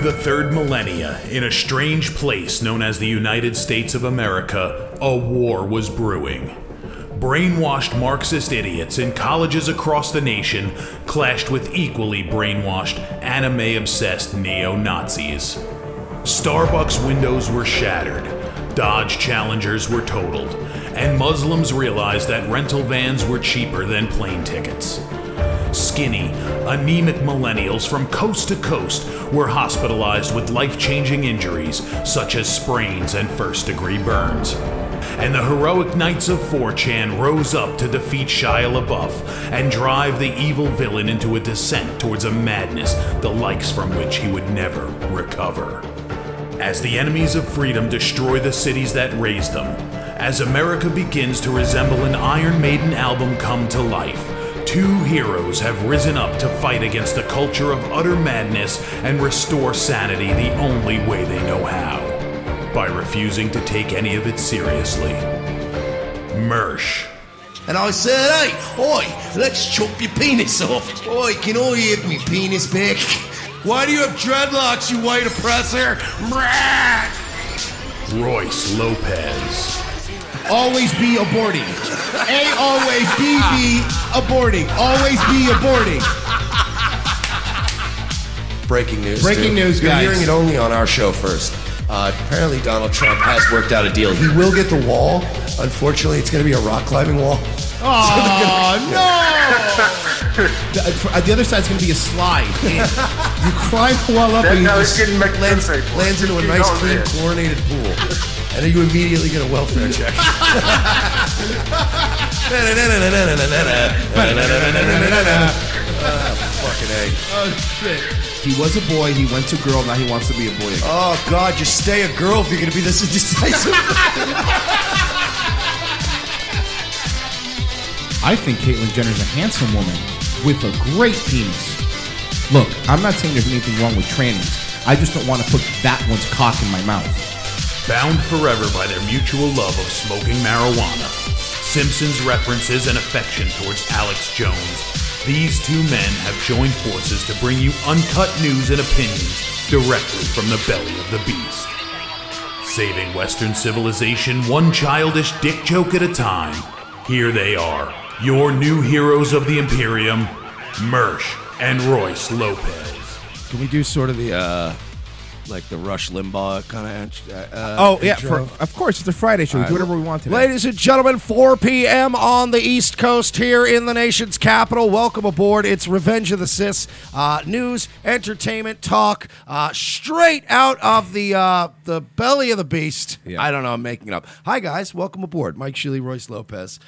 the third millennia, in a strange place known as the United States of America, a war was brewing. Brainwashed Marxist idiots in colleges across the nation clashed with equally brainwashed, anime-obsessed neo-Nazis. Starbucks windows were shattered, Dodge Challengers were totaled, and Muslims realized that rental vans were cheaper than plane tickets. Skinny, anemic millennials from coast to coast were hospitalized with life-changing injuries such as sprains and first-degree burns. And the heroic knights of 4chan rose up to defeat Shia LaBeouf and drive the evil villain into a descent towards a madness the likes from which he would never recover. As the enemies of freedom destroy the cities that raised them, as America begins to resemble an Iron Maiden album come to life, two heroes have risen up to fight against the culture of utter madness and restore sanity the only way they know how, by refusing to take any of it seriously. Mersh. And I said, hey, oi, let's chop your penis off. Oi, can I have me penis back? Why do you have dreadlocks, you white oppressor? Royce Lopez. Always be aborting. A, always, B, aborting. Always be aborting. Breaking news. Breaking news, You're guys. hearing it only on our show first. Apparently Donald Trump has worked out a deal. He will get the wall. Unfortunately, it's going to be a rock climbing wall. Oh, no! The other side's going to be a slide. You climb the wall up and you just lands into a nice, clean, chlorinated pool. And then you immediately get a welfare check. Fucking A. Oh, shit. He was a boy, he went to girl, now he wants to be a boy again. Oh, God, just stay a girl if you're going to be this indecisive. I think Caitlyn Jenner's a handsome woman with a great penis. Look, I'm not saying there's anything wrong with trannies. I just don't want to put that one's cock in my mouth. Bound forever by their mutual love of smoking marijuana, Simpsons references and affection towards Alex Jones, these two men have joined forces to bring you uncut news and opinions directly from the belly of the beast. Saving Western civilization one childish dick joke at a time, here they are, your new heroes of the Imperium, Mersh and Royce Lopez. Can we do sort of the, like the Rush Limbaugh kind of of course, it's a Friday show. We do whatever we want today. Ladies and gentlemen, 4 p.m. on the East Coast here in the nation's capital. Welcome aboard. It's Revenge of the Sis. News, entertainment, talk, straight out of the belly of the beast. Yeah. I don't know, I'm making it up. Hi, guys. Welcome aboard. Mike Shiley, Royce Lopez.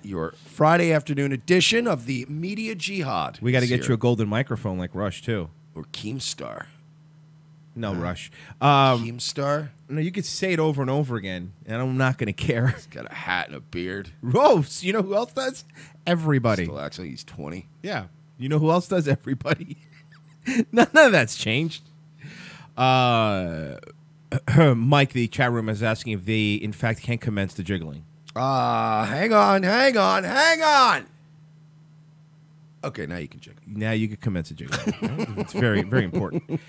Your Friday afternoon edition of the Media Jihad. We got to get you a golden microphone like Rush, too. Or Keemstar. No, Rush. Keemstar? No, you could say it over and over again, and I'm not going to care. He's got a hat and a beard. Rose, you know who else does? Everybody. Still actually, he's 20. Yeah. You know who else does? Everybody. None of that's changed. Mike, the chat room is asking if they, in fact, can commence the jiggling. Hang on. Okay, now you can jiggle. Now you can commence a jiggle. It's very, very important.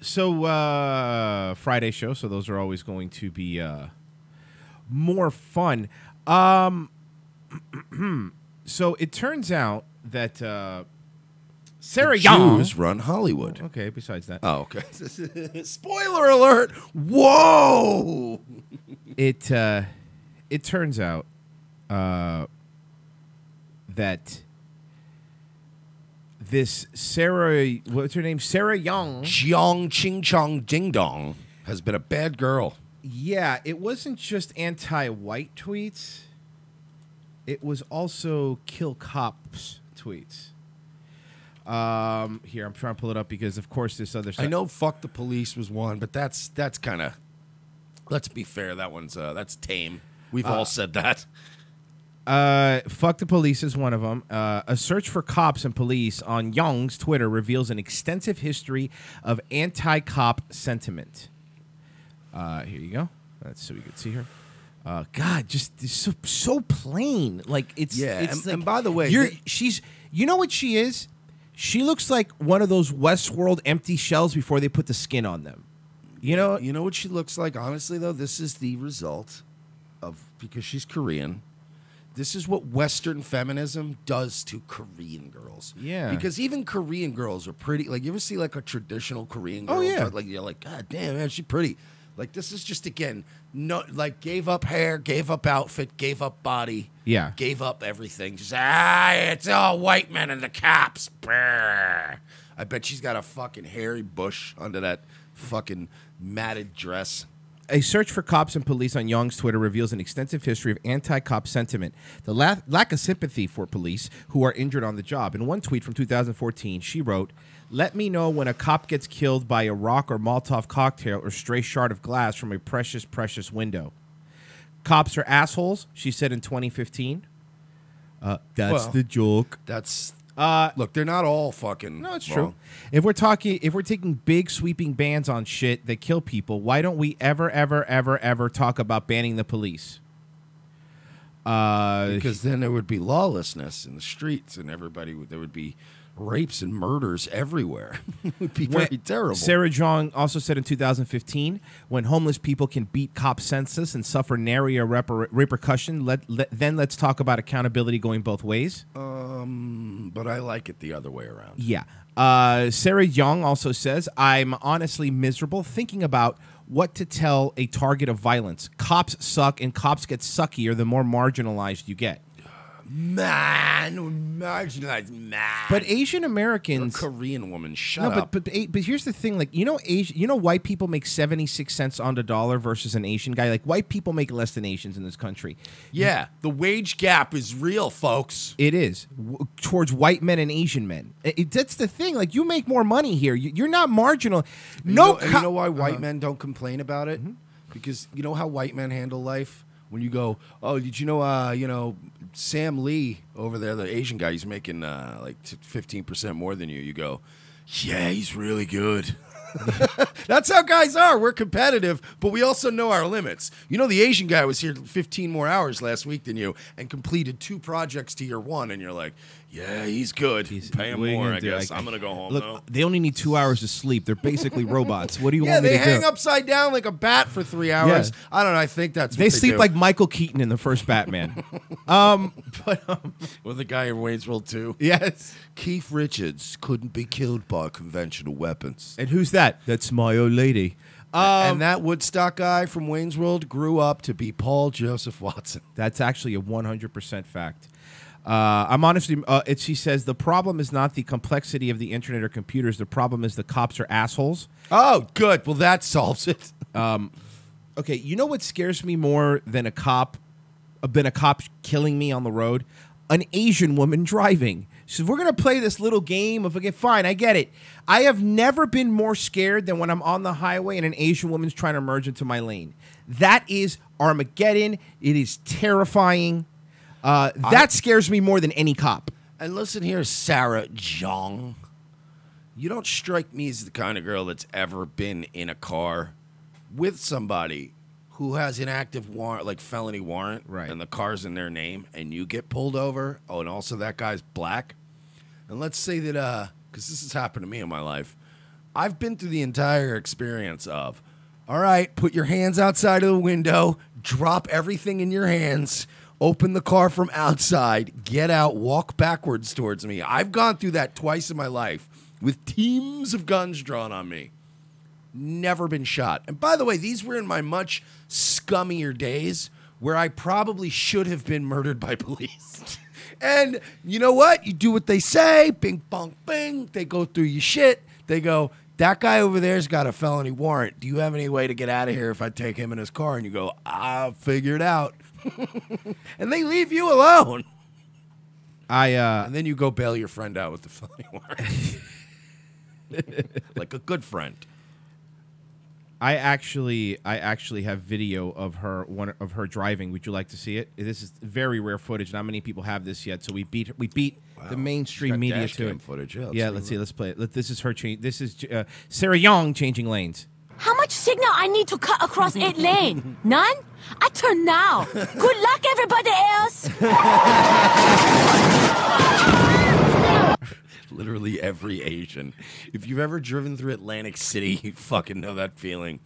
So Friday show, so those are always going to be more fun. So it turns out that Sarah Young... Jews run Hollywood. Okay, besides that. Oh, okay. Spoiler alert! Whoa! It turns out... that this Sarah, what's her name? Sarah Young. Jiang Ching Chong Ding Dong has been a bad girl. Yeah, it wasn't just anti-white tweets. It was also kill cops tweets. Here, I'm trying to pull it up because, of course, this other side. I know fuck the police was one, but that's kind of, let's be fair, that one's, that's tame. We've all said that. Fuck the police is one of them. A search for cops and police on Young's Twitter reveals an extensive history of anti-cop sentiment. Here you go. That's so we can see her. God, just so plain. Like it's yeah. It's and like, by the way, she's. You know what she is? She looks like one of those Westworld empty shells before they put the skin on them. You know what she looks like? Honestly, though, this is the result of, because she's Korean, this is what Western feminism does to Korean girls. Yeah. Because even Korean girls are pretty. Like, you ever see, like, a traditional Korean girl? Oh, yeah. Like, you're like, God damn, man, she's pretty. Like, this is just, again, no, like, gave up hair, gave up outfit, gave up body. Yeah. Gave up everything. Just, it's all white men and the cops. Brr. I bet she's got a fucking hairy bush under that fucking matted dress. A search for cops and police on Young's Twitter reveals an extensive history of anti-cop sentiment, the lack of sympathy for police who are injured on the job. In one tweet from 2014, she wrote, "Let me know when a cop gets killed by a rock or Molotov cocktail or stray shard of glass from a precious, precious window. Cops are assholes," she said in 2015. That's the joke. That's... look, they're not all fucking... No, it's wrong. true. If we're taking big sweeping bans on shit that kill people, why don't we ever talk about banning the police? Because then there would be lawlessness in the streets, and there would be rapes and murders everywhere. It would be very terrible. Sarah Jong also said in 2015, when homeless people can beat cop census and suffer nary a repercussion, then let's talk about accountability going both ways. But I like it the other way around. Yeah. Sarah Young also says, "I'm honestly miserable thinking about what to tell a target of violence. Cops suck, and cops get suckier the more marginalized you get." Man, marginalized man. But Asian Americans, a Korean woman, shut up. But here's the thing, like, white people make 76 cents on the dollar versus an Asian guy. Like, white people make less than Asians in this country. Yeah, the wage gap is real, folks. It is towards white men and Asian men. That's the thing. Like, you make more money here. You're not marginal. You know why white men don't complain about it? Because you know how white men handle life. When you go, oh, did you know, Sam Lee over there, the Asian guy, he's making like 15% more than you. You go, yeah, he's really good. That's how guys are. We're competitive, but we also know our limits. You know, the Asian guy was here 15 more hours last week than you and completed 2 projects to your 1, and you're like, yeah, he's good. Pay him more, I guess. I'm going to go home, though. They only need 2 hours of sleep. They're basically robots. What do you want me to do? do? They hang upside down like a bat for 3 hours. Yeah. I don't know. I think that's what they sleep do. like Michael Keaton in the first Batman. With the guy in Wayne's World 2. Yes. Keith Richards couldn't be killed by conventional weapons. And who's that? That's my old lady. And that Woodstock guy from Wayne's World grew up to be Paul Joseph Watson. That's actually a 100% fact. I'm honestly, she says, the problem is not the complexity of the internet or computers. The problem is the cops are assholes. Oh, good. Well, that solves it. Okay, you know what scares me more than a cop killing me on the road? An Asian woman driving. She says, we're going to play this little game of, okay, fine, I get it. I have never been more scared than when I'm on the highway and an Asian woman's trying to merge into my lane. That is Armageddon. It is terrifying. That scares me more than any cop. And listen here, Sarah Jong. You don't strike me as the kind of girl that's ever been in a car with somebody who has an active warrant, like felony warrant, right, and the car's in their name, and you get pulled over. Oh, and also that guy's black. And let's say that, because this has happened to me in my life, I've been through the entire experience of, all right, put your hands outside of the window, drop everything in your hands, open the car from outside, get out, walk backwards towards me. I've gone through that twice in my life with teams of guns drawn on me. Never been shot. And by the way, these were in my much scummier days where I probably should have been murdered by police. And you know what? You do what they say. Bing, bong, bing. They go through your shit. They go, that guy over there's got a felony warrant. Do you have any way to get out of here if I take him in his car? And you go, I'll figure it out. And they leave you alone. And then you go bail your friend out with the felony warrant. Like a good friend. I actually have video of her driving. Would you like to see it? This is very rare footage. Not many people have this yet. So we beat the mainstream media to it. Footage. Yeah, let's see. Let's play it. This is her change. This is Sarah Young changing lanes. How much signal I need to cut across 8 lane? None? I turn now. Good luck, everybody else. literally every Asian. If you've ever driven through Atlantic City, you fucking know that feeling.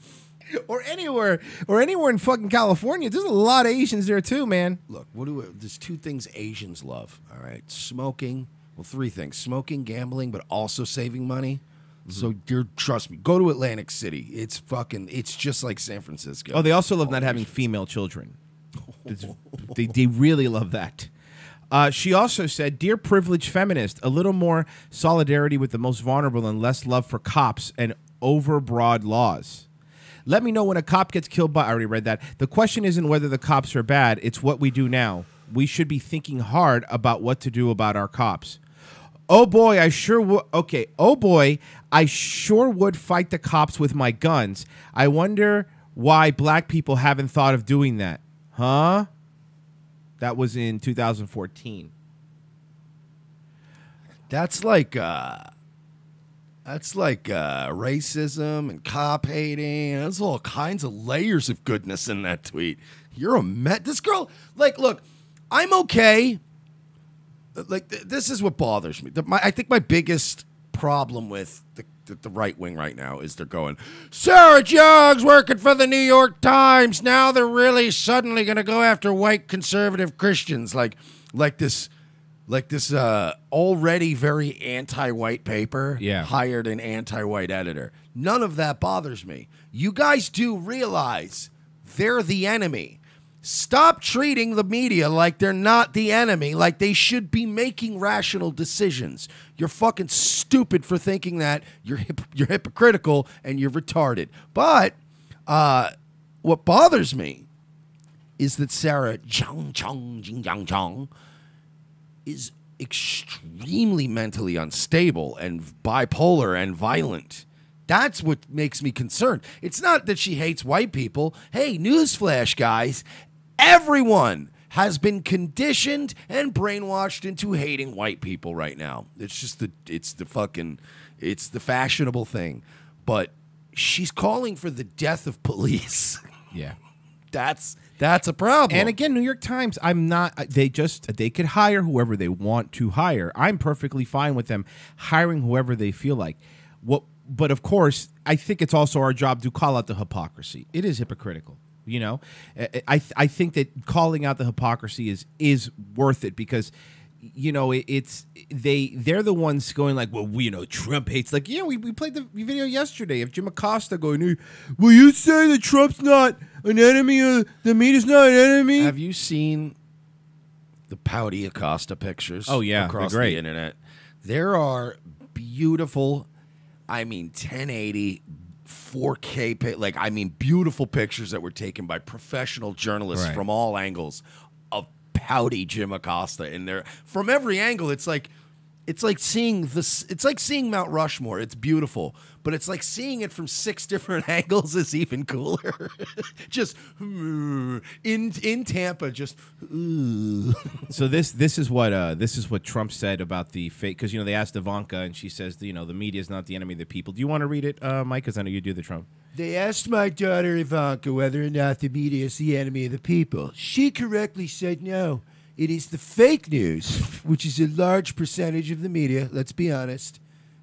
Or anywhere in fucking California. There's a lot of Asians there too, man. Look, there's two things Asians love, all right? Smoking, well, three things. Smoking, gambling, but also saving money. So, trust me, go to Atlantic City. It's just like San Francisco. Oh, they also love not having female children. They really love that. She also said, "Dear privileged feminist, a little more solidarity with the most vulnerable and less love for cops and overbroad laws. Let me know when a cop gets killed by..." I already read that. "The question isn't whether the cops are bad. It's what we do now. We should be thinking hard about what to do about our cops. Oh boy, I sure would. Okay. Oh boy, I sure would fight the cops with my guns. I wonder why black people haven't thought of doing that. Huh?" That was in 2014. That's like racism and cop hating. There's all kinds of layers of goodness in that tweet. You're a this girl. Like, look, I'm okay. Like, this is what bothers me. I think my biggest problem with the right wing right now is they're going, Sarah Young's working for the New York Times. Now they're really suddenly going to go after white conservative Christians. Like this already very anti-white paper hired an anti-white editor. None of that bothers me. You guys do realize they're the enemy. Stop treating the media like they're not the enemy, like they should be making rational decisions. You're fucking stupid for thinking that. You're hypocritical and you're retarded. But what bothers me is that Sarah Chong is extremely mentally unstable and bipolar and violent. That's what makes me concerned. It's not that she hates white people. Hey, newsflash, guys. Everyone has been conditioned and brainwashed into hating white people right now. It's just it's the fashionable thing. But she's calling for the death of police. Yeah. That's a problem. And again, New York Times, they could hire whoever they want to hire. I'm perfectly fine with them hiring whoever they feel like. But of course, I think it's also our job to call out the hypocrisy. It is hypocritical. You know, I think that calling out the hypocrisy is worth it because, you know, they're the ones going like, well, Trump hates. Like, we played the video yesterday of Jim Acosta going, will you say that Trump's not an enemy or the media's not an enemy? Have you seen the pouty Acosta pictures? Oh, yeah, across the internet. There are beautiful, 1080 4K, beautiful pictures that were taken by professional journalists from all angles of pouty Jim Acosta in there. From every angle, it's like seeing Mount Rushmore. It's beautiful, but it's like seeing it from 6 different angles is even cooler. Just in Tampa, just. So this is what Trump said about the fake, because they asked Ivanka and she says the media is not the enemy of the people. Do you want to read it, Mike? Because I know you do the Trump. They asked my daughter Ivanka whether or not the media is the enemy of the people. She correctly said no. It is the fake news, which is a large percentage of the media, let's be honest,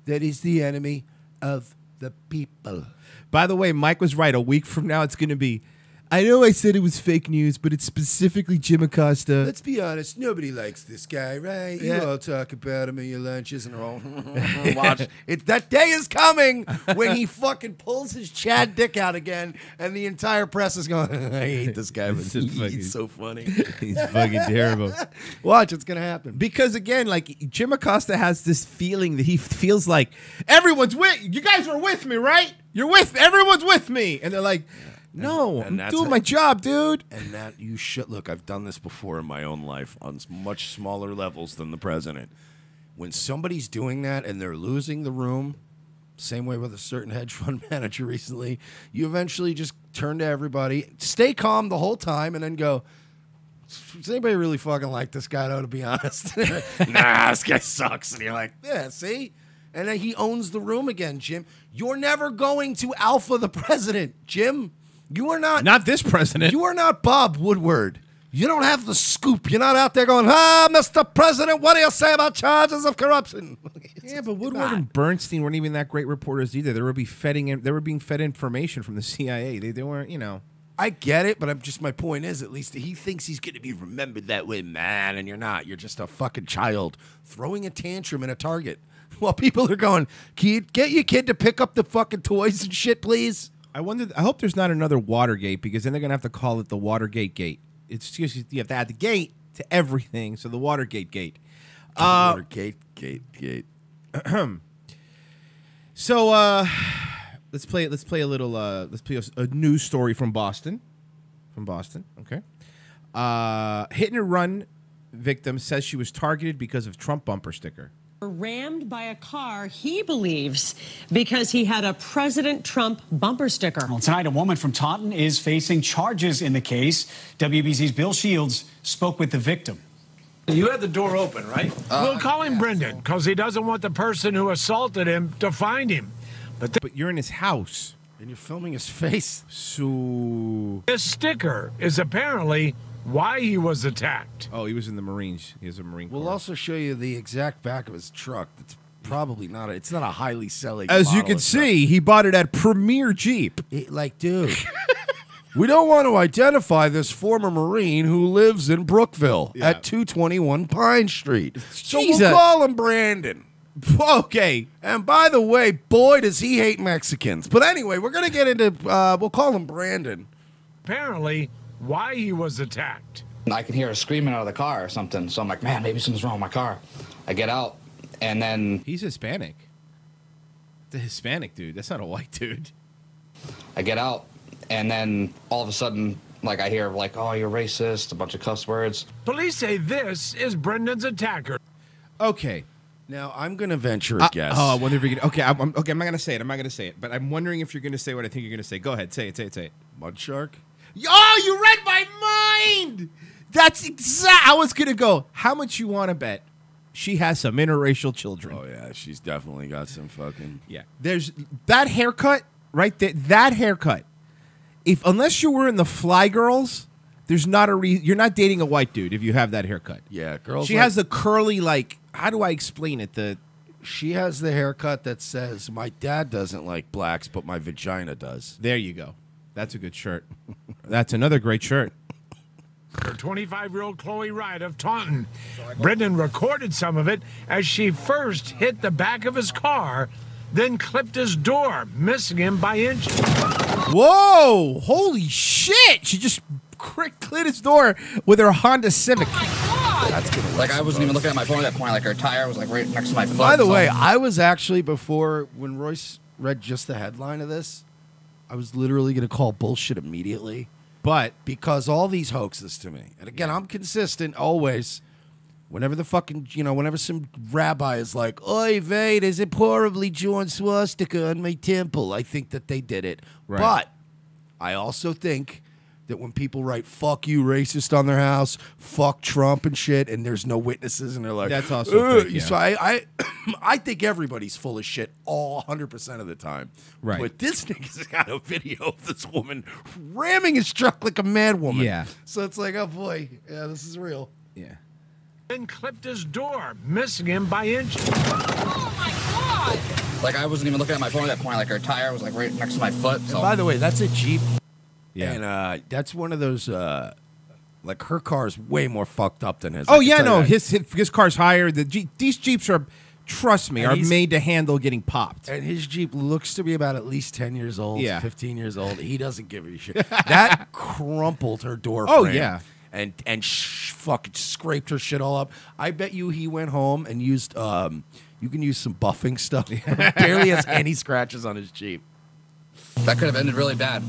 that is the enemy of the people. By the way, Mike was right. A week from now, it's going to be, I know I said it was fake news, but it's specifically Jim Acosta. Let's be honest. Nobody likes this guy, right? Yeah. You all talk about him at your lunches and all. Watch. That day is coming when he fucking pulls his Chad dick out again, and the entire press is going, I hate this guy, but he's so funny. He's fucking terrible. Watch, it's going to happen. Because, again, Jim Acosta has this feeling that he feels like, everyone's with, you guys are with me, right? Everyone's with me. And they're like, no, I'm doing my job, dude. And that you should look. I've done this before in my own life on much smaller levels than the president. When somebody's doing that and they're losing the room, same way with a certain hedge fund manager recently, you eventually just turn to everybody, stay calm the whole time, and then go, does anybody really fucking like this guy, though, to be honest? Nah, this guy sucks. And you're like, yeah, see? And then he owns the room again, Jim. You're never going to alpha the president, Jim. You are not. Not this president. You are not Bob Woodward. You don't have the scoop. You're not out there going, Mr. President, what do you say about charges of corruption? Yeah, but Woodward and Bernstein weren't even that great reporters either. They were being fed information from the CIA. They weren't, you know. I get it, but my point is, at least he thinks he's going to be remembered that way, man, and you're not. You're just a fucking child throwing a tantrum in a Target while people are going, can you get your kid to pick up the fucking toys and shit, please? I hope there's not another Watergate, because then they're going to have to call it the Watergate Gate. It's just, you have to add the gate to everything, so the Watergate Gate. Watergate, gate. So, let's play a news story from Boston. Okay. Hit and run victim says she was targeted because of Trump bumper sticker. Rammed by a car, he believes, because he had a President Trump bumper sticker. Well, tonight, a woman from Taunton is facing charges in the case. WBZ's Bill Shields spoke with the victim. You had the door open, right? We'll call him Brendan, because he doesn't want the person who assaulted him to find him. But you're in his house. And you're filming his face. So this sticker is apparently why he was attacked. Oh, he was in the Marines. He has a Marine Corps. We'll also show you the exact back of his truck. That's probably not it's not a highly selling As you model can of see, he bought it at Premier Jeep. Dude, we don't want to identify this former Marine who lives in Brookville at 221 Pine Street. So we'll call him Brandon. Okay. And by the way, boy, does he hate Mexicans. But anyway, we're going to get into, we'll call him Brandon. Apparently, why he was attacked. I can hear her screaming out of the car or something. So I'm like, man, maybe something's wrong with my car. I get out, and then... He's Hispanic. The Hispanic dude. That's not a white dude. I get out, and then all of a sudden, like, I hear, like, oh, you're racist, a bunch of cuss words. Police say this is Brendan's attacker. Okay. Now, I'm going to venture a guess. Oh, I wonder if you're going to... Okay, I'm not going to say it. But I'm wondering if you're going to say what I think you're going to say. Go ahead. Say it. Mud shark? Oh, you read my mind! That's exact. I was going to go, how much you want to bet she has some interracial children? Oh, yeah. She's definitely got some fucking... Yeah. There's that haircut right there. That haircut. Unless you were in the Fly Girls, there's not a reason... You're not dating a white dude if you have that haircut. Yeah, girls... She has the curly, like... How do I explain it? She has the haircut that says, my dad doesn't like blacks, but my vagina does. There you go. That's a good shirt. That's another great shirt. Her 25-year-old Chloe Wright of Taunton. Brendan recorded some of it as she first hit the back of his car, then clipped his door, missing him by inches. Whoa! Holy shit! She just clit his door with her Honda Civic. That's gonna like I wasn't even looking at my phone at that point. Like her tire was like right next to my foot. By the way, I was actually when Royce read just the headline of this, I was literally going to call bullshit immediately. But because all these hoaxes to me, and again, I'm consistent always. Whenever the fucking, whenever some rabbi is like, "Oy vey, there's a horribly drawn swastika on my temple," I think that they did it. Right. But I also think that when people write "fuck you, racist" on their house, "fuck Trump" and shit, and there's no witnesses, and they're like, that's also fake, yeah. So I think everybody's full of shit all 100% of the time. Right. But this nigga's got a video of this woman ramming his truck like a mad woman. Yeah. So it's like, oh boy, yeah, this is real. Yeah. Then clipped his door, missing him by inches. Oh, my God! Like I wasn't even looking at my phone at that point. Like her tire was like right next to my foot. So. And by the way, that's a Jeep. Yeah. And that's one of those, like her car is way more fucked up than his. Oh, yeah, no, his car's higher. These Jeeps are, trust me, are made to handle getting popped. And his Jeep looks to be about at least 10 years old, yeah. 15 years old. He doesn't give a shit. That crumpled her door frame. Oh, yeah. And fucking scraped her shit all up. I bet you he went home and used, you can use some buffing stuff. Barely has any scratches on his Jeep. That could have ended really bad.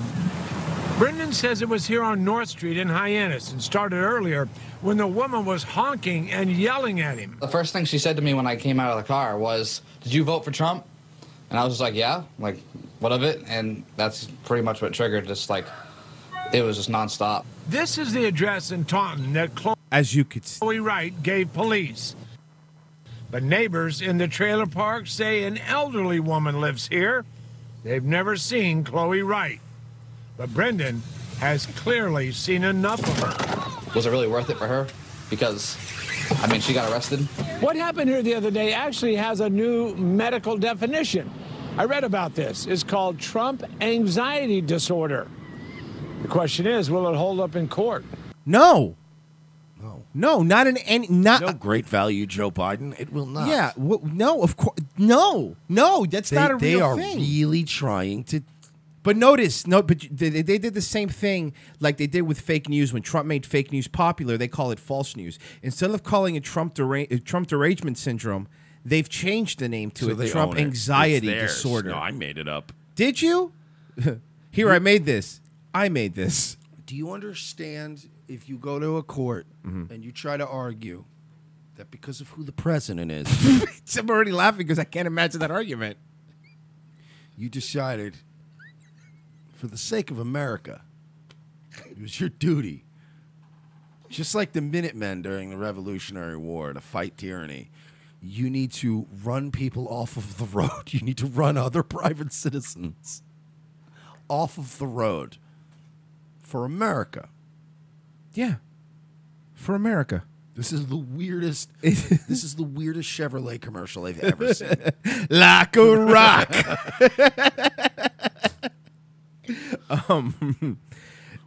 Brendan says it was here on North Street in Hyannis and started earlier when the woman was honking and yelling at him. The first thing she said to me when I came out of the car was, "Did you vote for Trump?" And I was just like, "Yeah." Like, what of it? And that's pretty much what triggered this, like, it was just nonstop. This is the address in Taunton that as you could see, Chloe Wright gave police. But neighbors in the trailer park say an elderly woman lives here. They've never seen Chloe Wright. But Brendan has clearly seen enough of her. Was it really worth it for her? Because I mean, she got arrested. What happened here the other day actually has a new medical definition. I read about this. It's called Trump anxiety disorder. The question is, will it hold up in court? No. No, not in any. Not No great value, Joe Biden. It will not. Yeah. No, of course. No. That's not a real They are thing. really trying to. But notice, they did the same thing like they did with fake news. When Trump made fake news popular, they call it false news. Instead of calling it Trump derangement syndrome, they've changed the name to So it they Trump own it. anxiety It's theirs. disorder. No, I made it up. Did you? Here, I made this. Do you understand if you go to a court and you try to argue that because of who the president is, I'm already laughing because I can't imagine that argument. you decided, for the sake of America, it was your duty, just like the Minutemen during the Revolutionary War, to fight tyranny. You need to run people off of the road. You need to run other private citizens off of the road for America. Yeah. For America. This is the weirdest. This is the weirdest Chevrolet commercial I've ever seen. Like a rock.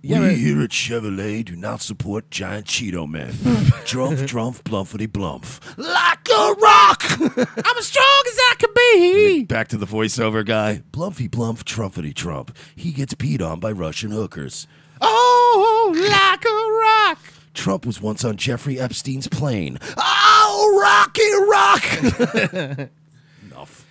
We here at Chevrolet do not support giant Cheeto men. Drumpf, drumpf, blumpity blumph. Like a rock! I'm as strong as I can be. Back to the voiceover guy. Blumpy blumph, trumpety trump. He gets peed on by Russian hookers. Oh, like a rock. Trump was once on Jeffrey Epstein's plane. Oh, rocky rock! Enough.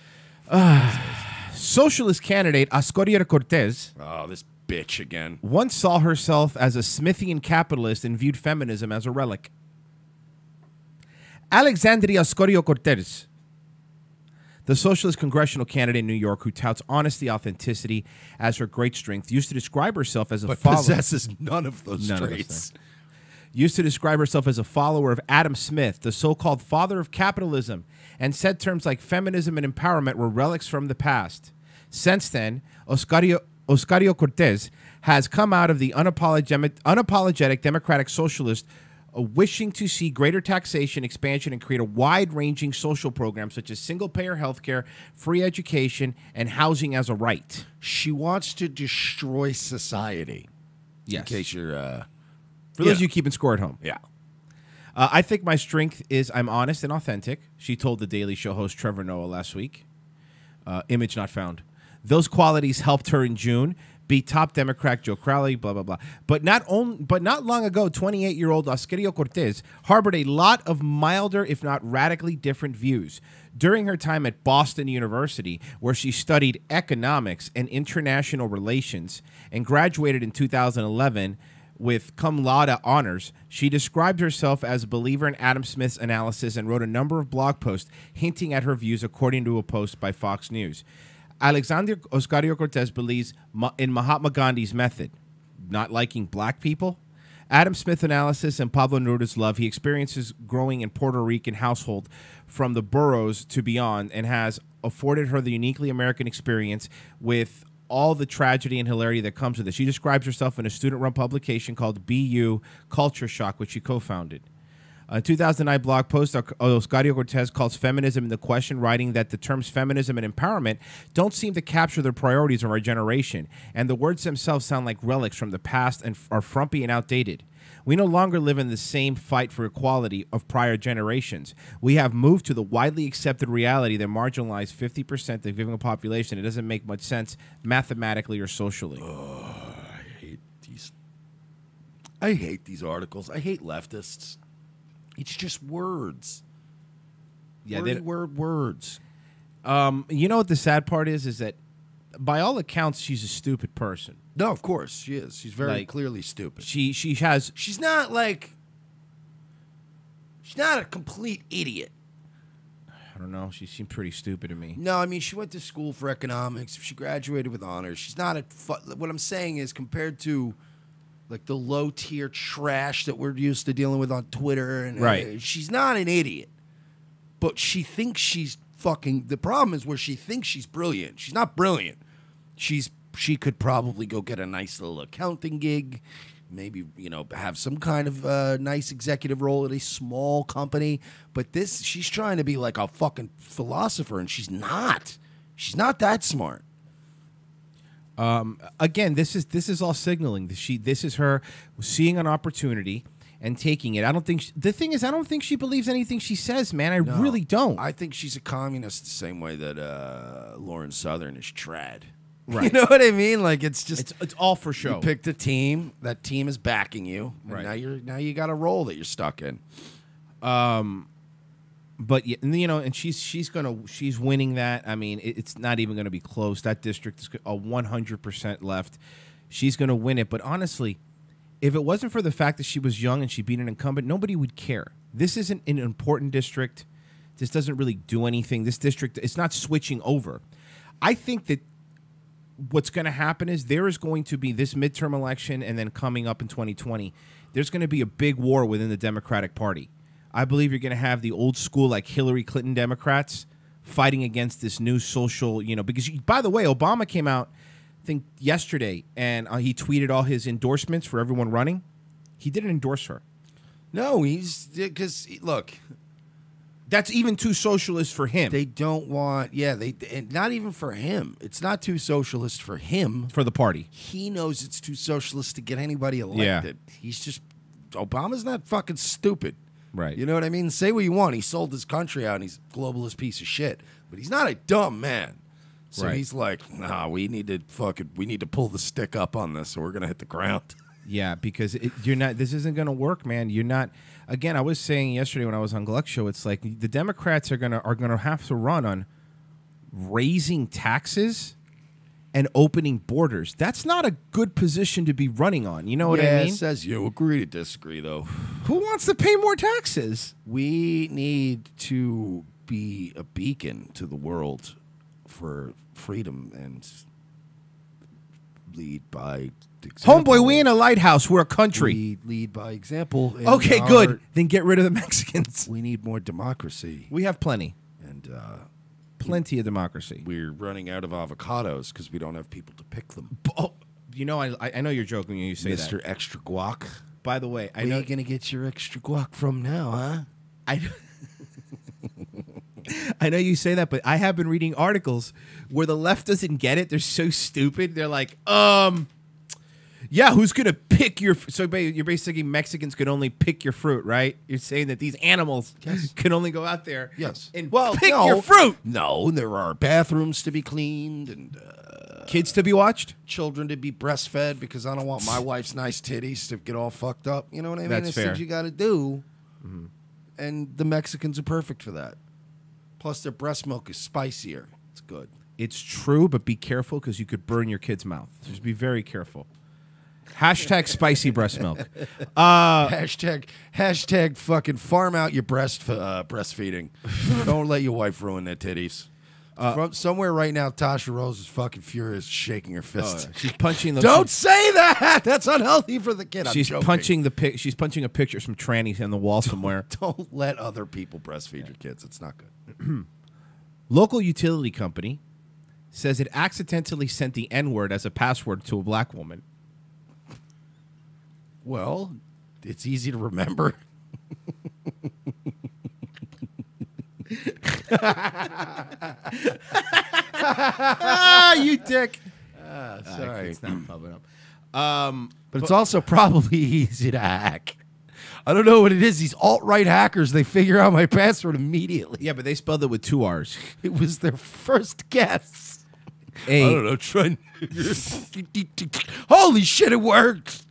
Socialist candidate Ascoria Cortez Oh, this bitch again. once saw herself as a Smithian capitalist and viewed feminism as a relic. Alexandria Ocasio-Cortez, the socialist congressional candidate in New York who touts honesty, authenticity as her great strength, used to describe herself as a follower. Possesses none of those None of those traits. things. Used to describe herself as a follower of Adam Smith, the so-called father of capitalism, and said terms like feminism and empowerment were relics from the past. Since then, Ocasio-Cortez has come out of the unapologetic democratic socialist wishing to see greater taxation, expansion, and create a wide-ranging social program such as single-payer healthcare, free education, and housing as a right. She wants to destroy society. Yes. In case you're... For those of you keeping score at home. Yeah. I think my strength is I'm honest and authentic, she told the Daily Show host Trevor Noah last week. Image not found. Those qualities helped her in June beat top Democrat Joe Crowley, blah, blah, blah. But not long ago, 28-year-old Ocasio-Cortez harbored a lot of milder, if not radically different views. During her time at Boston University, where she studied economics and international relations and graduated in 2011 with cum laude honors, she described herself as a believer in Adam Smith's analysis and wrote a number of blog posts hinting at her views, according to a post by Fox News. Alexandria Ocasio-Cortez believes in Mahatma Gandhi's method, not liking black people. Adam Smith analysis and Pablo Neruda's love. He experiences growing in Puerto Rican household from the boroughs to beyond and has afforded her the uniquely American experience with all the tragedy and hilarity that comes with it. She describes herself in a student-run publication called BU Culture Shock, which she co-founded. A 2009 blog post, Ocasio-Cortez calls feminism into question, writing that the terms feminism and empowerment don't seem to capture the priorities of our generation, and the words themselves sound like relics from the past and are frumpy and outdated. We no longer live in the same fight for equality of prior generations. We have moved to the widely accepted reality that marginalized 50% of the given population. It doesn't make much sense mathematically or socially. I hate these articles. I hate leftists. It's just words. Yeah, words. You know what the sad part is that by all accounts, she's a stupid person. No, of course she is. She's very clearly stupid. She's not a complete idiot. I don't know. She seemed pretty stupid to me. No, I mean, she went to school for economics. She graduated with honors. She's not what I'm saying is, compared to like the low tier trash that we're used to dealing with on Twitter, and she's not an idiot, but she thinks she's fucking. The problem is where she thinks she's brilliant. She's not brilliant. She could probably go get a nice little accounting gig maybe, have some kind of nice executive role at a small company. But she's trying to be like a fucking philosopher, and she's not. She's not that smart. Again, this is all signaling. This is her seeing an opportunity and taking it. I don't think the thing is, I don't think she believes anything she says, man. I really don't. I think she's a communist the same way that Lauren Southern is trad. Right. You know what I mean? Like it's all for show. You picked a team. That team is backing you. And Right. now you got a role that you're stuck in. But and she's winning that. I mean, it's not even going to be close. That district is a 100% left. She's going to win it. But honestly, if it wasn't for the fact that she was young and she beat an incumbent, nobody would care. This isn't an important district. This doesn't really do anything. This district, it's not switching over. I think that what's going to happen is there is going to be this midterm election, and then coming up in 2020, there's going to be a big war within the Democratic Party. I believe you're going to have the old school, like Hillary Clinton Democrats fighting against this new social, because, by the way, Obama came out, I think, yesterday, and he tweeted all his endorsements for everyone running. He didn't endorse her. No, because, look. That's even too socialist for him. They don't want, and not even for him. It's not too socialist for him. For the party. He knows it's too socialist to get anybody elected. Yeah. Obama's not fucking stupid. Right. You know what I mean? Say what you want. He sold his country out and he's a globalist piece of shit. But he's not a dumb man. So he's like, nah, we need to pull the stick up on this, or we're gonna hit the ground. Yeah, because this isn't gonna work, man. You're not. Again, I was saying yesterday when I was on Gluck's show, it's like the Democrats are gonna have to run on raising taxes and opening borders. That's not a good position to be running on. You know what I mean? It says you agree to disagree, though. Who wants to pay more taxes? We need to be a beacon to the world for freedom and lead by example. Homeboy, we ain't a lighthouse. We're a country. We lead by example. Okay, good. Then get rid of the Mexicans. We need more democracy. We have plenty. And plenty of democracy. We're running out of avocados because we don't have people to pick them. Oh, I know you're joking when you say that. Mr. Extra Guac. By the way, Where are you going to get your extra guac from now, huh? I know you say that, but I have been reading articles where the left doesn't get it. They're so stupid. They're like, yeah, who's going to pick your... So you're basically Mexicans could only pick your fruit, right? You're saying that these animals can only go out there and pick your fruit. No, there are bathrooms to be cleaned and... kids to be watched? Children to be breastfed, because I don't want my wife's nice titties to get all fucked up. You know what I mean? That's fair. Things you got to do. Mm-hmm. And the Mexicans are perfect for that. Plus, their breast milk is spicier. It's good. It's true, but be careful because you could burn your kid's mouth. Just be very careful. Hashtag spicy breast milk. Hashtag fucking farm out your breastfeeding. Don't let your wife ruin their titties. From somewhere right now, Tasha Rose is fucking furious, shaking her fist. She's punching the. Don't say that. That's unhealthy for the kid. She's punching the She's punching a picture of some trannies on the wall somewhere. Don't let other people breastfeed your kids. It's not good. Local utility company says it accidentally sent the N-word as a password to a black woman. Well, it's easy to remember. You dick. Sorry. It's not popping up. But it's also probably easy to hack. I don't know what it is. These alt-right hackers, they figure out my password immediately. Yeah, but they spelled it with 2 R's. It was their first guess. I don't know. Holy shit, it worked.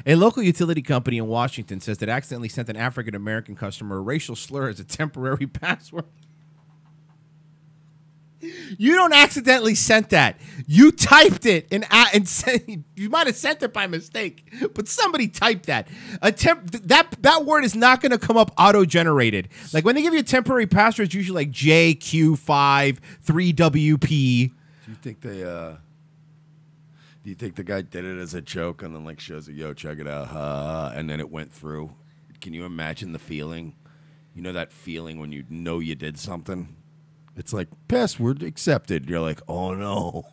A local utility company in Washington says that accidentally sent an African-American customer a racial slur as a temporary password. You don't accidentally sent that. You typed it and you might have sent it by mistake, but somebody typed that. That word is not going to come up auto-generated. Like when they give you a temporary password, it's usually like JQ5 3WP. Do you think the guy did it as a joke and then like shows it, yo, check it out, and then it went through? Can you imagine the feeling? You know that feeling when you know you did something? It's like, password accepted. You're like, oh no,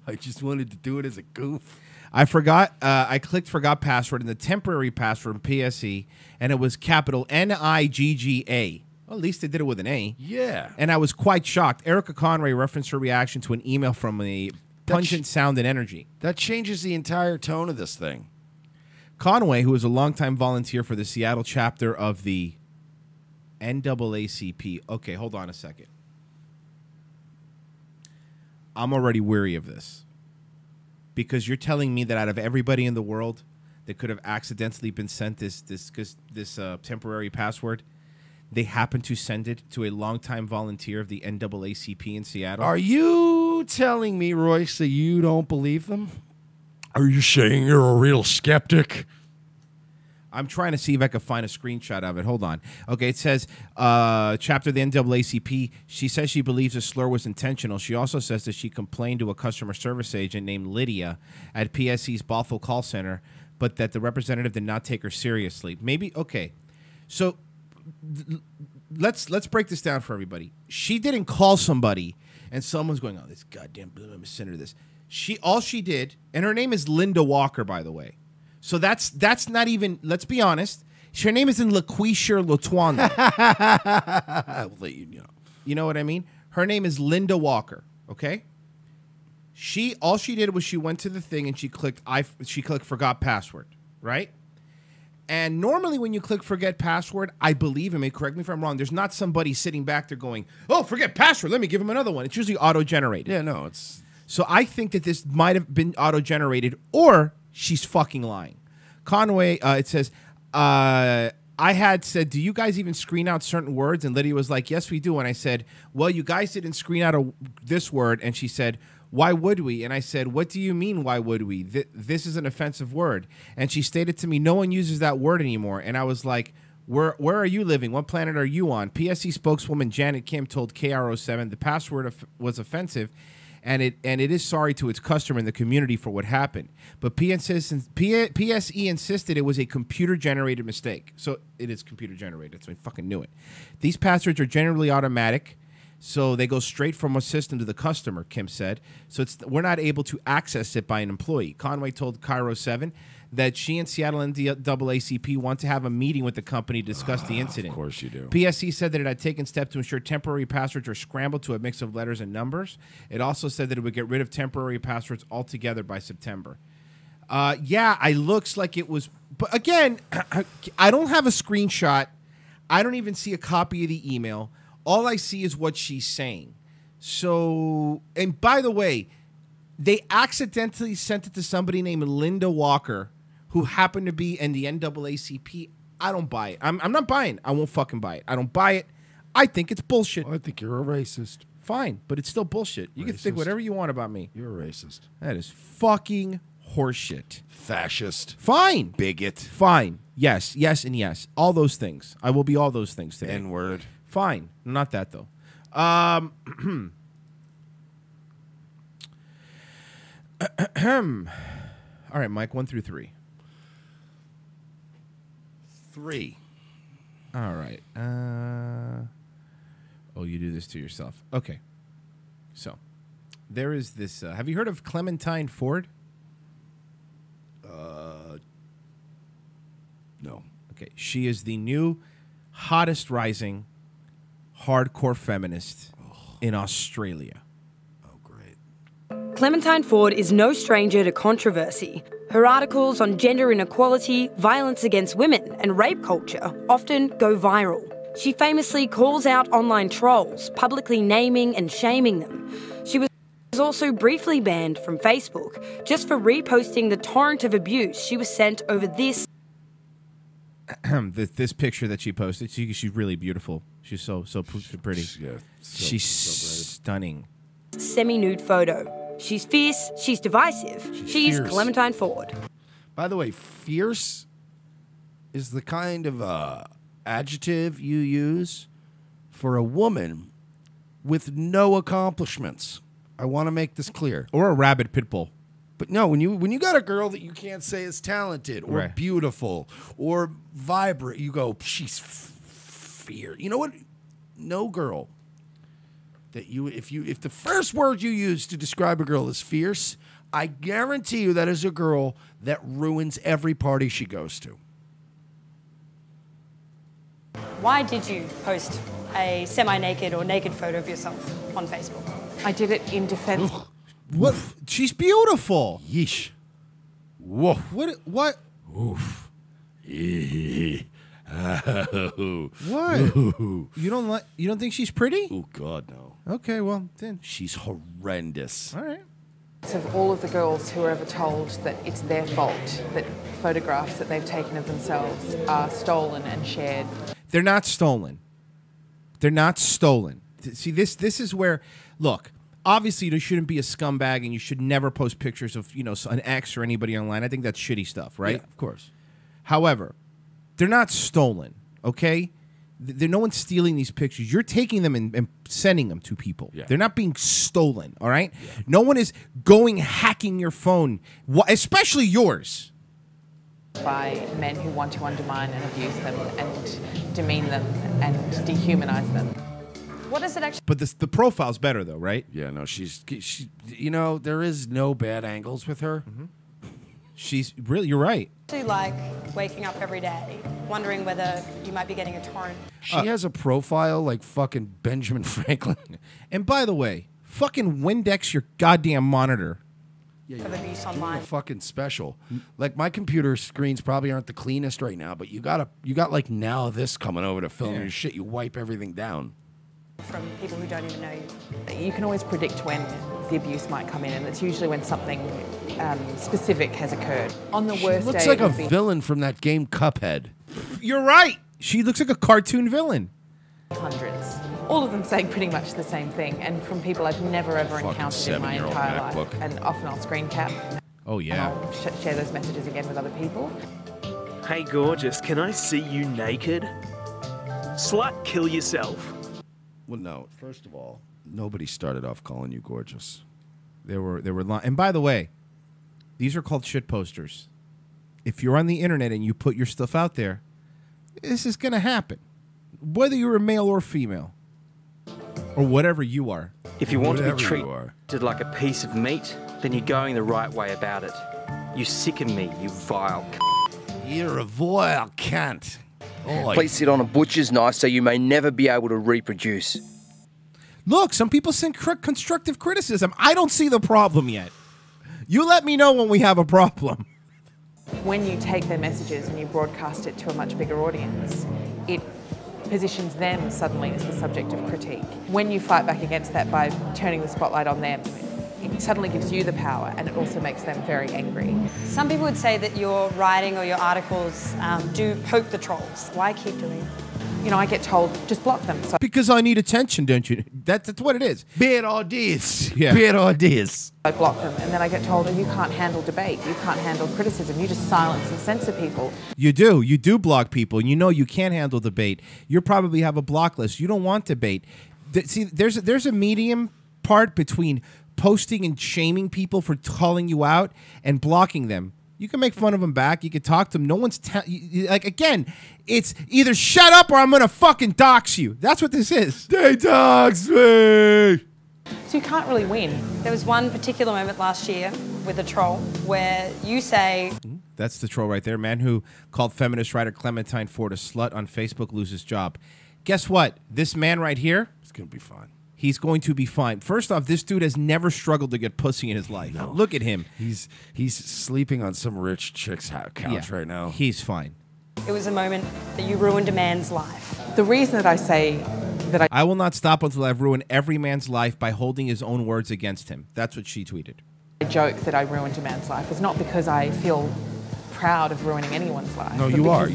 I just wanted to do it as a goof. I forgot. I clicked forgot password, and the temporary password from PSE, and it was capital NIGGA. Well, at least they did it with an A. Yeah. And I was quite shocked. Erica Conway referenced her reaction to an email from a pungent sound and energy. That changes the entire tone of this thing. Conway, who is a longtime volunteer for the Seattle chapter of the NAACP. Okay, hold on a second. I'm already weary of this. Because you're telling me that out of everybody in the world that could have accidentally been sent this temporary password, they happen to send it to a longtime volunteer of the NAACP in Seattle. Are you telling me, Royce, that you don't believe them? Are you saying you're a real skeptic? I'm trying to see if I can find a screenshot of it. Hold on. Okay, it says, chapter of the NAACP, she says she believes the slur was intentional. She also says that she complained to a customer service agent named Lydia at PSE's Bothell call center, but that the representative did not take her seriously. Maybe, okay. So let's break this down for everybody. She didn't call somebody and someone's going, oh, this goddamn, I'm send her this. All she did, and her name is Linda Walker, by the way. So that's not even, let's be honest. Her name isn't LaQuisha Lotwanda. I'll let you know. You know what I mean? Her name is Linda Walker, okay? All she did was she went to the thing and she clicked forgot password, right? And normally when you click forget password, I believe him, correct me if I'm wrong, there's not somebody sitting back there going, oh, forget password, let me give him another one. It's usually auto-generated. Yeah, no, it's... So I think that this might have been auto-generated, or she's fucking lying. Conway, it says, I had said, do you guys even screen out certain words? And Lydia was like, yes, we do. And I said, well, you guys didn't screen out this word. And she said, why would we? And I said, what do you mean, why would we? This is an offensive word. And she stated to me, no one uses that word anymore. And I was like, where are you living? What planet are you on? PSC spokeswoman Janet Kim told KRO7 the password was offensive, and it is sorry to its customer and the community for what happened. But PSE insisted it was a computer-generated mistake. So it is computer-generated, so I fucking knew it. These passwords are generally automatic, so they go straight from a system to the customer, Kim said. So we're not able to access it by an employee. Conway told Cairo 7 that she and Seattle NAACP want to have a meeting with the company to discuss the incident. Of course you do. PSC said that it had taken steps to ensure temporary passwords are scrambled to a mix of letters and numbers. It also said that it would get rid of temporary passwords altogether by September. Yeah, it looks like it was... But again, I don't have a screenshot. I don't even see a copy of the email. All I see is what she's saying. So, and by the way, they accidentally sent it to somebody named Linda Walker, who happened to be in the NAACP. I don't buy it. I'm not buying. I won't fucking buy it. I don't buy it. I think it's bullshit. I think you're a racist. Fine, but it's still bullshit. You can think whatever you want about me. You're a racist. That is fucking horseshit. Fascist. Fine. Bigot. Fine. Yes, yes, and yes. All those things. I will be all those things today. N-word. Fine. Not that, though. All right, Mike, 1 through 3. 3. All right. Oh, you do this to yourself. Okay. So, there is this... have you heard of Clementine Ford? No. Okay. She is the new hottest rising hardcore feminist in Australia. Oh, great. Clementine Ford is no stranger to controversy. Her articles on gender inequality, violence against women, and rape culture often go viral. She famously calls out online trolls, publicly naming and shaming them. She was also briefly banned from Facebook just for reposting the torrent of abuse she was sent over this this picture that she posted. She's really beautiful. She's so pretty. Yeah, she's stunning. Semi-nude photo. She's fierce. She's divisive. She's fierce. Clementine Ford. By the way, fierce is the kind of adjective you use for a woman with no accomplishments. I want to make this clear. Or a rabid pit bull. But no, when you got a girl that you can't say is talented or right. beautiful or vibrant, you go, she's fierce. You know what? No girl that if the first word you use to describe a girl is fierce, I guarantee you that is a girl that ruins every party she goes to. Why did you post a semi-naked or naked photo of yourself on Facebook? I did it in defense. What? She's beautiful. Yeesh. Whoa. What? Oof. What? You don't think she's pretty? Oh God, no. Okay, well then she's horrendous. All right. Of all of the girls who are ever told that it's their fault that photographs that they've taken of themselves are stolen and shared. They're not stolen. They're not stolen. See, this is where, look, obviously there shouldn't be a scumbag and you should never post pictures of, an ex or anybody online. I think that's shitty stuff, right? Yeah, of course. However, they're not stolen, okay? No one's stealing these pictures. You're taking them and sending them to people. Yeah. They're not being stolen, all right? Yeah. No one is hacking your phone, especially yours. By men who want to undermine and abuse them and demean them and dehumanize them. What is it actually? But the profile's better, though, right? Yeah, no, she there is no bad angles with her. Mm-hmm. She's really, you're right. Like waking up every day, wondering whether you might be getting a torrent. She has a profile like fucking Benjamin Franklin. And by the way, fucking Windex your goddamn monitor. Yeah, for the abuse online. Fucking special. Like my computer screens probably aren't the cleanest right now, but you got like now this coming over to film your shit. You wipe everything down. From people who don't even know you. You can always predict when the abuse might come in, and it's usually when something specific has occurred. On the worst day, looks like a villain from that game Cuphead. You're right. She looks like a cartoon villain. Hundreds. All of them saying pretty much the same thing, and from people I've never ever encountered in my entire life. And often I'll screen cap. Oh yeah. And I'll share those messages again with other people. Hey gorgeous, can I see you naked? Slut, kill yourself. Well, no. First of all, nobody started off calling you gorgeous. There were and by the way, these are called shit posters. If you're on the internet and you put your stuff out there, this is going to happen. Whether you're a male or female. Or whatever you are. If you want to be treated like a piece of meat, then you're going the right way about it. You sicken me, you vile You're a vile cunt. Oh, Please sit on a butcher's knife so you may never be able to reproduce. Look, some people send constructive criticism. I don't see the problem yet. You let me know when we have a problem. When you take their messages and you broadcast it to a much bigger audience, it positions them suddenly as the subject of critique. When you fight back against that by turning the spotlight on them, it suddenly gives you the power, and it also makes them very angry. Some people would say that your writing or your articles do poke the trolls. Why keep doing it? I get told, just block them. So because I need attention, don't you? That's what it is. Bad ideas. Yeah. Bad ideas. I block them, and then I get told, you can't handle debate, you can't handle criticism, you just silence and censor people. You do block people, and you can't handle debate. You probably have a block list. You don't want debate. See, there's a medium part between posting and shaming people for calling you out and blocking them. You can make fun of them back. You can talk to them. No one's again, it's either shut up or I'm going to fucking dox you. That's what this is. They dox me. So you can't really win. There was one particular moment last year with a troll where you say... That's the troll right there. Man who called feminist writer Clementine Ford a slut on Facebook loses job. Guess what? This man right here... It's going to be fine. He's going to be fine. First off, this dude has never struggled to get pussy in his life. No. Look at him. He's sleeping on some rich chick's couch right now. He's fine. It was a moment that you ruined a man's life. The reason that I say that I will not stop until I've ruined every man's life by holding his own words against him. That's what she tweeted. I joke that I ruined a man's life is not because I feel proud of ruining anyone's life. No, you are.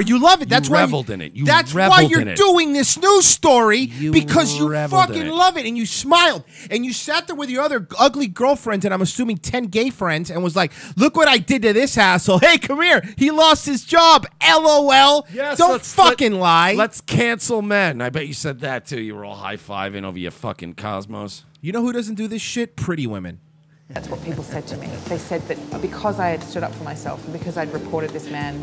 You love it. That's you why reveled in it. That's why you're doing this news story, because you fucking love it, and you smiled and you sat there with your other ugly girlfriends, and I'm assuming 10 gay friends, and was like, "Look what I did to this asshole. Hey, come here. He lost his job. LOL." Yes, don't fucking lie. Let's cancel men. I bet you said that too. You were all high-fiving over your fucking cosmos. You know who doesn't do this shit? Pretty women. That's what people said to me. They said that because I had stood up for myself and because I'd reported this man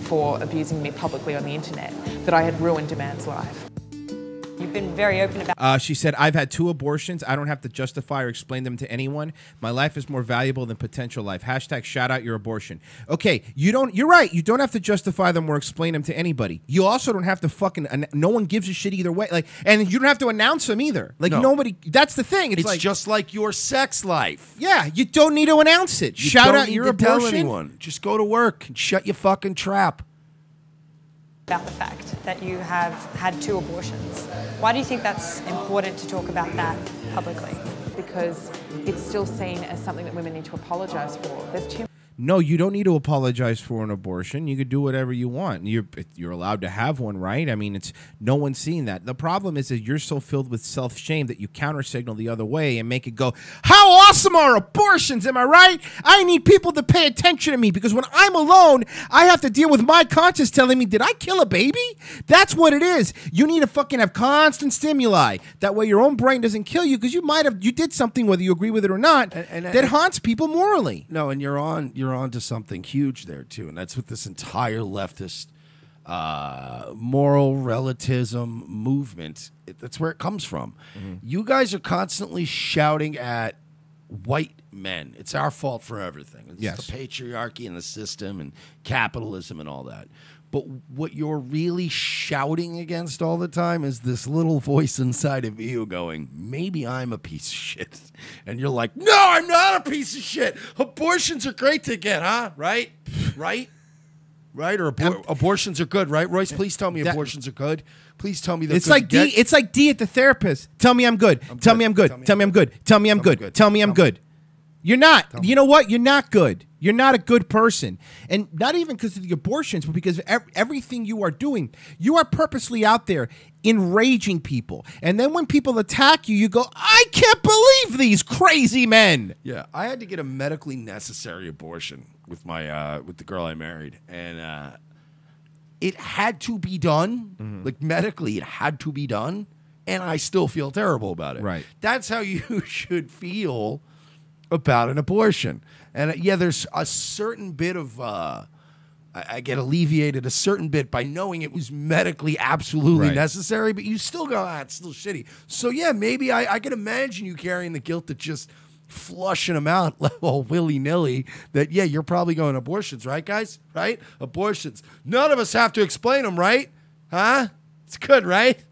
for abusing me publicly on the internet, that I had ruined a man's life. You you've been very open about. She said, I've had 2 abortions. I don't have to justify or explain them to anyone. My life is more valuable than potential life. # shout out your abortion. Okay, you're right. You don't have to justify them or explain them to anybody. You also don't have to fucking, no one gives a shit either way. Like, and you don't have to announce them either. Like, No. nobody, that's the thing. It's like, just like your sex life. yeah, you don't need to announce it. You Shout don't out need your to tell abortion. anyone. Just go to work and shut your fucking trap. About the fact that you have had 2 abortions. Why do you think that's important to talk about that publicly? Because it's still seen as something that women need to apologise for. There's too No, you don't need to apologize for an abortion. You could do whatever you want. You're allowed to have one, right? I mean, it's no one's seen that. The problem is that you're so filled with self-shame that you counter-signal the other way and make it go, how awesome are abortions, am I right? I need people to pay attention to me because when I'm alone, I have to deal with my conscience telling me, did I kill a baby? That's what it is. You need to fucking have constant stimuli. That way your own brain doesn't kill you because you did something, whether you agree with it or not, that haunts people morally. No, and you're on to something huge there too, and that's what this entire leftist moral relativism movement. That's where it comes from. You guys are constantly shouting at white men. It's our fault for everything. It's the patriarchy and the system and capitalism and all that. But what you're really shouting against all the time is this little voice inside of you going, maybe I'm a piece of shit. And you're like, no, I'm not a piece of shit. Abortions are great to get, huh? Right? Right? Right? Or abortions are good, right? Royce, please tell me abortions are good. Please tell me that It's like D. It's like D at the therapist. Tell me I'm good. Tell me I'm good. Tell me I'm good. Tell me I'm good. Tell me I'm good. You're not. You know what? You're not good. You're not a good person. And not even because of the abortions, but because of everything you are doing. You are purposely out there enraging people. And then when people attack you, you go, I can't believe these crazy men. Yeah, I had to get a medically necessary abortion with my with the girl I married. And it had to be done. Like medically, it had to be done. And I still feel terrible about it. Right. That's how you should feel about an abortion. And yeah, there's a certain bit of I get alleviated a certain bit by knowing it was medically absolutely necessary, but you still go, it's still shitty. So yeah, maybe I can imagine you carrying the guilt that just flushing them out all willy-nilly, that yeah, you're probably going abortions, right guys? Right? Abortions. None of us have to explain them, right? Huh? It's good, right?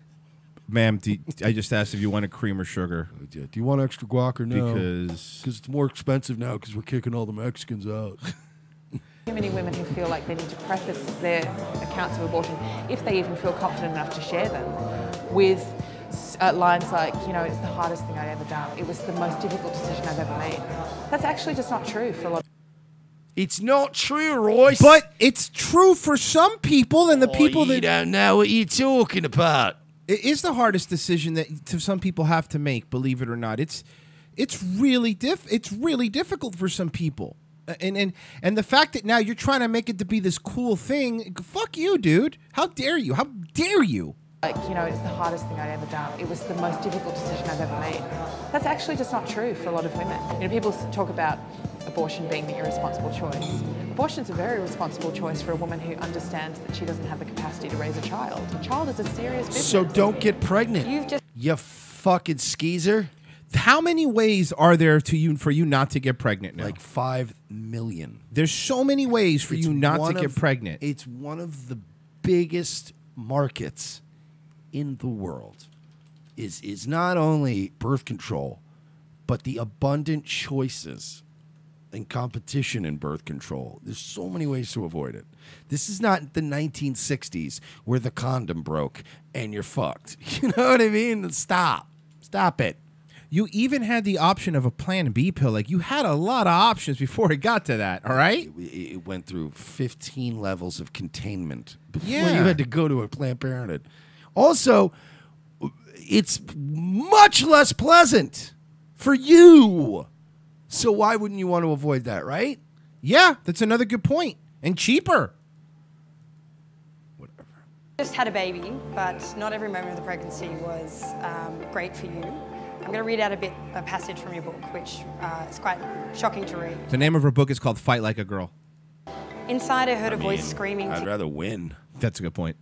Ma'am, I just asked if you wanted cream or sugar. Do you want extra guac or no? Because it's more expensive now because we're kicking all the Mexicans out. Too many women who feel like they need to preface their accounts of abortion, if they even feel confident enough to share them, with lines like, you know, it's the hardest thing I've ever done. It was the most difficult decision I've ever made. That's actually just not true for a lot of It's not true, Royce. But it's true for some people, and the people that don't know what you're talking about. It is the hardest decision that some people have to make, believe it or not. It's really difficult for some people. And the fact that now you're trying to make it to be this cool thing, fuck you, dude. How dare you? How dare you? like, you know, it's the hardest thing I'd ever done. It was the most difficult decision I've ever made. That's actually just not true for a lot of women. You know, people talk about abortion being the irresponsible choice. Abortion's a very responsible choice for a woman who understands that she doesn't have the capacity to raise a child. A child is a serious business. So don't get pregnant. You fucking skeezer. How many ways are there for you not to get pregnant now? Like 5 million. There's so many ways for you not to get pregnant. It's one of the biggest markets in the world. Is not only birth control, but the abundant choices and competition in birth control. There's so many ways to avoid it. This is not the 1960s where the condom broke and you're fucked. You know what I mean? Stop it. You even had the option of a Plan B pill. Like, you had a lot of options before it got to that, all right? It went through 15 levels of containment before Yeah. you had to go to a Planned Parenthood. Also, it's much less pleasant for you. So why wouldn't you want to avoid that, right? Yeah, that's another good point. And cheaper. Just had a baby, but not every moment of the pregnancy was great for you. I'm going to read out a passage from your book, which is quite shocking to read. The name of her book is called Fight Like a Girl. Inside, I heard a voice screaming I'd to rather win. That's a good point.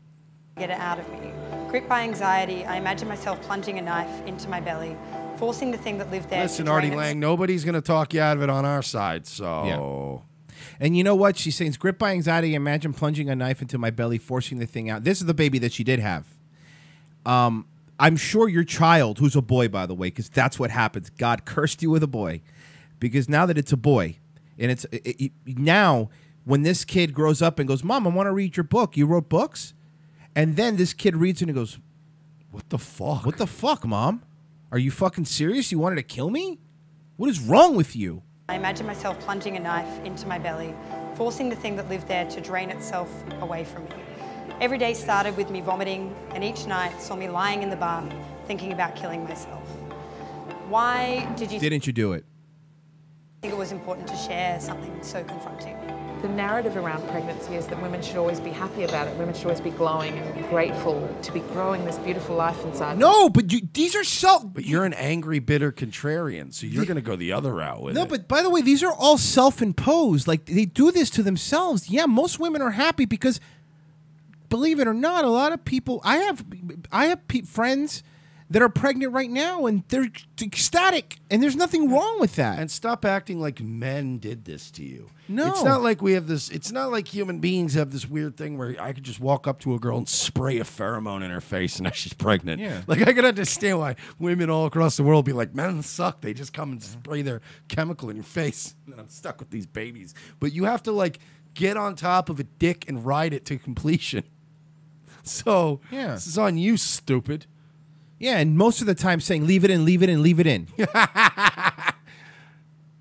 get it out of me. Gripped by anxiety, I imagine myself plunging a knife into my belly, forcing the thing that lived there Listen, to Artie drain Lang, nobody's going to talk you out of it on our side, so... And you know what? She's saying, gripped by anxiety, imagine plunging a knife into my belly, forcing the thing out. This is the baby that she did have. I'm sure your child, who's a boy, by the way, because that's what happens. God cursed you with a boy. Because now that it's a boy, and now when this kid grows up and goes, Mom, I want to read your book. You wrote books? And then this kid reads it and goes, what the fuck? What the fuck, Mom? Are you fucking serious? You wanted to kill me? What is wrong with you? I imagine myself plunging a knife into my belly, forcing the thing that lived there to drain itself away from me. Every day started with me vomiting, and each night saw me lying in the bath, thinking about killing myself. Why Didn't you do it? think it was important to share something so confronting? The narrative around pregnancy is that women should always be happy about it. Women should always be glowing and grateful to be growing this beautiful life inside. No, but these are But you're an angry, bitter contrarian, so you're going to go the other route with it. No, but by the way, these are all self-imposed. Like, they do this to themselves. Yeah, most women are happy because, believe it or not, a lot of people... I have friends that are pregnant right now, and they're ecstatic, and there's nothing wrong with that. And stop acting like men did this to you. No. It's not like we have this... It's not like human beings have this weird thing where I could just walk up to a girl and spray a pheromone in her face and now she's pregnant. Yeah. Like, I can understand why women all across the world be like, men suck. They just come and spray their chemical in your face. And I'm stuck with these babies. But you have to, like, get on top of a dick and ride it to completion. So, this is on you, stupid. Yeah, and most of the time saying, leave it in, leave it in, leave it in.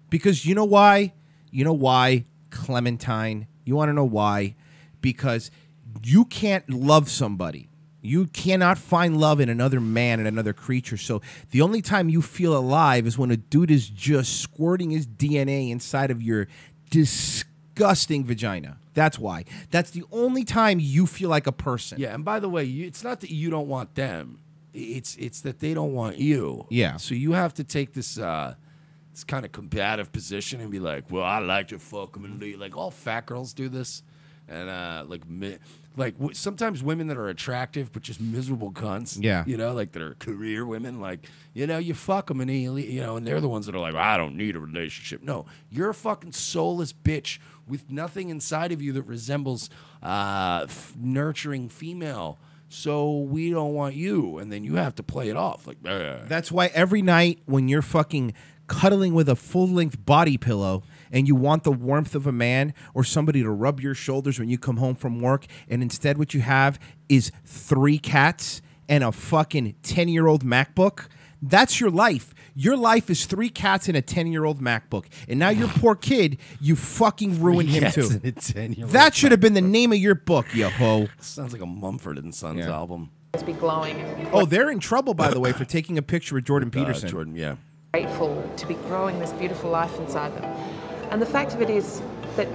Because you know why? You know why, Clementine? You want to know why? Because you can't love somebody. You cannot find love in another man and another creature. So the only time you feel alive is when a dude is just squirting his DNA inside of your disgusting vagina. That's why. That's the only time you feel like a person. Yeah, and by the way, it's not that you don't want them. It's that they don't want you. Yeah. So you have to take this this kind of combative position and be like, well, I like to fuck them and leave. Like, all fat girls do this. And sometimes women that are attractive but just miserable cunts. Yeah. You know, like that are career women. Like, you know, you fuck them and and they're the ones that are like, I don't need a relationship. No, you're a fucking soulless bitch with nothing inside of you that resembles nurturing female. So we don't want you, and then you have to play it off like. That's why every night when you're fucking cuddling with a full-length body pillow and you want the warmth of a man or somebody to rub your shoulders when you come home from work, and instead what you have is 3 cats and a fucking 10-year-old MacBook, that's your life. Your life is 3 cats and a 10-year-old MacBook. And now your poor kid, you fucking ruined him too. And a 10-year-old that should have been the name of your book, yo ho. Sounds like a Mumford & Sons album. Be glowing. Oh, they're in trouble, by the way, for taking a picture with Jordan Peterson. Jordan, yeah. Grateful to be growing this beautiful life inside them. And the fact of it is that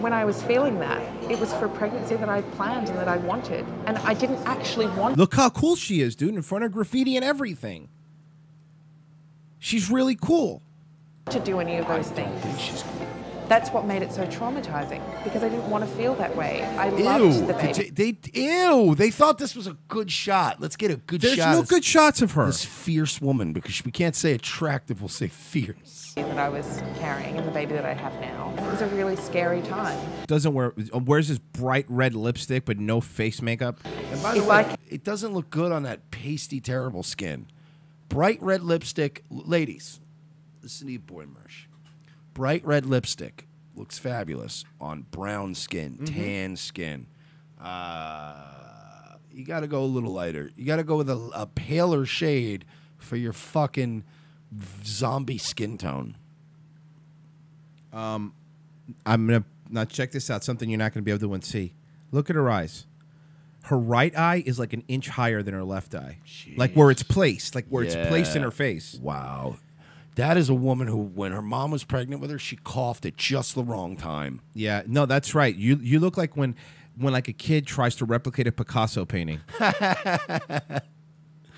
when I was feeling that, it was for a pregnancy that I planned and that I wanted. And I didn't actually want. Look how cool she is, dude, in front of graffiti and everything. She's really cool. To do any of those things. That's what made it so traumatizing, because I didn't want to feel that way. I loved the baby. They thought this was a good shot. Let's get a good shot. There's no good shots of her. This fierce woman, because we can't say attractive, we'll say fierce. That I was carrying and the baby that I have now. It was a really scary time. Wears this bright red lipstick but no face makeup. And by the way, it doesn't look good on that pasty, terrible skin. Bright red lipstick, ladies, listen to you, boy Mersh. Bright red lipstick looks fabulous on brown skin, tan skin. You got to go a little lighter. You got to go with a paler shade for your fucking zombie skin tone. I'm gonna now check this out. Something you're not gonna be able to see. Look at her eyes. Her right eye is like an inch higher than her left eye. Jeez. Like where it's placed. Like where it's placed in her face. Wow. That is a woman who, when her mom was pregnant with her, she coughed at just the wrong time. Yeah, no, that's right. You look like when like a kid tries to replicate a Picasso painting.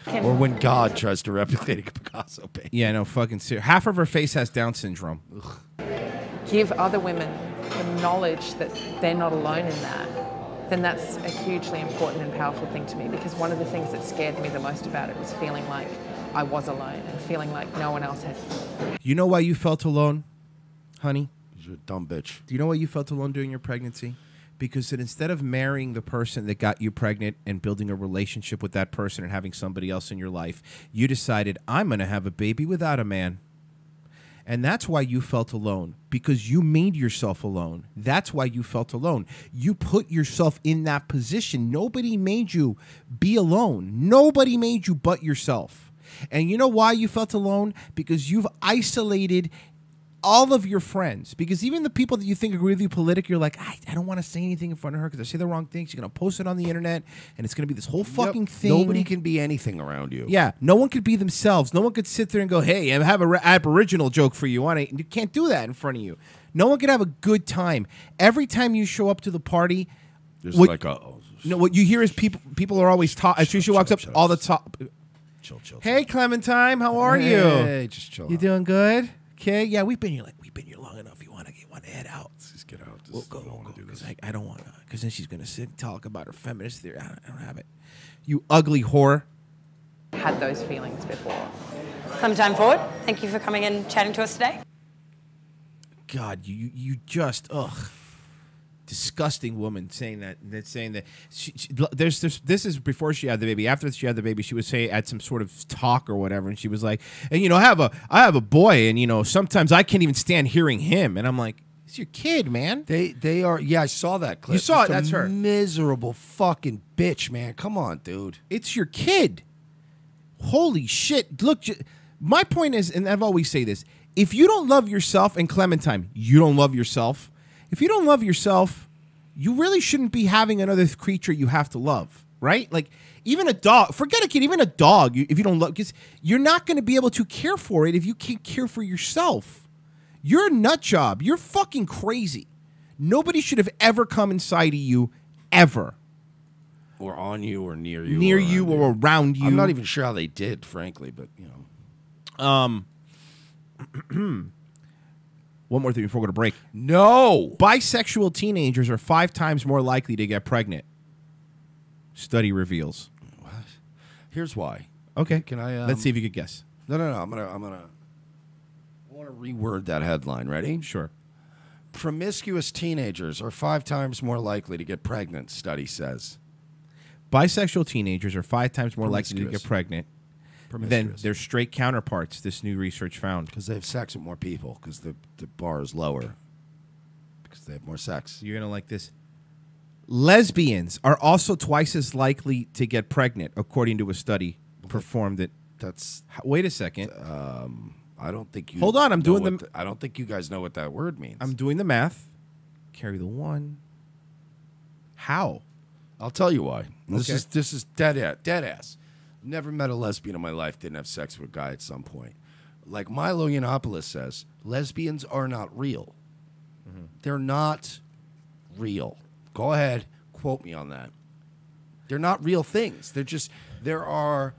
Or when God tries to replicate a Picasso painting. Yeah, no, fucking serious. Half of her face has Down syndrome. Give other women the knowledge that they're not alone in that then that's a hugely important and powerful thing to me, because one of the things that scared me the most about it was feeling like I was alone and feeling like no one else had. You know why you felt alone, honey? You're a dumb bitch. Do you know why you felt alone during your pregnancy? Because that instead of marrying the person that got you pregnant and building a relationship with that person and having somebody else in your life, you decided, I'm going to have a baby without a man. And that's why you felt alone, because you made yourself alone. That's why you felt alone. You put yourself in that position. Nobody made you be alone. Nobody made you but yourself. And you know why you felt alone? Because you've isolated all of your friends, because even the people that you think agree with you politically, you're like, I don't want to say anything in front of her because I say the wrong things. She's going to post it on the internet, and it's going to be this whole fucking thing. Nobody can be anything around you. Yeah, no one could be themselves. No one could sit there and go, hey, I have an Aboriginal joke for you. You can't do that in front of you. No one could have a good time. Every time you show up to the party, there's like a... No, what you hear is people are always talking. As soon as she walks up, all the top. Chill. Hey, Clementine, how are you? Hey, just chill. You doing good? Okay, yeah, we've been here long enough. You want to head out? Let's just get out. We'll go. Because I don't want to. Because then she's gonna sit and talk about her feminist theory. I don't have it. You ugly whore. Had those feelings before. Clementine Ford, thank you for coming and chatting to us today. God, you just disgusting woman saying that. This is before she had the baby. After she had the baby, she would say at some sort of talk or whatever, and she was like, and I have a boy, and sometimes I can't even stand hearing him, and I'm like, it's your kid, man. They are. Yeah, I saw that clip. You saw it. Just That's her. Miserable fucking bitch, man. Come on, dude. It's your kid. Holy shit! Look, my point is, and I've always say this: if you don't love yourself, and Clementine, you don't love yourself. If you don't love yourself, you really shouldn't be having another creature you have to love, right? Like, even a dog, forget a kid, even a dog, if you don't love, because you're not going to be able to care for it if you can't care for yourself. You're a nut job. You're fucking crazy. Nobody should have ever come inside of you, ever. Or on you, or near you. Near you, or around you. I'm not even sure how they did, frankly, but, One more thing before we go to break. No. Bisexual teenagers are 5 times more likely to get pregnant. Study reveals. What? Here's why. Okay. Can I? Let's see if you could guess. No. I want to reword that headline. Ready? Sure. Promiscuous teenagers are 5 times more likely to get pregnant, study says. Bisexual teenagers are 5 times more likely to get pregnant than their straight counterparts, this new research found. Because they have sex with more people, because the bar is lower. Because they have more sex. You're going to like this. Lesbians are also twice as likely to get pregnant, according to a study performed at... Wait a second. I don't think you... Hold on, I'm doing the... I don't think you guys know what that word means. I'm doing the math. Carry the 1. How? I'll tell you why. Okay. This is dead ass. Never met a lesbian in my life, didn't have sex with a guy at some point. Like Milo Yiannopoulos says, lesbians are not real. Mm-hmm. They're not real. Go ahead, quote me on that. They're not real things. There are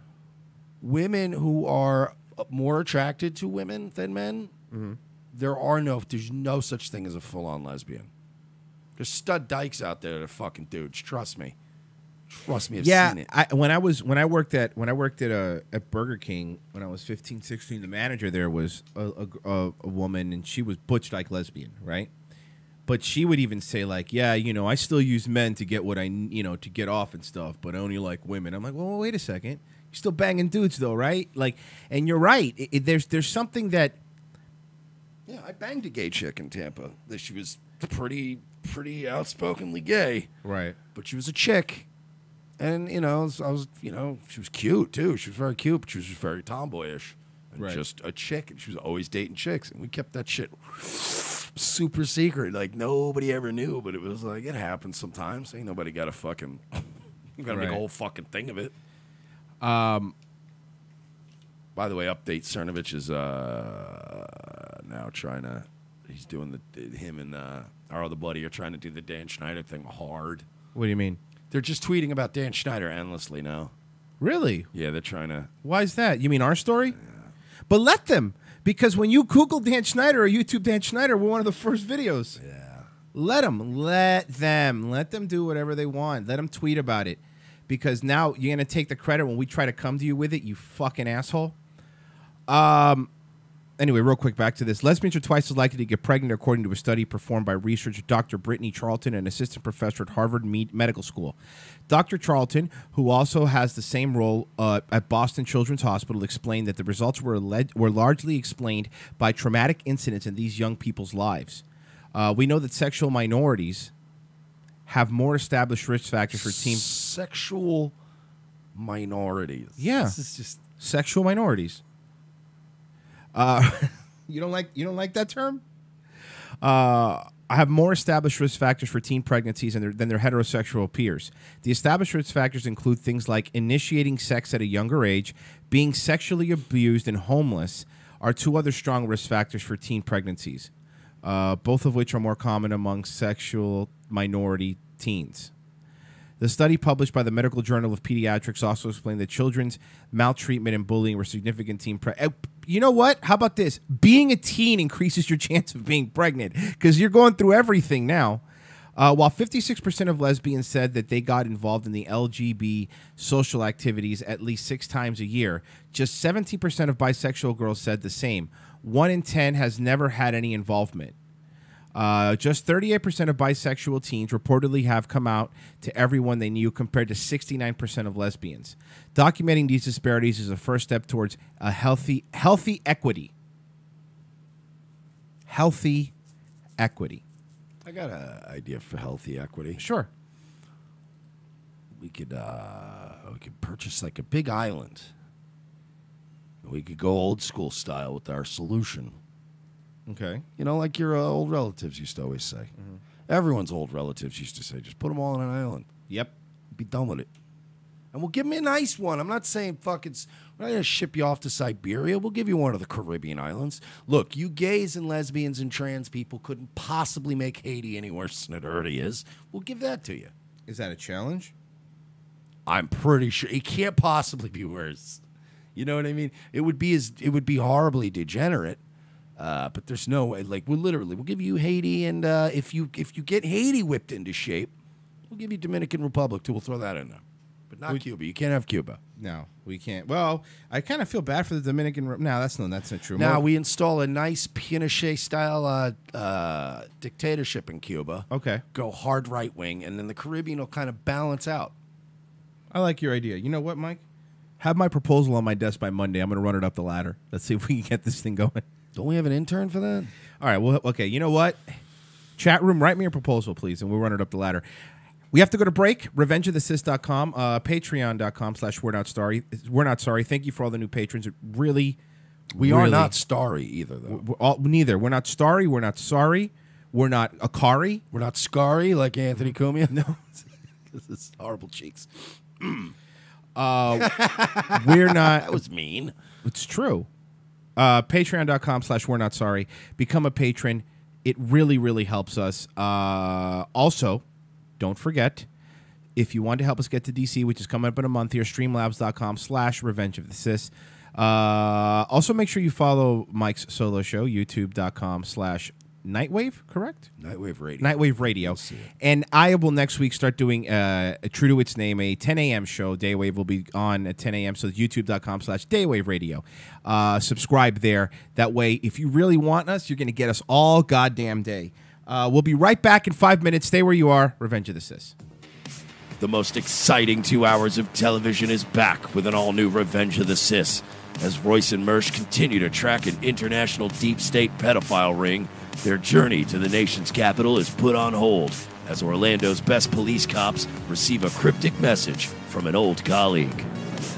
women who are more attracted to women than men. Mm-hmm. There's no such thing as a full-on lesbian. There's stud dykes out there that are fucking dudes. Trust me. Trust me, I've seen it. When I worked at Burger King when I was 15, 16, the manager there was a woman, and she was butch like lesbian, right? But she would even say like, yeah, I still use men to get what to get off and stuff, but I only like women. I'm like, well, wait a second, you're still banging dudes though, right? Like, and you're right. There's something that. Yeah, I banged a gay chick in Tampa. She was pretty outspokenly gay, right? But she was a chick. And, she was cute, too. She was very cute, but she was just very tomboyish. And just a chick, and she was always dating chicks. And we kept that shit super secret. Like, nobody ever knew, but it was like, it happens sometimes. Ain't nobody got a fucking, you got to make a whole fucking thing of it. By the way, update, Cernovich is now trying to, he's doing him and our other buddy are trying to do the Dan Schneider thing hard. What do you mean? They're just tweeting about Dan Schneider endlessly now. Really? Yeah, they're trying to. Why is that? You mean our story? Yeah. But let them, because when you Google Dan Schneider or YouTube Dan Schneider, we're one of the first videos. Yeah. Let them do whatever they want. Let them tweet about it, because now you're gonna take the credit when we try to come to you with it. You fucking asshole. Anyway, real quick, back to this. Lesbians are twice as likely to get pregnant, according to a study performed by researcher Dr. Brittany Charlton, an assistant professor at Harvard Medical School. Dr. Charlton, who also has the same role at Boston Children's Hospital, explained that the results were largely explained by traumatic incidents in these young people's lives. We know that sexual minorities have more established risk factors for teens. Sexual minorities. Yeah. This is just sexual minorities. You don't like that term? Have more established risk factors for teen pregnancies than their heterosexual peers. The established risk factors include things like initiating sex at a younger age, being sexually abused, and homeless are two other strong risk factors for teen pregnancies, both of which are more common among sexual minority teens. The study published by the Medical Journal of Pediatrics also explained that children's maltreatment and bullying were significant teen You know what? How about this? Being a teen increases your chance of being pregnant because you're going through everything now. While 56% of lesbians said that they got involved in the LGBT social activities at least 6 times a year, just 17% of bisexual girls said the same. 1 in 10 has never had any involvement. Just 38% of bisexual teens reportedly have come out to everyone they knew, compared to 69% of lesbians. Documenting these disparities is a first step towards a healthy equity. Healthy equity. I got an idea for healthy equity. Sure. We could purchase like a big island. We could go old school style with our solution. Okay. You know, like your old relatives used to always say. Mm-hmm. Everyone's old relatives used to say, just put them all on an island. Yep. Be done with it. And we'll give them a nice one. I'm not saying we're not going to ship you off to Siberia. We'll give you one of the Caribbean islands. Look, you gays and lesbians and trans people couldn't possibly make Haiti any worse than it already is. We'll give that to you. Is that a challenge? I'm pretty sure it can't possibly be worse. You know what I mean? It would be horribly degenerate. But there's no way. Like, we'll give you Haiti, and if you get Haiti whipped into shape, we'll give you Dominican Republic too. We'll throw that in there, but not Cuba. You can't have Cuba. No, we can't. Well, I kind of feel bad for the Dominican. No, that's not true. Now we install a nice Pinochet style dictatorship in Cuba. Okay, go hard right wing, and then the Caribbean will kind of balance out. I like your idea. You know what, Mike? Have my proposal on my desk by Monday. I'm going to run it up the ladder. Let's see if we can get this thing going. Don't we have an intern for that? All right. Well, okay. You know what? Chat room, write me a proposal, please, and we'll run it up the ladder. We have to go to break. RevengeOfTheSis.com, Patreon.com/We're Not Sorry. We're Not Sorry. Thank you for all the new patrons. It really, we are not starry either, though. Neither. We're not starry. We're not sorry. We're not Akari. We're not scary like Anthony Cumia. No, because it's horrible cheeks. We're not. That was mean. It's true. Patreon.com/We're Not Sorry. Become a patron. It really, really helps us. Also, don't forget, if you want to help us get to DC, which is coming up in a month here, streamlabs.com/RevengeOfTheSis. Also, make sure you follow Mike's solo show, youtube.com/Nightwave, correct? Nightwave Radio. Nightwave Radio. And I will next week start doing, true to its name, a 10 a.m. show. Daywave will be on at 10 a.m. So youtube.com/Daywave Radio. Subscribe there. That way, if you really want us, you're going to get us all goddamn day. We'll be right back in 5 minutes. Stay where you are. Revenge of the Sis. The most exciting 2 hours of television is back with an all-new Revenge of the Sis. As Royce and Mersch continue to track an international deep state pedophile ring, their journey to the nation's capital is put on hold as Orlando's best police cops receive a cryptic message from an old colleague.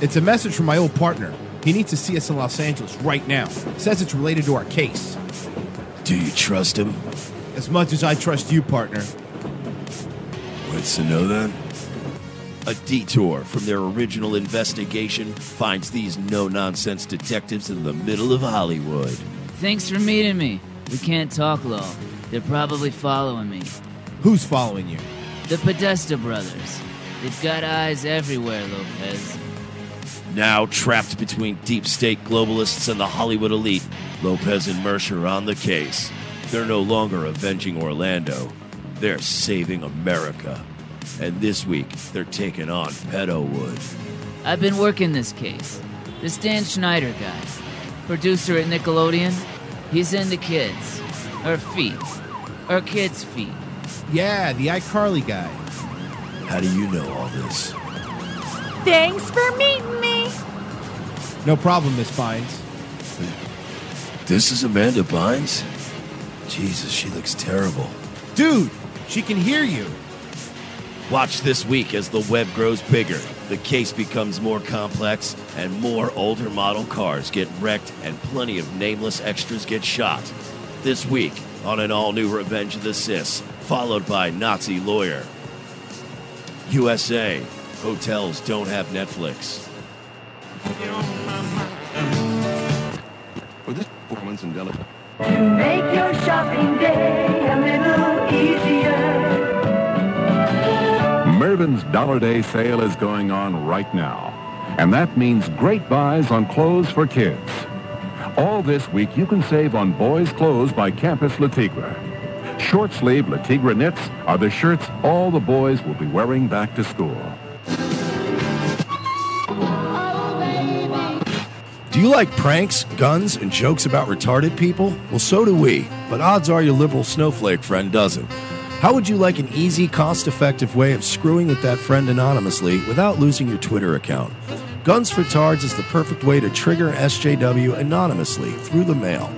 It's a message from my old partner. He needs to see us in Los Angeles right now. Says it's related to our case. Do you trust him? As much as I trust you, partner. What's to know then? A detour from their original investigation finds these no-nonsense detectives in the middle of Hollywood. Thanks for meeting me. We can't talk long. They're probably following me. Who's following you? The Podesta brothers. They've got eyes everywhere, Lopez. Now trapped between deep state globalists and the Hollywood elite, Lopez and Mersch are on the case. They're no longer avenging Orlando. They're saving America. And this week, they're taking on Pedowood. I've been working this case. This Dan Schneider guy, producer at Nickelodeon, he's into kids. Or feet. Or kids' feet. Yeah, the iCarly guy. How do you know all this? Thanks for meeting me. No problem, Miss Bynes. This is Amanda Bynes? Jesus, she looks terrible. Dude, she can hear you. Watch this week as the web grows bigger, the case becomes more complex, and more older model cars get wrecked and plenty of nameless extras get shot. This week on an all-new Revenge of the Sis, followed by Nazi Lawyer. USA, hotels don't have Netflix. For this performance in Delaware. To make your shopping day a little easier. Mervyn's Dollar Day sale is going on right now, and that means great buys on clothes for kids. All this week, you can save on boys' clothes by Campus Le Tigre. Short-sleeve Le Tigre knits are the shirts all the boys will be wearing back to school. Do you like pranks, guns, and jokes about retarded people? Well, so do we, but odds are your liberal snowflake friend doesn't. How would you like an easy, cost-effective way of screwing with that friend anonymously without losing your Twitter account? Guns for Tards is the perfect way to trigger SJW anonymously through the mail.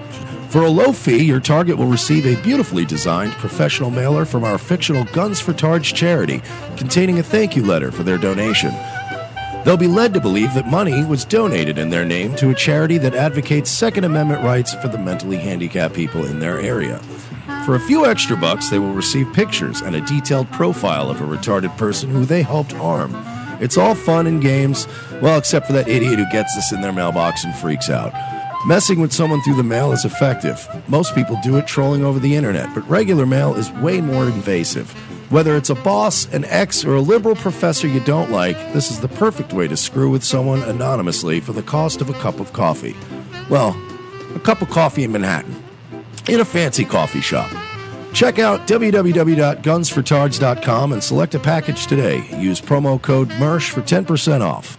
For a low fee, your target will receive a beautifully designed professional mailer from our fictional Guns for Tards charity containing a thank you letter for their donation. They'll be led to believe that money was donated in their name to a charity that advocates Second Amendment rights for the mentally handicapped people in their area. For a few extra bucks, they will receive pictures and a detailed profile of a retarded person who they helped harm. It's all fun and games, well, except for that idiot who gets this in their mailbox and freaks out. Messing with someone through the mail is effective. Most people do it trolling over the internet, but regular mail is way more invasive. Whether it's a boss, an ex, or a liberal professor you don't like, this is the perfect way to screw with someone anonymously for the cost of a cup of coffee. Well, a cup of coffee in Manhattan, in a fancy coffee shop. Check out www.gunsfortards.com and select a package today. Use promo code MERSH for 10% off.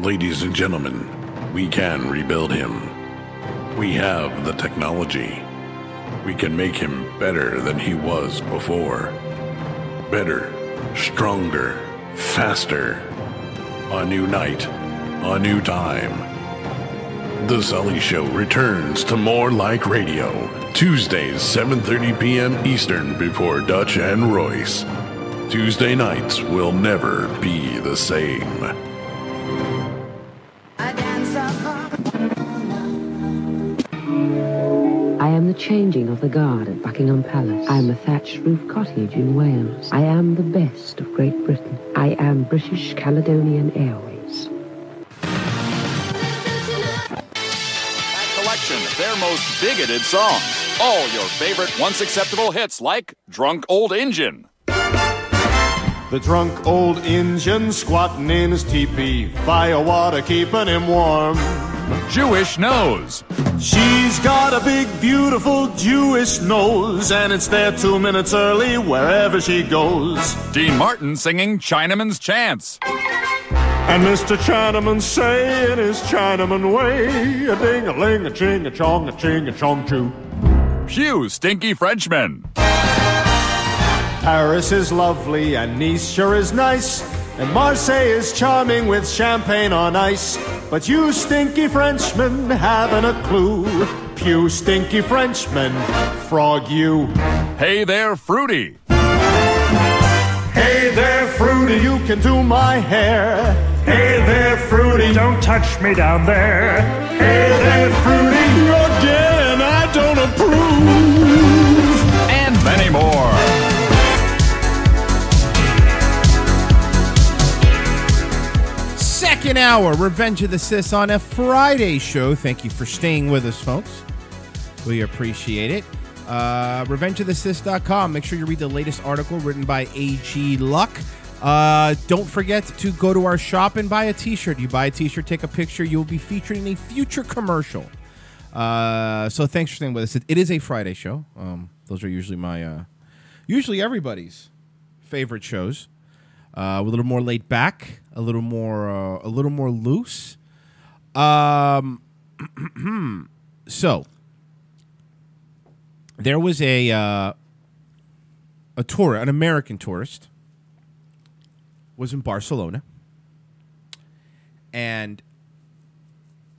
Ladies and gentlemen, we can rebuild him. We have the technology. We can make him better than he was before. Better, stronger, faster. A new night, a new time. The Sully Show returns to More Like Radio, Tuesdays, 7:30 p.m. Eastern before Dutch and Royce. Tuesday nights will never be the same. I am the changing of the guard at Buckingham Palace. I am a thatched roof cottage in Wales. I am the best of Great Britain. I am British Caledonian Airways. That collection, their most bigoted songs. All your favorite once acceptable hits like Drunk Old Injun. The drunk old Injun squatting in his teepee, fire water keeping him warm. Jewish Nose. She's got a big, beautiful Jewish nose, and it's there 2 minutes early wherever she goes. Dean Martin singing Chinaman's Chants. And Mr. Chinaman say in his Chinaman way, a ding-a-ling, a ching-a-chong, a ching-a-chong choo. Pew Stinky Frenchman. Paris is lovely and Nice sure is nice, and Marseille is charming with champagne on ice. But you stinky Frenchmen haven't a clue. Pew stinky Frenchmen, frog you. Hey there, Fruity. Hey there, Fruity, you can do my hair. Hey there, Fruity, don't touch me down there. Hey there, Fruity, again I don't approve. And many more. Second hour, Revenge of the Sis on a Friday show. Thank you for staying with us, folks. We appreciate it. RevengeOfTheSis.com. Make sure you read the latest article written by A.G. Luck. Don't forget to go to our shop and buy a t-shirt. You buy a t-shirt, take a picture, you'll be featured in a future commercial. So thanks for staying with us. It is a Friday show. Those are usually my, usually everybody's favorite shows. A little more laid back, a little more loose. So there was an American tourist was in Barcelona, and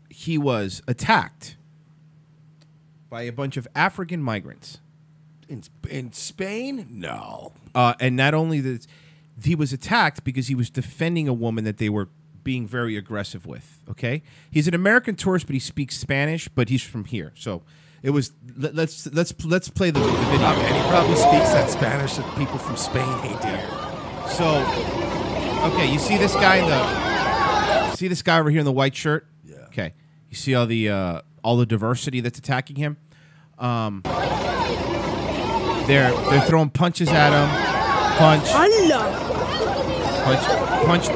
he was attacked by a bunch of African migrants. In Spain? No. And not only that, he was attacked because he was defending a woman that they were being very aggressive with. Okay, he's an American tourist, but he speaks Spanish, but he's from here. So it was. Let's play the video. And he probably speaks that Spanish that people from Spain hate to hear. So, okay, you see this guy over here in the white shirt? Yeah. Okay, you see all the diversity that's attacking him. They're throwing punches at him. Punch,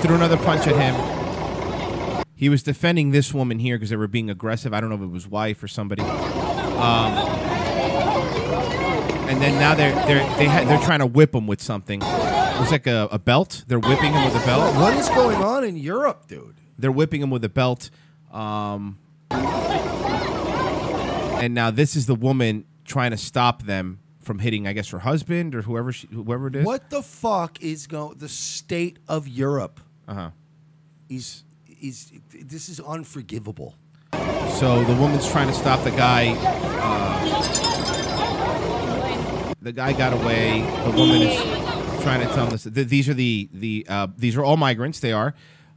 threw another punch at him. He was defending this woman here because they were being aggressive. I don't know if it was wife or somebody. And then now they're trying to whip him with something. It was like a belt. They're whipping him with a belt. What is going on in Europe, dude? They're whipping him with a belt. And now this is the woman trying to stop them from hitting, I guess, her husband or whoever it is. What the fuck is the state of Europe? This is unforgivable. So the woman's trying to stop the guy. The guy got away. The woman is trying to tell him this. These are these are all migrants. They are.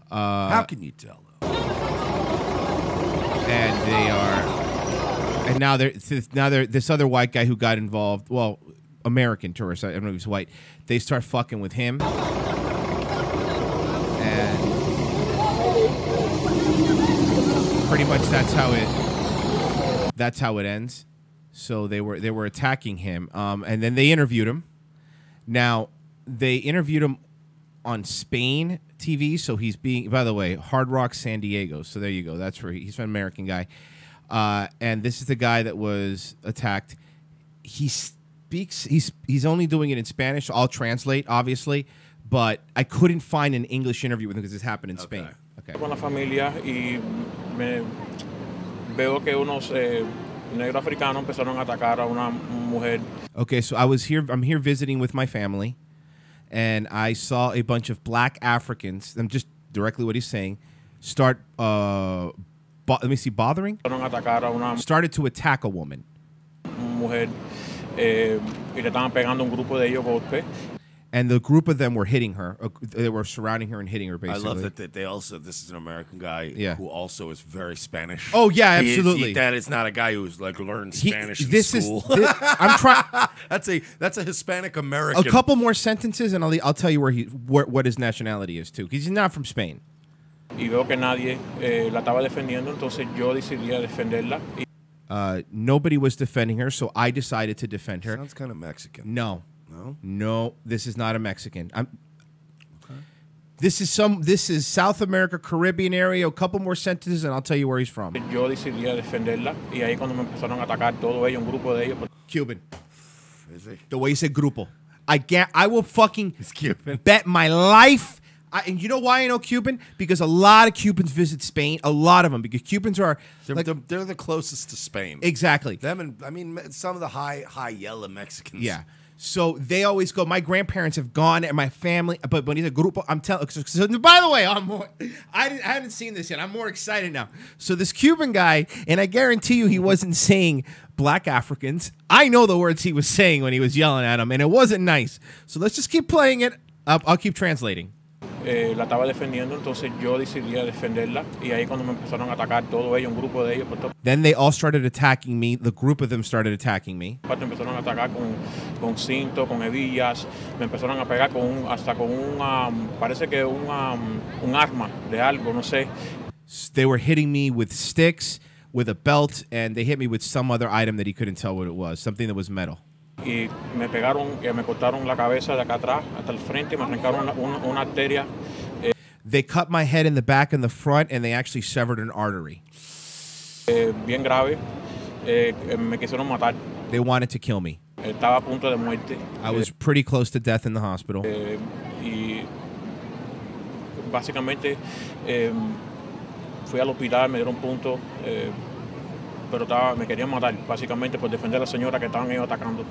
How can you tell them? And they are. And now they're this other white guy who got involved. Well, American tourist. I don't know if he's white. They start fucking with him, and pretty much that's how it ends. So they were attacking him, and then they interviewed him. Now they interviewed him on Spain TV. So he's being, by the way, Hard Rock San Diego. So there you go. That's where he's an American guy. And this is the guy that was attacked. He speaks. He's only doing it in Spanish. So I'll translate, obviously, but I couldn't find an English interview with him because this happened in Spain. Okay. Con la familia y veo que unos negros africanos empezaron a atacar a una mujer. Okay, so I'm here visiting with my family, and I saw a bunch of black Africans. I'm just directly what he's saying. Start. Bothering? Started to attack a woman. And the group of them were hitting her. They were surrounding her and hitting her, basically. I love that they also, this is an American guy who also is very Spanish. Oh, yeah, absolutely. That is not a guy who's like learned Spanish in school. I'm trying. That's a Hispanic American. A couple more sentences, and I'll tell you what his nationality is, too. Because he's not from Spain. Y veo que nadie la estaba defendiendo, entonces yo decidí defenderla. Nobody was defending her, so I decided to defend her. Sounds kind of Mexican. No, this is not a Mexican. This is South America, Caribbean area. A couple more sentences, and I'll tell you where he's from. Yo decidí defenderla, y ahí cuando me empezaron a atacar todo ellos, un grupo de ellos. Cuban. Is he? The way you said grupo. I will fucking bet my life. And you know why I know Cuban? Because a lot of Cubans visit Spain. A lot of them, because Cubans are they're the closest to Spain. Exactly. Them and some of the high yellow Mexicans. Yeah. So they always go. My grandparents have gone, and my family. But when he's a grupo, I'm telling. So, by the way, I haven't seen this yet. I'm more excited now. So this Cuban guy, and I guarantee you, he wasn't saying black Africans. I know the words he was saying when he was yelling at them, and it wasn't nice. So let's just keep playing it. I'll keep translating. la estaba defendiendo, entonces yo decidí defenderla y ahí cuando me empezaron a atacar todos ellos, un grupo de ellos, por todas Then they all started attacking me. The group of them started attacking me. partes empezaron a atacar con cinto, con hebillas, me empezaron a pegar hasta con parece que un arma de algo, no sé. They were hitting me with sticks, with a belt, and they hit me with some other item that he couldn't tell what it was, something that was metal. Y me pegaron, me cortaron la cabeza de acá atrás hasta el frente y me arrancaron una arteria. They cut my head in the back and the front, and they actually severed an artery. Bien grave, me quisieron matar. They wanted to kill me. Estaba a punto de muerte. I was pretty close to death in the hospital. Y básicamente fui al hospital, me dieron puntos, pero me querían matar, básicamente por defender a la señora que estaban ellos atacando.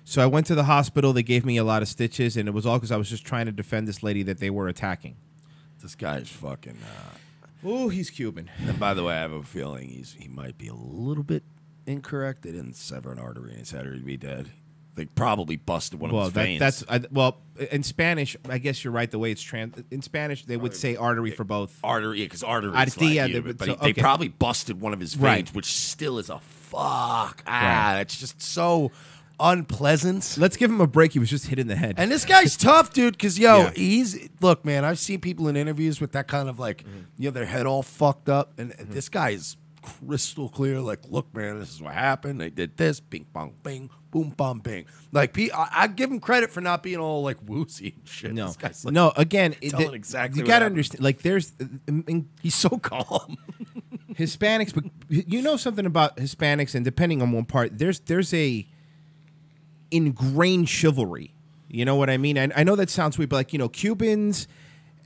So I went to the hospital. They gave me a lot of stitches, and it was all because I was just trying to defend this lady that they were attacking. This guy's fucking. Ooh, he's Cuban. And by the way, I have a feeling he might be a little bit incorrect. They didn't sever an artery in his head or he'd be dead. They probably busted one of his veins. In Spanish, I guess you're right. The way it's in Spanish, they would say artery for both. Artery, because artery is they probably busted one of his veins, which still is a fuck. It's just so unpleasant. Let's give him a break. He was just hit in the head. And this guy's tough, dude, because, look, man, I've seen people in interviews with that kind of like, their head all fucked up. And this guy is crystal clear. Like, look, man, this is what happened. They did this. Bing, bong, bing, boom, bom, bing. Like, I give him credit for not being all like woozy and shit. No, this guy's, like, no. Again, telling exactly you what got to happened. understand. Like, he's so calm. Hispanics, but you know something about Hispanics, and depending on one part, there's a ingrained chivalry. You know what I mean? And I know that sounds weird, but like, Cubans,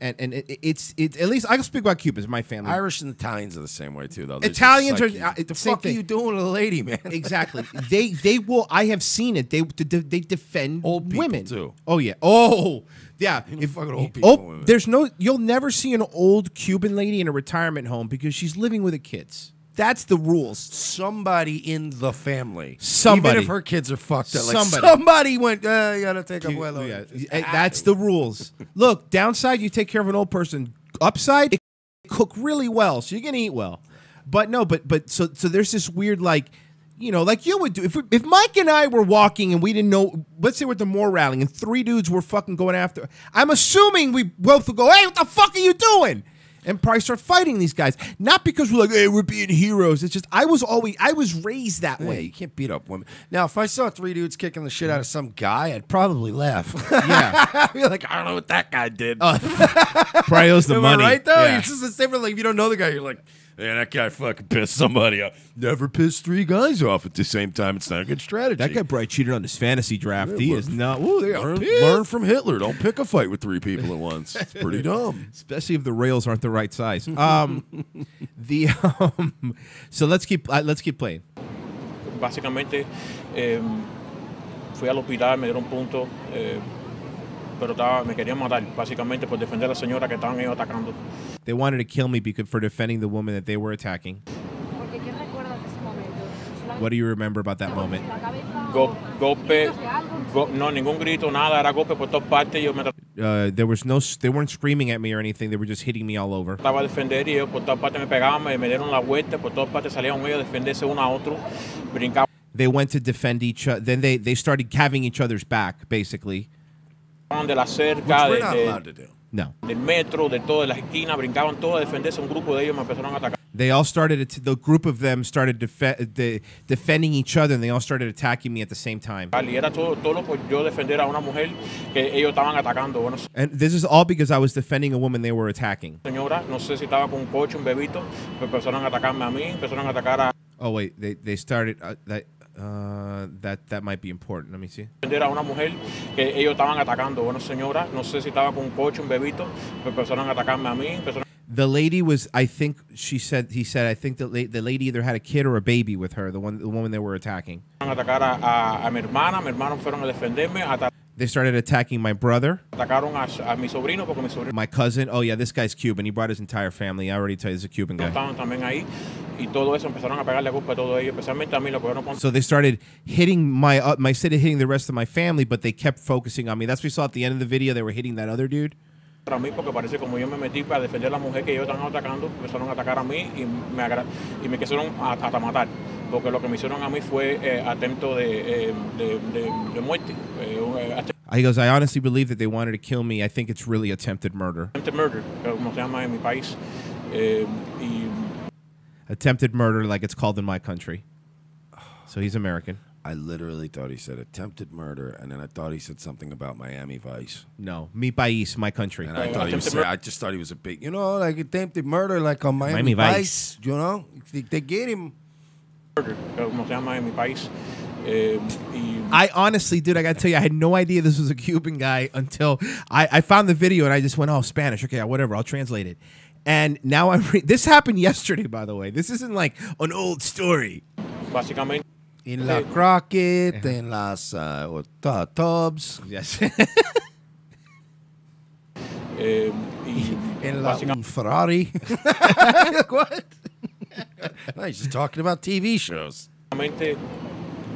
and it's at least I can speak about Cubans, my family. Irish and Italians are the same way too, though. They're Italians just are the same fuck thing. are you doing to the lady, man? Exactly. They will. I have seen it. They defend old people women too. Oh yeah. Oh yeah. Fucking old people. There's you'll never see an old Cuban lady in a retirement home because she's living with the kids. That's the rules. Somebody in the family. Somebody. Even if her kids are fucked up. Like Somebody. somebody went, you gotta take abuelo. That's the rules. Look, downside, you take care of an old person. Upside, they cook really well, so you're gonna eat well. But no, so there's this weird, like, like you would do if Mike and I were walking and we didn't know. Let's say we're at the Moore rally and 3 dudes were fucking going after. I'm assuming we both would go, "Hey, what the fuck are you doing?" And probably start fighting these guys. Not because we're like, "Hey, we're being heroes." It's just I was raised that way. You can't beat up women. Now, if I saw 3 dudes kicking the shit out of some guy, I'd probably laugh. Yeah. I'd be like, I don't know what that guy did. Probably owes the Am I money. right, though? Yeah. It's just the same. Like, if you don't know the guy, you're like, man, that guy fucking pissed somebody off. Never pissed 3 guys off at the same time. It's not a good strategy. That guy probably cheated on his fantasy draft. He is not. Ooh, they are learn from Hitler. Don't pick a fight with 3 people at once. It's pretty dumb. Especially if the rails aren't the right size. So let's keep playing. Básicamente fui al hospital, me dieron puntos, pero me querían matar, básicamente por defender a la señora que estaban ellos atacando. They wanted to kill me for defending the woman that they were attacking. What do you remember about that moment? Golpe, no, ningún grito, nada, era golpe por todas partes. They weren't screaming at me or anything. They were just hitting me all over. Estaba a defender y ellos por todas partes me pegaban, me dieron la vuelta, por todas partes salían ellos a defenderse uno a otro, brincaban. They went to defend each other. Then they started having each other's back, basically. De la cerca, Which we're not allowed to do. No. Del metro, de todas las esquinas, brincaban todos a defenderse. Un grupo de ellos me empezaron a atacar. They all started. The group of them started defending each other, and they all started attacking me at the same time. Y era todo por yo defender a una mujer que ellos estaban atacando. Bueno, And this is all because I was defending a woman they were attacking. señora, no sé si estaba con un coche, un bebito, me empezaron a atacarme a mí, empezaron a atacar a Oh wait, they started that might be important. Let me see. defender a una mujer que ellos estaban atacando. Bueno, señora, no sé si estaba con un coche, un bebito, me empezaron a atacarme a mí, The lady was, I think he said, I think the lady either had a kid or a baby with her, the woman they were attacking. atacar a mi hermana fueron a defenderme, They started attacking my brother. atacaron a mi sobrino porque mi sobrino My cousin. Oh yeah, this guy's Cuban. He brought his entire family. I already tell you, he's a Cuban guy. estaban también ahí y todo eso empezaron a pegarle culpa a todos ellos, especialmente a mí, lo que no So they started hitting instead of hitting the rest of my family, but they kept focusing on me. That's what we saw at the end of the video. They were hitting that other dude. Para mí, porque parece como yo me metí para defender a la mujer que ellos están atacando, empezaron a atacar a mí y me quisieron hasta matar. Porque lo que me hicieron a mí fue atento de muerte. He goes, I honestly believe that they wanted to kill me. I think it's really attempted murder. Attempted murder, como se llama en mi país. Attempted murder, like it's called in my country. So he's American. I literally thought he said attempted murder, and then I thought he said something about Miami Vice. No, mi país, my country. And I thought he was I just thought he was a big, like attempted murder, like on Miami Vice. You know, they get him. Murder, como se llama en mi país. I honestly, dude, I got to tell you, I had no idea this was a Cuban guy until I found the video, and I just went, oh, Spanish. Okay, whatever, I'll translate it. And now this happened yesterday, by the way. This isn't like an old story. Básicamente. In la Crockett, en las tubs. Yes. In la Ferrari. What? No, he's just talking about TV shows.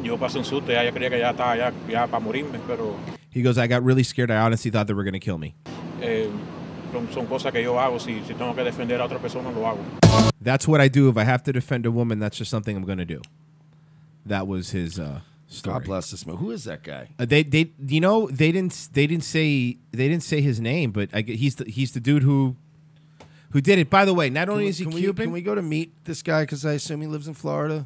Yo pasé un susto, ya creía que ya estaba ya para morirme, pero. He goes, I got really scared. I honestly thought they were going to kill me. Son cosas que yo hago. Si tengo que defender a otra persona, lo hago. That's what I do. If I have to defend a woman, that's just something I'm going to do. That was his story. God bless this man. Who is that guy? They didn't say his name, but he's the dude who did it. By the way, not only is he Cuban, can we go to meet this guy? Because I assume he lives in Florida.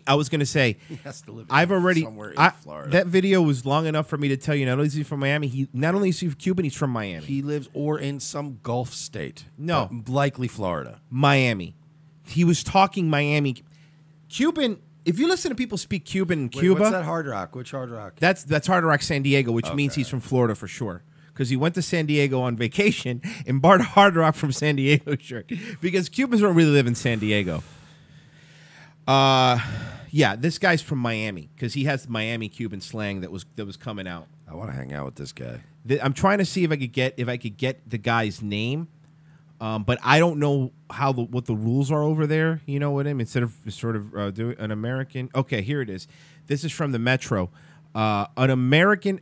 I was going to say, he has to live somewhere in Florida. That video was long enough for me to tell you. Not only is he from Miami, not only is he Cuban, he's from Miami. He lives in some Gulf state. No, likely Florida. Miami. He was talking Miami. Cuban, if you listen to people speak Cuban in Cuba. What's that Hard Rock? Which Hard Rock? That's Hard Rock San Diego, which means he's from Florida for sure. Because he went to San Diego on vacation and bought a Hard Rock from San Diego shirt. Because Cubans don't really live in San Diego. Yeah, this guy's from Miami because he has Miami Cuban slang that was coming out. I want to hang out with this guy. I'm trying to see if I could get the guy's name. But I don't know what the rules are over there. You know what I mean? Instead of sort of doing an American. Okay, here it is. This is from the Metro. An American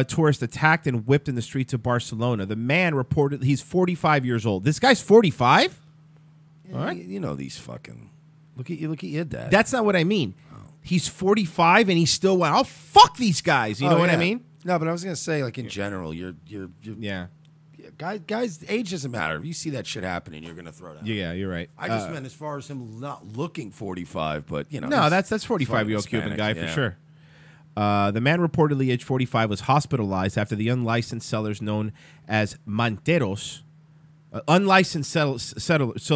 tourist attacked and whipped in the streets of Barcelona. The man reported he's 45 years old. This guy's 45? Yeah, all right. You know these fucking. Look at your dad. That's not what I mean. Oh. He's 45 and he's still went, oh, fuck these guys. You know what I mean? No, but I was going to say, like, in general, you're yeah. Guys, age doesn't matter. If you see that shit happening, you're going to throw it out. Yeah, you're right. I just meant as far as him not looking 45, but, you know. No, that's 45-year-old Cuban guy for sure. The man reportedly aged 45 was hospitalized after the unlicensed sellers known as manteros, unlicensed settlers,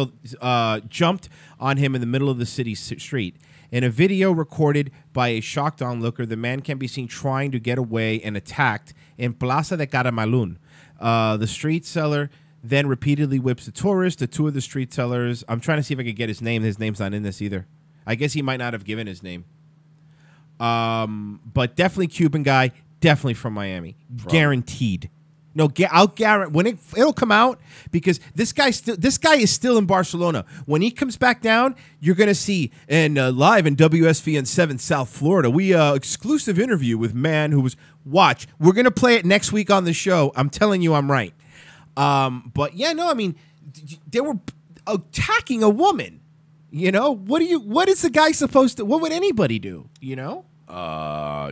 jumped on him in the middle of the city street. In a video recorded by a shocked onlooker, the man can be seen trying to get away and attacked in Plaza de Caramalún. The street seller then repeatedly whips the tourist. The two of the street sellers, I'm trying to see if I could get his name. His name's not in this either. I guess he might not have given his name. But definitely Cuban guy, definitely from Miami. Guaranteed. No, I'll guarantee when it'll come out because this guy is still in Barcelona. When he comes back down, you're gonna see live in WSVN 7 South Florida. We exclusive interview with man who was watch. We're gonna play it next week on the show. I'm telling you, I'm right. But yeah, no, I mean they were attacking a woman. You know what is the guy supposed to? What would anybody do? You know?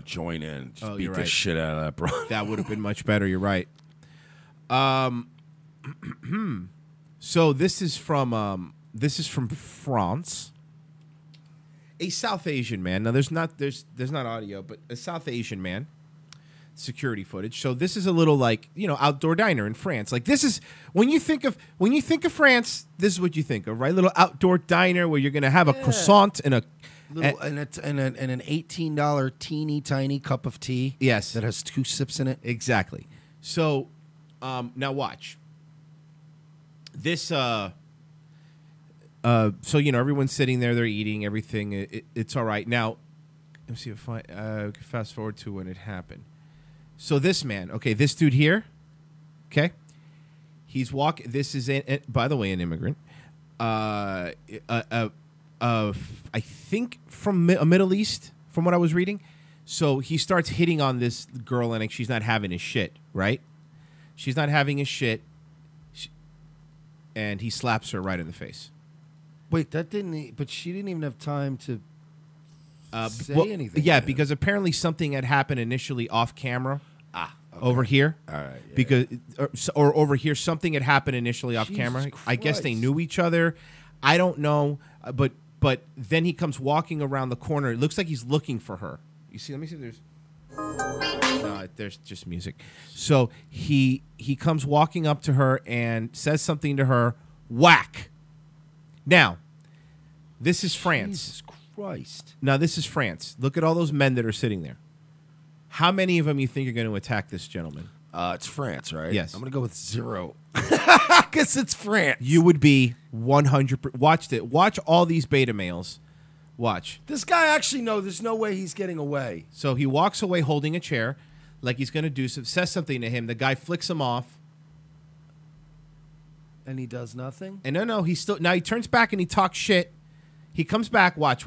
Join in. Just beat the shit out of that, bro. That would have been much better. You're right. So this is from France. A South Asian man. Now there's not audio, but a South Asian man. Security footage. So this is a little like, outdoor diner in France. Like this is when you think of France, this is what you think of, right? Little outdoor diner where you're gonna have a croissant and an $18 teeny tiny cup of tea. Yes, that has 2 sips in it. Exactly. So. Now watch. This, so everyone's sitting there, they're eating everything. It's all right. Now, let me see if I can fast forward to when it happened. So this man, this dude here, he's walking. This is, by the way, an immigrant. I think from a Middle East, from what I was reading. So he starts hitting on this girl, and she's not having his shit, right? She's not having his shit. And he slaps her right in the face. Wait, that didn't. But she didn't even have time to say anything. Yeah, because apparently something had happened initially off camera. Okay. Over here. All right. Yeah, because or over here, something had happened initially off Jesus camera. I guess they Christ. knew each other. I don't know, but then he comes walking around the corner. It looks like he's looking for her. You see? Let me see if there's. No, there's just music. So he comes walking up to her and says something to her. Whack. Now, this is France. Jesus Christ. Now, this is France. Look at all those men that are sitting there. How many of them you think are going to attack this gentleman? It's France, right? Yes. I'm going to go with 0. Because it's France. You would be 100%. Watch it. Watch all these beta males. Watch. This guy actually, no, there's no way he's getting away. So he walks away holding a chair like he's going to do some, says something to him. The guy flicks him off. And he does nothing? And no, he's still, now he turns back and he talks shit. He comes back. Watch.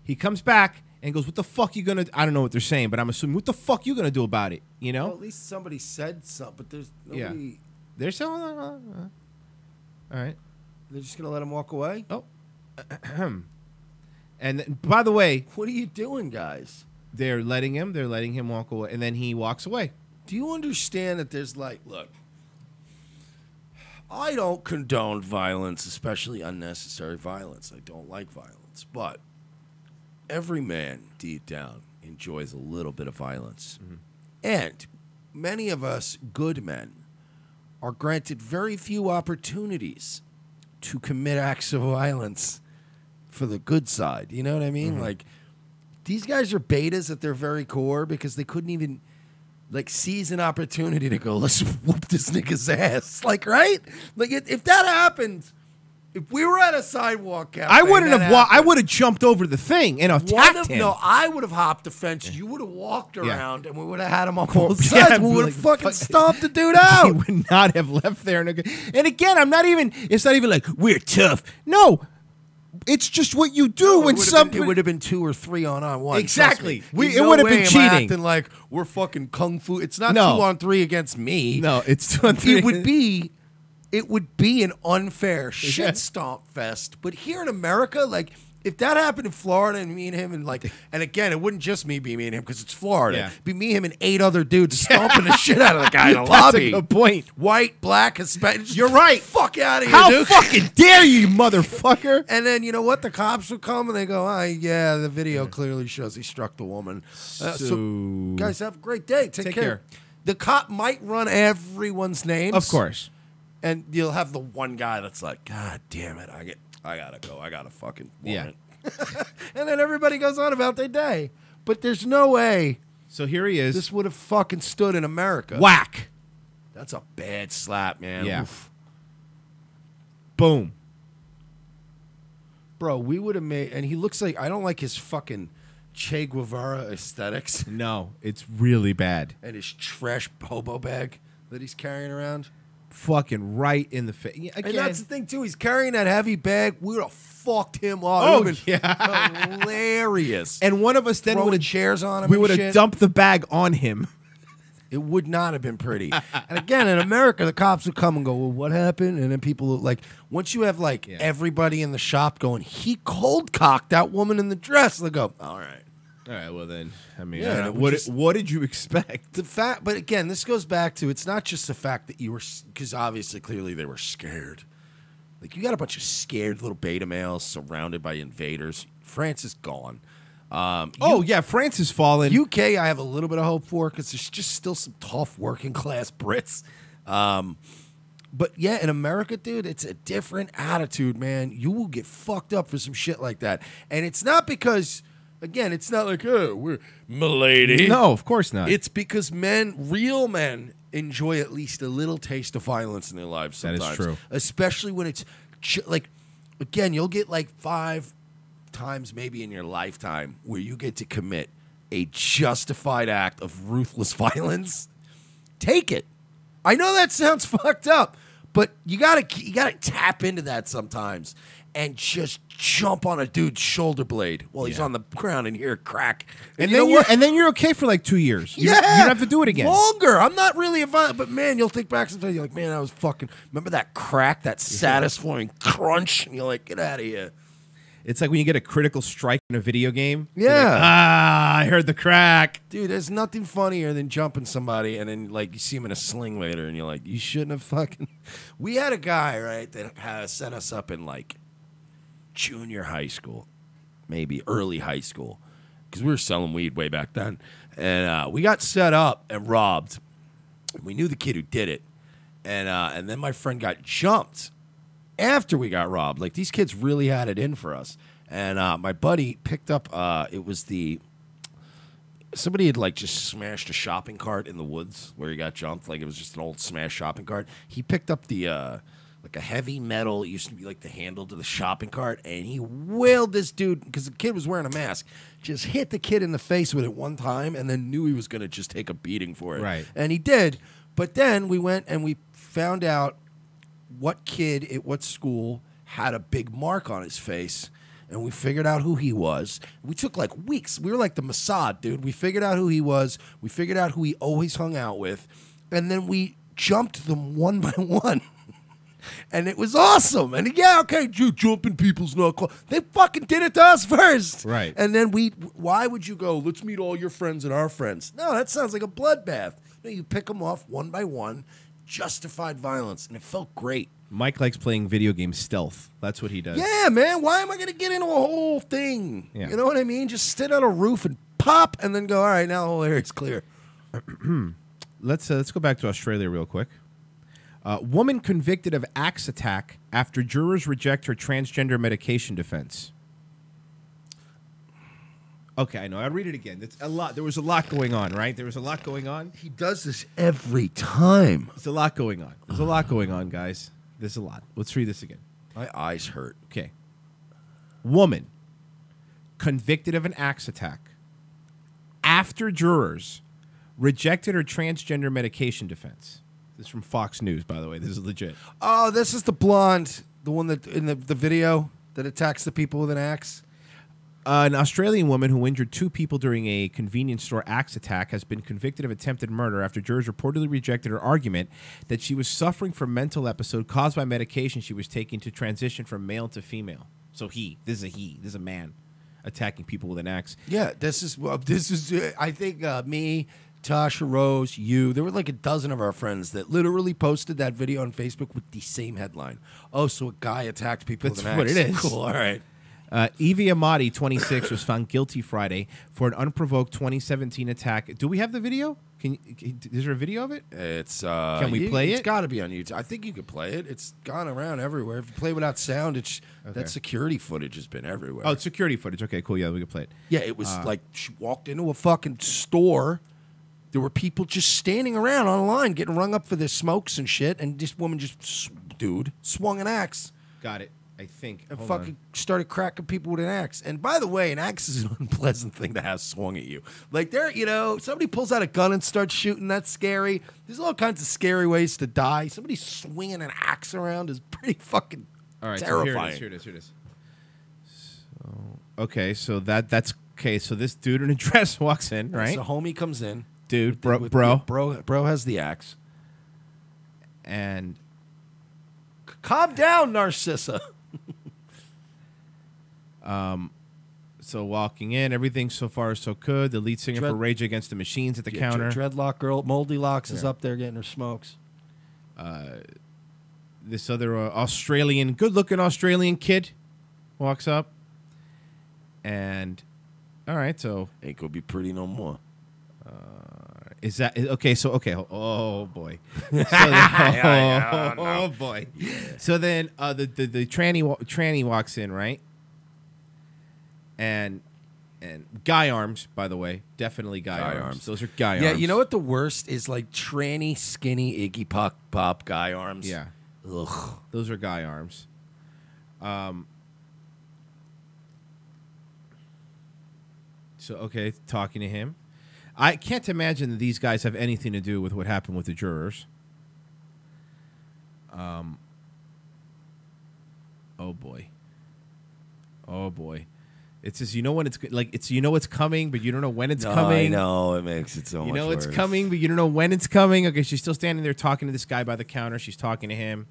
He comes back and goes, what the fuck you going to, I don't know what they're saying, but I'm assuming, what the fuck you going to do about it? You know? Well, at least somebody said something, but there's nobody. Yeah. They're still, all right. They're just going to let him walk away? Oh. And then, by the way, what are you doing, guys? They're letting him walk away, and then he walks away. Do you understand that there's like, look, I don't condone violence, especially unnecessary violence. I don't like violence, but every man deep down enjoys a little bit of violence. Mm-hmm. And many of us good men are granted very few opportunities to commit acts of violence for the good side. You know what I mean? Mm-hmm. Like, these guys are betas at their very core because they couldn't even, like, seize an opportunity to go, let's whoop this nigga's ass. Like, right? Like, if that happened, if we were at a sidewalk cafe, I wouldn't have I would have jumped over the thing and attacked him. No, I would have hopped the fence. You would have walked around, and we would have had him on Cool. both Yeah, sides. We would have fucking stomped the dude out. He would not have left there. And again, it's not even like, we're tough. No. It's just what you do when somebody. It would have been 2 or 3 on one. Exactly. It would have been cheating. Acting like we're fucking kung fu. It's not 2 on 3 against me. No, it's 2 on 3. It would be an unfair shit stomp fest. But here in America, like, if that happened in Florida and me and him and again, it wouldn't just me be me and him because it's Florida. Yeah. It'd be me, him, and 8 other dudes stomping the shit out of the guy in the lobby. That's a good point. White, black, Hispanic. You're right. Fuck out of here, How dude. fucking dare you, motherfucker? And then, you know what? The cops would come and they go, yeah, the video clearly shows he struck the woman. So, guys, have a great day. Take care. The cop might run everyone's names. Of course. And you'll have the one guy that's like, God damn it, I gotta go. I got a fucking woman. Yeah. And then everybody goes on about their day. But there's no way. So here he is. This would have fucking stood in America. Whack. That's a bad slap, man. Yeah. Oof. Boom. Bro, we would have made, and he looks like, I don't like his fucking Che Guevara aesthetics. No, it's really bad. And his trash hobo bag that he's carrying around. Fucking right in the face. Yeah, and that's the thing, too. He's carrying that heavy bag. We would have fucked him up. Oh, It would've been hilarious. And one of us then Throwing would have chairs on him. We and would have shit. dumped the bag on him. It would not have been pretty. And again, in America, the cops would come and go, well, what happened? And then people would, like, once you have, like, everybody in the shop going, he cold cocked that woman in the dress, they go, all right. All right, well then, I mean, Yeah, I don't know. we What, just- what did you expect? The fact, but again, this goes back to, it's not just the fact that you were, because obviously, clearly they were scared. Like, you got a bunch of scared little beta males surrounded by invaders. France is gone. Yeah, France is fallen. UK, I have a little bit of hope for because there's just still some tough working class Brits. But yeah, in America, dude, it's a different attitude, man. You will get fucked up for some shit like that. And it's not because, again, it's not like, oh, we're milady. No, of course not. It's because real men, enjoy at least a little taste of violence in their lives That is sometimes. true. Especially when it's, like, again, you'll get like 5 times maybe in your lifetime where you get to commit a justified act of ruthless violence. Take it. I know that sounds fucked up, But you gotta tap into that sometimes and just jump on a dude's shoulder blade while he's on the ground and hear a crack. And you then know what? you're okay for like 2 years. You Yeah, don't have to do it again. Longer. I'm not really a violent, but man, you'll think back sometimes. You're like, man, I was fucking. Remember that crack, that satisfying crunch, and you're like, get out of here. It's like when you get a critical strike in a video game. Yeah. You're like, I heard the crack. Dude, there's nothing funnier than jumping somebody and then like you see him in a sling later, and you're like, you shouldn't have fucking. We had a guy right that set us up in like junior high school, maybe early high school, because we were selling weed way back then, and we got set up and robbed. We knew the kid who did it, and then my friend got jumped after we got robbed. Like, these kids really had it in for us, and my buddy picked up. Somebody had like just smashed a shopping cart in the woods where he got jumped. Like, it was just an old smashed shopping cart. He picked up the like a heavy metal, it used to be like the handle to the shopping cart, and he wailed this dude because the kid was wearing a mask. Just hit the kid in the face with it one time, and then knew he was going to just take a beating for it. Right. And he did. But then we went and we found out what kid at what school had a big mark on his face. And we figured out who he was. We took like weeks. We were like the Mossad, dude. We figured out who he was. We figured out who he always hung out with. And then we jumped them one by one. And it was awesome. And yeah, okay, you jumping people's not cool. They fucking did it to us first. Right. And then why would you go, let's meet all your friends and our friends? No, that sounds like a bloodbath. No, you pick them off one by one, justified violence. And it felt great. Mike likes playing video game stealth. That's what he does. Yeah, man. Why am I going to get into a whole thing? Yeah. You know what I mean? Just sit on a roof and pop and then go, all right, now the whole area's clear. Let's go back to Australia real quick. Woman convicted of axe attack after jurors reject her transgender medication defense. Okay, I know. I'll read it again. It's a lot. There was a lot going on, right? There was a lot going on. He does this every time. There's a lot going on. There's a lot going on, guys. There's a lot. Let's read this again. My eyes hurt. Okay. Woman convicted of an axe attack after jurors rejected her transgender medication defense. This is from Fox News, by the way. This is legit. Oh, this is the blonde, the one that in the video that attacks the people with an axe. An Australian woman who injured 2 people during a convenience store axe attack has been convicted of attempted murder after jurors reportedly rejected her argument that she was suffering from a mental episode caused by medication she was taking to transition from male to female. So this is a man attacking people with an axe. Yeah, this is I think me, Tasha Rose, you. There were like a dozen of our friends that literally posted that video on Facebook with the same headline. Oh, so a guy attacked people with an axe. That's what it is. Cool, all right. Evie Amati, 26, was found guilty Friday for an unprovoked 2017 attack. Do we have the video? Is there a video of it? It's Can we play it? It's got to be on YouTube. I think you could play it. It's gone around everywhere. If you play without sound, that security footage has been everywhere. Oh, it's security footage. Okay, cool. Yeah, we can play it. Yeah, it was like she walked into a fucking store. There were people just standing around on a line getting rung up for their smokes and shit, and this woman swung an axe. Got it. I think. And fucking started cracking people with an axe. And by the way, an axe is an unpleasant thing to have swung at you. Like, somebody pulls out a gun and starts shooting, that's scary. There's all kinds of scary ways to die. Somebody swinging an axe around is pretty fucking terrifying. So here it is. So that's okay. So this dude in a dress walks in, right? So homie comes in. Dude, bro has the axe. And calm down, Narcissa. So walking in, everything so far is so good. The lead singer for Rage Against the Machines at the counter. Dreadlock girl, Moldy Locks is up there getting her smokes. This other good-looking Australian kid walks up. And, all right, so. Ain't gonna be pretty no more. Is that okay? So oh boy, oh boy. So then the tranny walks in, right? And guy arms, by the way, definitely guy arms. Those are guy arms. Yeah, you know what the worst is? Like tranny, skinny, Iggy Pop guy arms. Yeah, ugh, those are guy arms. So okay, talking to him. I can't imagine that these guys have anything to do with what happened with the jurors. boy. It's just when it's it's coming, but you don't know when it's coming. I know, it makes it so much worse. It's coming, but you don't know when it's coming. Okay, she's still standing there talking to this guy by the counter. She's talking to him.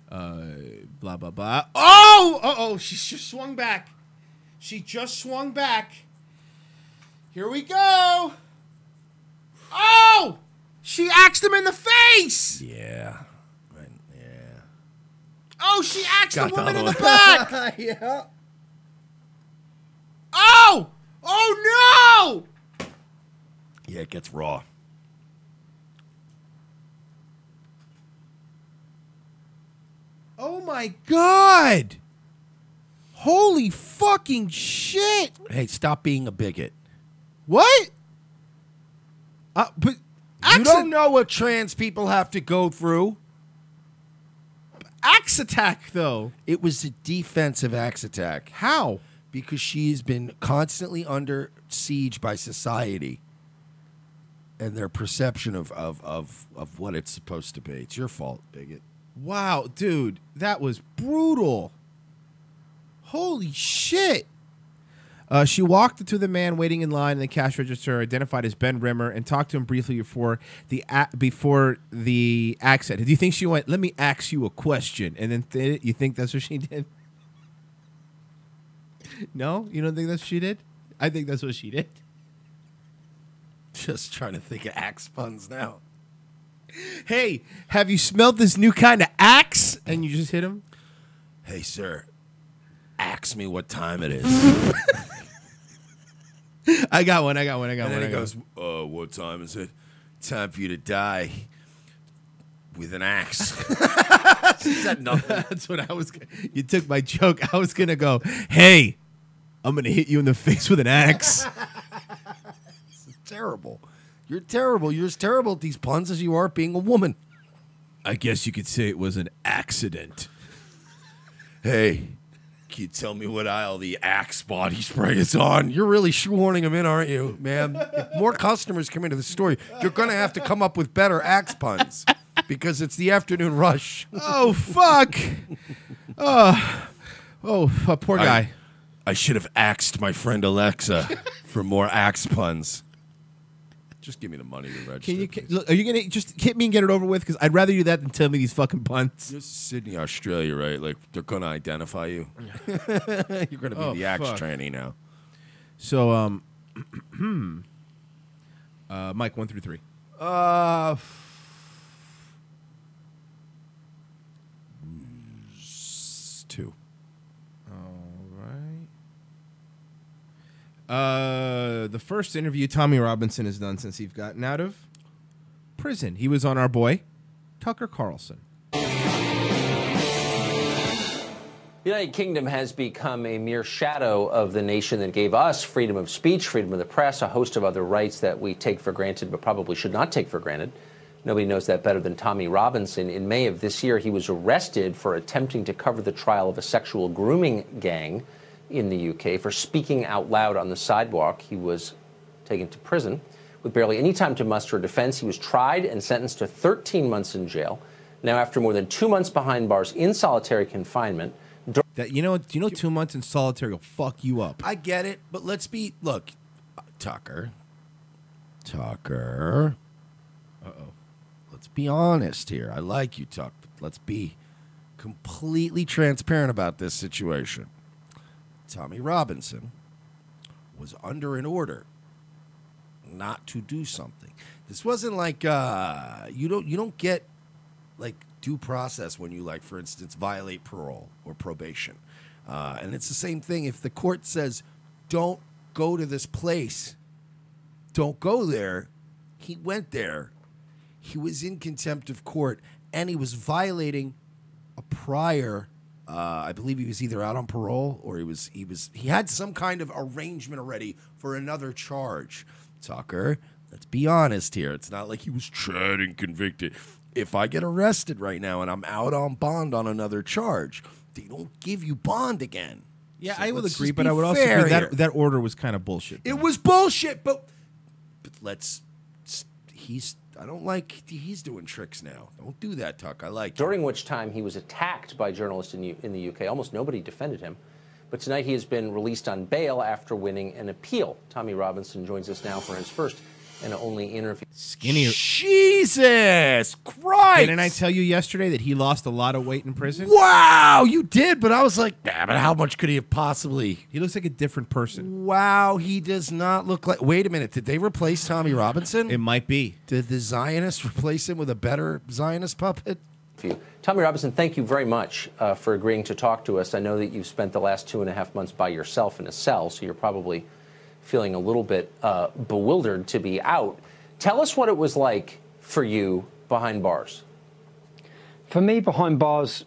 Blah blah blah. Oh! She just swung back. She just swung back. Here we go. Oh! She axed him in the face. Yeah. Oh, she axed the woman in the back. Yeah. Oh! Oh no! Yeah, it gets raw. Oh my God! Holy fucking shit! Hey, stop being a bigot. What? But you don't know what trans people have to go through. Axe attack, though. It was a defensive axe attack. How? Because she has been constantly under siege by society and their perception of what it's supposed to be. It's your fault, bigot. Wow, dude, that was brutal. Holy shit. She walked to the man waiting in line in the cash register, identified as Ben Rimmer, and talked to him briefly before the axe. Do you think she went, "Let me ask you a question," and then you think that's what she did? No, you don't think that's what she did? I think that's what she did. Just trying to think of axe puns now. Hey, have you smelled this new kind of axe? And you just hit him. Hey, sir, ask me what time it is. I got one. And then he goes, what time is it? Time for you to die with an axe. She said nothing. That's what I was. You took my joke. I was gonna go, hey, I'm gonna hit you in the face with an axe. This is terrible. You're terrible. You're as terrible at these puns as you are at being a woman. I guess you could say it was an accident. Hey, can you tell me what aisle the Axe body spray is on? You're really shoehorning them in, aren't you, ma'am? If more customers come into the store, you're going to have to come up with better axe puns because it's the afternoon rush. Oh, fuck. Poor guy. I should have axed my friend Alexa for more axe puns. Just give me the money to register. Look, are you going to just hit me and get it over with? Because I'd rather do that than tell me these fucking puns. This is Sydney, Australia, right? Like, they're going to identify you. You're going to be the axe tranny now. So, Mike, 1 through 3. 2. The first interview Tommy Robinson has done since he's gotten out of prison. He was on our boy, Tucker Carlson. The United Kingdom has become a mere shadow of the nation that gave us freedom of speech, freedom of the press, a host of other rights that we take for granted but probably should not take for granted. Nobody knows that better than Tommy Robinson. In May of this year, he was arrested for attempting to cover the trial of a sexual grooming gang in the UK for speaking out loud on the sidewalk. He was taken to prison with barely any time to muster a defense. He was tried and sentenced to 13 months in jail. Now, after more than 2 months behind bars in solitary confinement. Do you know 2 months in solitary will fuck you up? I get it, but look, Tucker. Let's be honest here. I like you, Tuck. But let's be completely transparent about this situation. Tommy Robinson was under an order not to do something. This wasn't like you don't get like due process when you, like, for instance, violate parole or probation. And it's the same thing if the court says don't go to this place, don't go there. He went there. He was in contempt of court and he was violating a prior I believe he was either out on parole or he had some kind of arrangement already for another charge. Tucker, let's be honest here. It's not like he was tried and convicted. If I get arrested right now and I'm out on bond on another charge, they don't give you bond again. Yeah, So I will let's agree, just but be I would also fair agree here. that order was kind of bullshit. It was bullshit, but I don't like he's doing tricks now. Don't do that, Tuck. I like During which time he was attacked by journalists in the UK. Almost nobody defended him. But tonight he has been released on bail after winning an appeal. Tommy Robinson joins us now for his first and only interview. Skinny. Jesus Christ! Didn't I tell you yesterday that he lost a lot of weight in prison? Wow, you did, but I was like, damn it, how much could he have possibly? He looks like a different person. Wow, he does not look like. Wait a minute, did they replace Tommy Robinson? It might be. Did the Zionists replace him with a better Zionist puppet? Tommy Robinson, thank you very much for agreeing to talk to us. I know that you've spent the last 2.5 months by yourself in a cell, so you're probably feeling a little bit bewildered to be out. Tell us what it was like for you behind bars. For me, behind bars,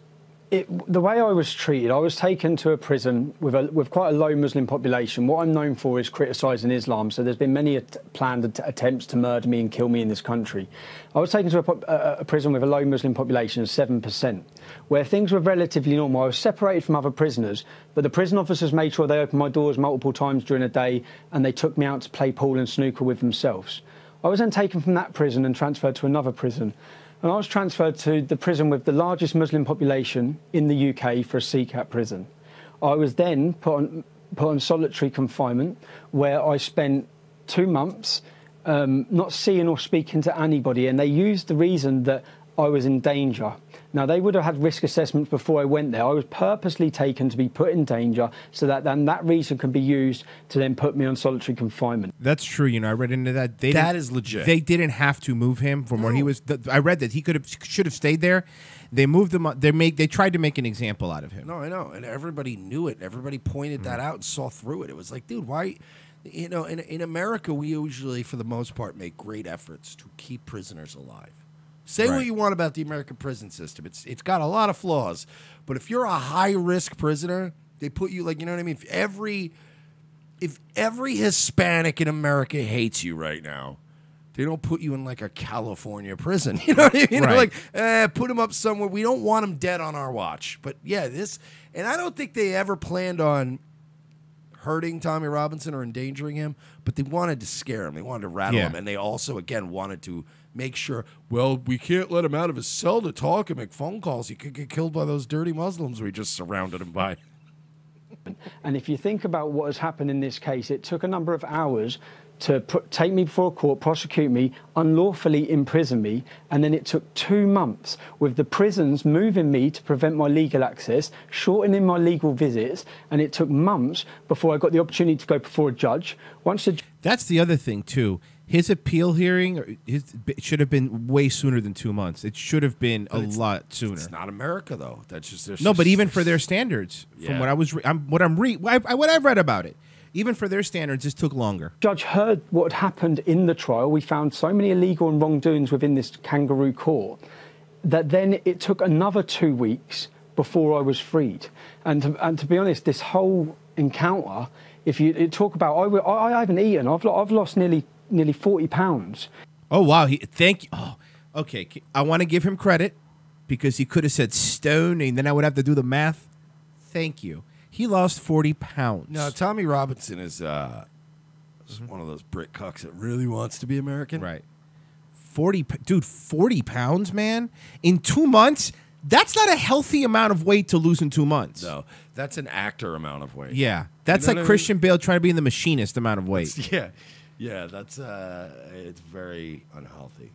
the way I was treated, I was taken to a prison with quite a low Muslim population. What I'm known for is criticising Islam, so there's been many planned attempts to murder me and kill me in this country. I was taken to a prison with a low Muslim population of 7%, where things were relatively normal. I was separated from other prisoners, but the prison officers made sure they opened my doors multiple times during the day, and they took me out to play pool and snooker with themselves. I was then taken from that prison and transferred to another prison. And I was transferred to the prison with the largest Muslim population in the UK for a CCAT prison. I was then put on solitary confinement, where I spent 2 months not seeing or speaking to anybody, and they used the reason that I was in danger. Now, they would have had risk assessments before I went there. I was purposely taken to be put in danger so that then that reason can be used to then put me on solitary confinement. That's true. You know, I read into that. That is legit. They didn't have to move him from where he was. I read that he should have stayed there. They moved him. They tried to make an example out of him. No, I know, and everybody knew it. Everybody pointed that out and saw through it. It was like, dude, why? You know, in America, we usually, for the most part, make great efforts to keep prisoners alive. Say what you want about the American prison system. It's got a lot of flaws. But if you're a high-risk prisoner, they put you, like, you know what I mean? If every Hispanic in America hates you right now, they don't put you in, like, a California prison. You know what I mean? Right. They're like, put him up somewhere. We don't want him dead on our watch. But, yeah, and I don't think they ever planned on hurting Tommy Robinson or endangering him, but they wanted to scare him. They wanted to rattle him. And they also, again, wanted to make sure, well, we can't let him out of his cell to talk and make phone calls. He could get killed by those dirty Muslims we just surrounded him by. And if you think about what has happened in this case, it took a number of hours to take me before a court, prosecute me, unlawfully imprison me, and then it took 2 months with the prisons moving me to prevent my legal access, shortening my legal visits, and it took months before I got the opportunity to go before a judge. That's the other thing, too. His appeal hearing should have been way sooner than 2 months. It should have been a lot sooner. It's not America, though. That's just no, but even for their standards, from what I've read about it, even for their standards, this took longer. Judge heard what had happened in the trial. We found so many illegal and wrongdoings within this kangaroo court that then it took another 2 weeks before I was freed. And to be honest, this whole encounter, if you talk about, I haven't eaten. I've lost nearly 40 pounds. Oh, wow. Thank you. Oh, okay. I want to give him credit because he could have said stone, and then I would have to do the math. Thank you. He lost 40 pounds. No, Tommy Robinson is one of those Brit cucks that really wants to be American. Right. 40 pounds, man? In 2 months? That's not a healthy amount of weight to lose in 2 months. No, that's an actor amount of weight. Yeah. That's like Christian Bale trying to be in The Machinist amount of weight. Yeah, that's it's very unhealthy.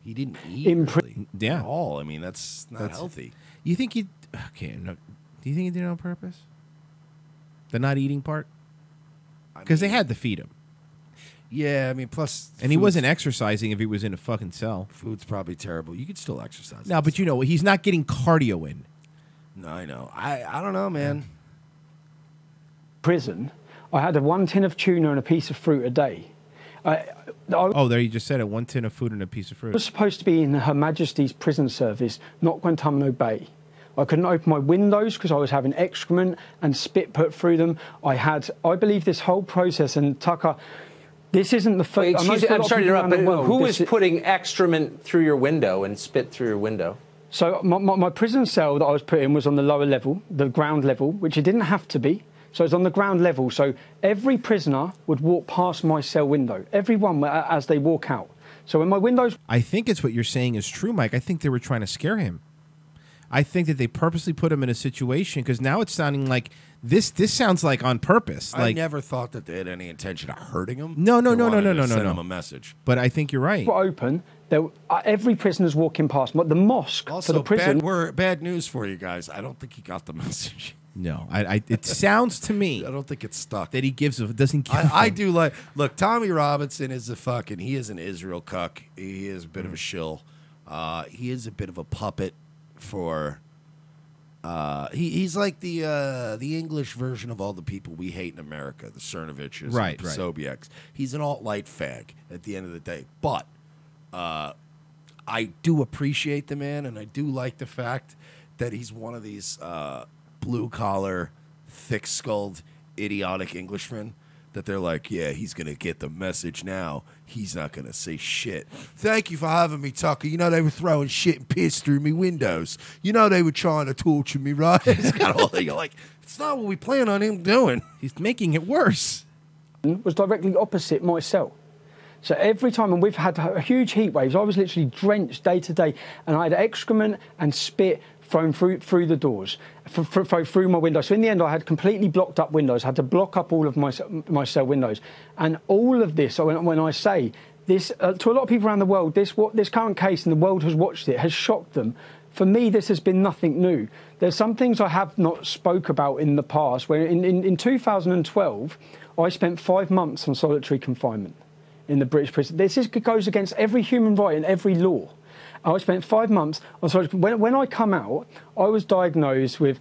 He didn't eat really at all. I mean, that's not healthy. You think he? Okay, no. Do you think he did it on purpose? The not eating part? Because they had to feed him. Yeah, I mean, plus, and he wasn't exercising if he was in a fucking cell. Food's probably terrible. You could still exercise. No, but you know, he's not getting cardio in. No, I know. I don't know, man. Prison, I had 1 tin of tuna and a piece of fruit a day. There you just said it. 1 tin of food and a piece of fruit. I was supposed to be in Her Majesty's prison service, not Guantanamo Bay. I couldn't open my windows because I was having excrement and spit put through them. I believe this whole process, and Tucker, this isn't the first. I'm sorry to interrupt, but who was putting excrement through your window and spit through your window? So my prison cell that I was put in was on the lower level, the ground level, which it didn't have to be. So it's on the ground level. So every prisoner would walk past my cell window, everyone as they walk out. So when my windows... I think it's what you're saying is true, Mike. I think they were trying to scare him. I think that they purposely put him in a situation because now it's sounding like this sounds like on purpose. I Like never thought that they had any intention of hurting him. No. They wanted to send no. him a message. But I think you're right. Were open. There, every prisoner's walking past the mosque Also, for the prison. bad news for you guys. I don't think he got the message. No, it sounds to me. I don't think it's stuck. That he doesn't give. I do like. Look, Tommy Robinson is he is an Israel cuck. He is a bit of a shill. He is a bit of a puppet for. He's like the English version of all the people we hate in America, the Cernoviches, Right, the right. Sobieks. He's an alt-light fag at the end of the day. But I do appreciate the man, and I do like the fact that he's one of these blue-collar, thick-skulled, idiotic Englishmen that they're like, yeah, he's going to get the message now. He's not going to say shit. Thank you for having me, Tucker. You know, they were throwing shit and piss through me windows. You know they were trying to torture me, right? It's kind of all thing. You're like, it's not what we plan on him doing. He's making it worse. Was directly opposite my cell. So every time, and we've had huge heat waves, I was literally drenched day to day, and I had excrement and spit thrown through the doors, through my windows. So in the end, I had completely blocked up windows, had to block up all of my cell windows. And all of this, when I say this, to a lot of people around the world, this current case, and the world has watched it, has shocked them. For me, this has been nothing new. There's some things I have not spoke about in the past, where in 2012, I spent 5 months on solitary confinement in the British prison. This goes against every human right and every law. I spent 5 months on solitary. When I come out, I was diagnosed with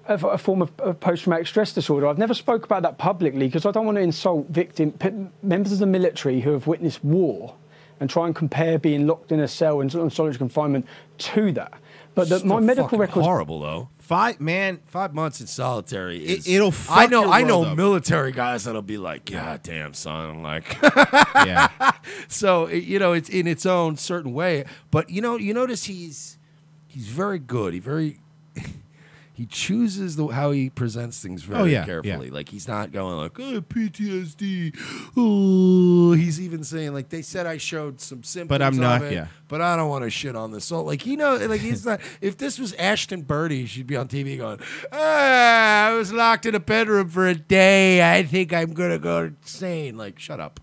a form of post-traumatic stress disorder. I've never spoke about that publicly because I don't want to insult members of the military who have witnessed war and try and compare being locked in a cell and on solitary confinement to that. But my medical record horrible though. 5 months in solitary. It'll fuck I know your world up. military guys that'll be like, God damn, son, like, yeah. So it's in its own certain way. But you notice he's very good. He chooses how he presents things very carefully. Yeah. Like he's not going like, oh, PTSD. Oh, he's even saying like they said I showed some symptoms, But I'm not. of it, Yeah. But I don't want to shit on this. So like he's not. If this was Ashton Birdie, she'd be on TV going, I was locked in a bedroom for a day. I think I'm gonna go insane. Like shut up.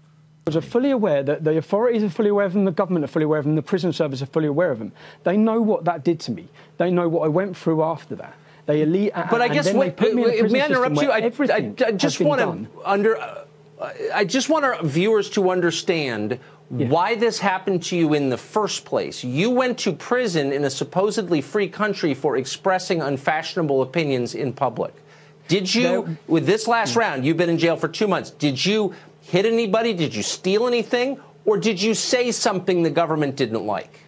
Are fully aware that the authorities are fully aware of them, the government are fully aware of them, the prison service are fully aware of them. They know what that did to me. They know what I went through after that. They elite. But I guess may I interrupt you? I just want I just want our viewers to understand why this happened to you in the first place. You went to prison in a supposedly free country for expressing unfashionable opinions in public. Did you, with this last round, you've been in jail for 2 months, did you hit anybody? Did you steal anything? Or did you say something the government didn't like?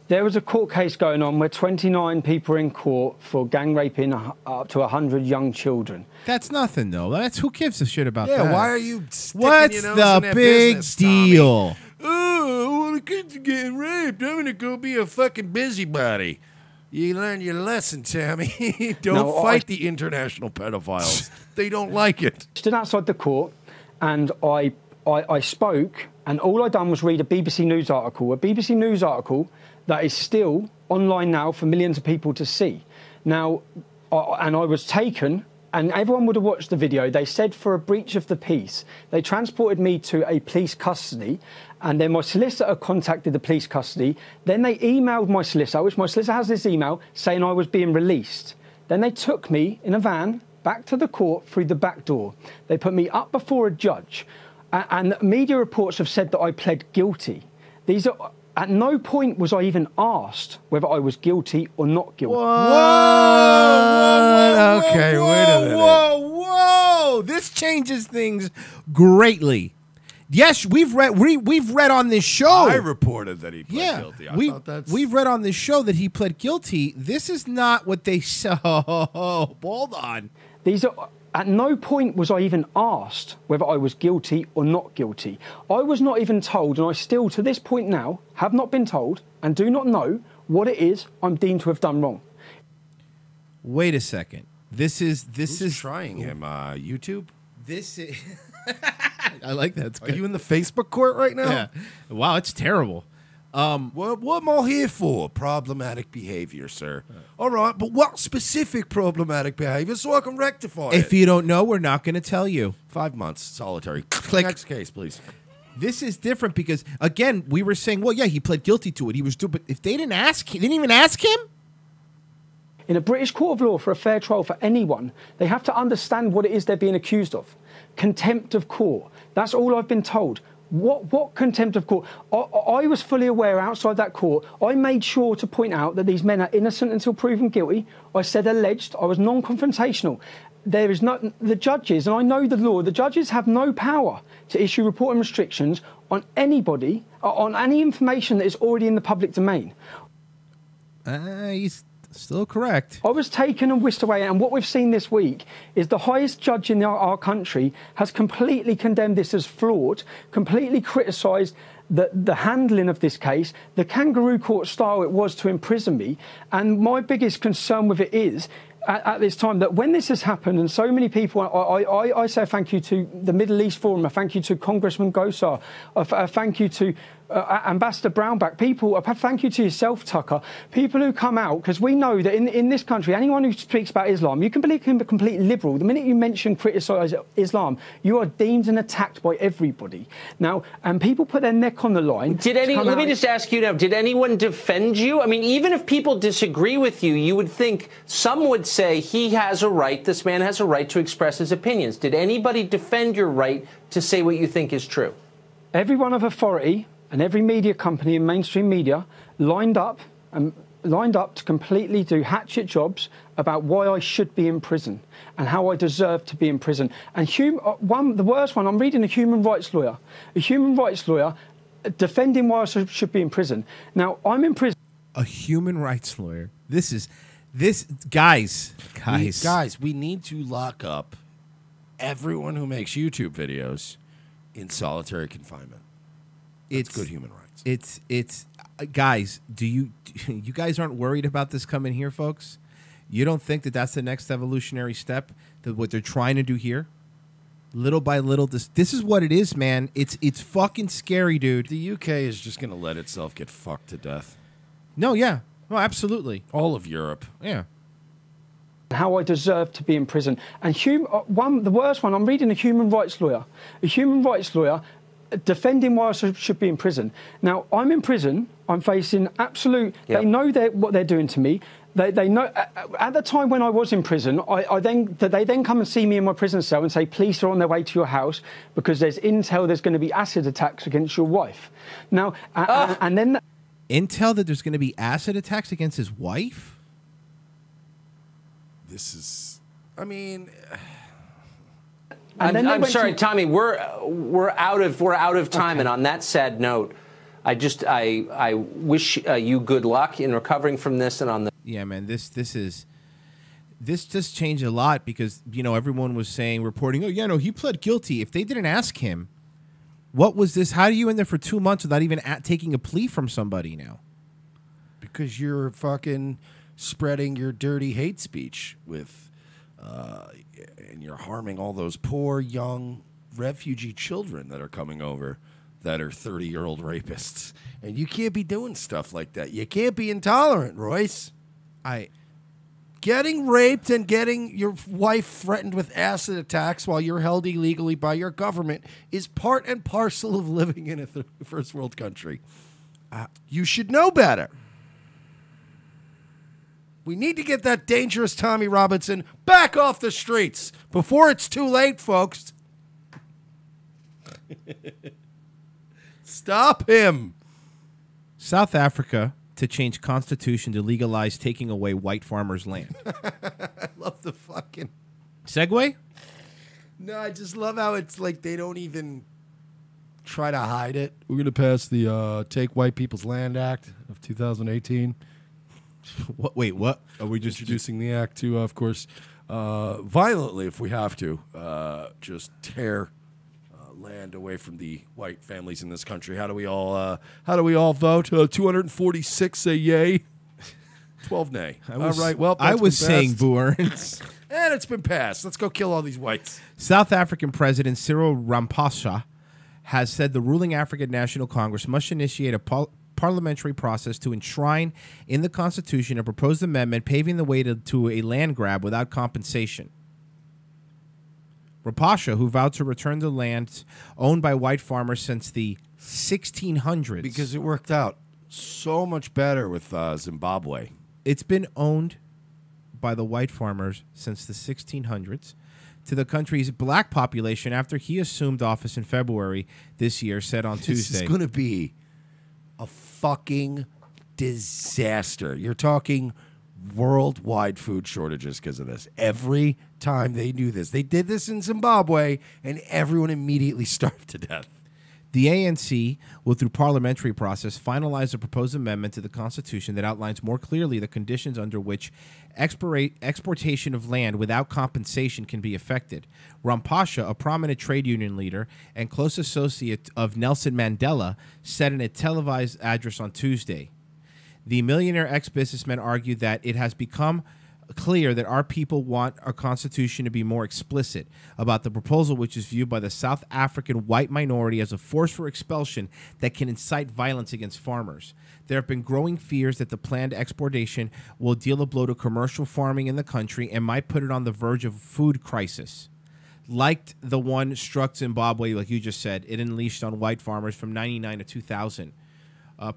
There was a court case going on where 29 people were in court for gang raping up to 100 young children. That's nothing, though. Who gives a shit about that? Yeah, why are you sticking What's your nose in the that big business, deal? Tommy? Oh, well, the kids are getting raped. I'm going to go be a fucking busybody. You learn your lesson, Tammy. Don't fight the international pedophiles. They don't like it. I stood outside the court and I spoke, and all I done was read a BBC News article that is still online now for millions of people to see. Now, and I was taken, and everyone would have watched the video. They said for a breach of the peace, they transported me to a police custody, and then my solicitor contacted the police custody. Then they emailed my solicitor, which my solicitor has this email, saying I was being released. Then they took me in a van back to the court through the back door. They put me up before a judge, and media reports have said that I pled guilty. At no point was I even asked whether I was guilty or not guilty. Whoa! Okay, wait a minute. Whoa! This changes things greatly. Yes, we've read on this show. I reported that he pled guilty. We've read on this show that he pled guilty. This is not what they said. Hold on. At no point was I even asked whether I was guilty or not guilty. I was not even told, and I still, to this point now, have not been told and do not know what it is I'm deemed to have done wrong. Wait a second. This is trying him. YouTube. This is. I like that. Are you in the Facebook court right now? Yeah. Wow, it's terrible. What am I here for? Problematic behavior, sir. All right, but what specific problematic behavior so I can rectify it? If you don't know, we're not going to tell you. 5 months, solitary. Click. Next case, please. This is different because, again, we were saying, well, yeah, he pled guilty to it. He was but if they didn't ask, he didn't even ask him. In a British court of law, for a fair trial for anyone, they have to understand what it is they're being accused of. Contempt of court. That's all I've been told. What contempt of court? I was fully aware outside that court. I made sure to point out that these men are innocent until proven guilty. I said alleged. I was non-confrontational. There is not the judges, and I know the law. The judges have no power to issue reporting restrictions on anybody, on any information that is already in the public domain. He's still correct. I was taken and whisked away, and what we've seen this week is the highest judge in our country has completely condemned this as flawed, completely criticised the handling of this case, the kangaroo court style it was to imprison me, and my biggest concern with it is, at this time, that when this has happened and so many people, I say thank you to the Middle East Forum, a thank you to Congressman Gosar, a thank you to Ambassador Brownback, people, a thank you to yourself, Tucker, people who come out, because we know that in this country, anyone who speaks about Islam, you can be a complete liberal. The minute you mention, criticise Islam, you are deemed and attacked by everybody. Now, and people put their neck on the line. Let me just ask you now, did anyone defend you? I mean, even if people disagree with you, you would think some would say he has a right, this man has a right to express his opinions. Did anybody defend your right to say what you think is true? Everyone of authority and every media company and mainstream media lined up to completely do hatchet jobs about why I should be in prison and how I deserve to be in prison. And the worst one, I'm reading a human rights lawyer defending why I should be in prison. Now, I'm in prison. A human rights lawyer. Guys, we need to lock up everyone who makes YouTube videos in solitary confinement. It's good human rights. It's guys, you guys aren't worried about this coming here, folks? You don't think that that's the next evolutionary step, that what they're trying to do here? Little by little, this is what it is, man. It's fucking scary, dude. The UK is just going to let itself get fucked to death. No, yeah. No, absolutely. All of Europe. Yeah. How I deserve to be in prison. And the worst one, I'm reading a human rights lawyer defending why I should be in prison. Now, I'm in prison. I'm facing absolute... Yep. They know what they're doing to me. They know... At the time when I was in prison, they then come and see me in my prison cell and say, police are on their way to your house because there's intel there's going to be acid attacks against your wife. Now, and then... Intel that there's going to be acid attacks against his wife? This is... I mean... I'm sorry, Tommy. We're out of time, and on that sad note, I wish you good luck in recovering from this. And on the man, this just changed a lot because everyone was reporting, he pled guilty. If they didn't ask him, what was this? How are you in there for 2 months without even taking a plea from somebody now? Because you're fucking spreading your dirty hate speech with. And you're harming all those poor young refugee children that are coming over that are 30-year-old rapists. And you can't be doing stuff like that. You can't be intolerant, Royce. Getting raped and getting your wife threatened with acid attacks while you're held illegally by your government is part and parcel of living in a first world country. You should know better. We need to get that dangerous Tommy Robinson back off the streets before it's too late, folks. Stop him. South Africa to change constitution to legalize taking away white farmers' land. I love the fucking... Segue? No, I just love how it's like they don't even try to hide it. We're going to pass the Take White People's Land Act of 2018. Wait, what? Are we just introducing the act to, of course, violently, if we have to, just tear land away from the white families in this country? How do we all vote? 246 say yay, 12 nay. All right. Well, I was saying boo earns. And it's been passed. Let's go kill all these whites. South African President Cyril Ramaphosa has said the ruling African National Congress must initiate a parliamentary process to enshrine in the Constitution a proposed amendment paving the way to a land grab without compensation. Rapasha, who vowed to return the lands owned by white farmers since the 1600s. Because it worked out so much better with Zimbabwe. It's been owned by the white farmers since the 1600s to the country's black population after he assumed office in February this year, said on Tuesday. This is going to be a fucking disaster. You're talking worldwide food shortages because of this. Every time they do this. They did this in Zimbabwe, and everyone immediately starved to death. The ANC will, through parliamentary process, finalize a proposed amendment to the Constitution that outlines more clearly the conditions under which exportation of land without compensation can be effected. Ramaphosa, a prominent trade union leader and close associate of Nelson Mandela, said in a televised address on Tuesday. The millionaire ex-businessman argued that it has become clear that our people want our constitution to be more explicit about the proposal, which is viewed by the South African white minority as a force for expulsion that can incite violence against farmers. There have been growing fears that the planned exportation will deal a blow to commercial farming in the country and might put it on the verge of a food crisis. Like the one struck Zimbabwe, like you just said, it unleashed on white farmers from 1999 to 2000.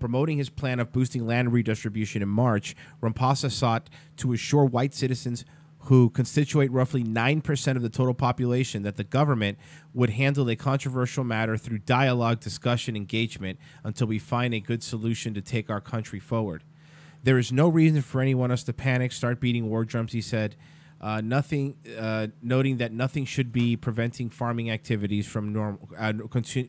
Promoting his plan of boosting land redistribution in March, Ramaphosa sought to assure white citizens who constitute roughly 9% of the total population that the government would handle a controversial matter through dialogue, discussion, engagement until we find a good solution to take our country forward. There is no reason for anyone else to panic, start beating war drums, he said. Noting that nothing should be preventing farming activities from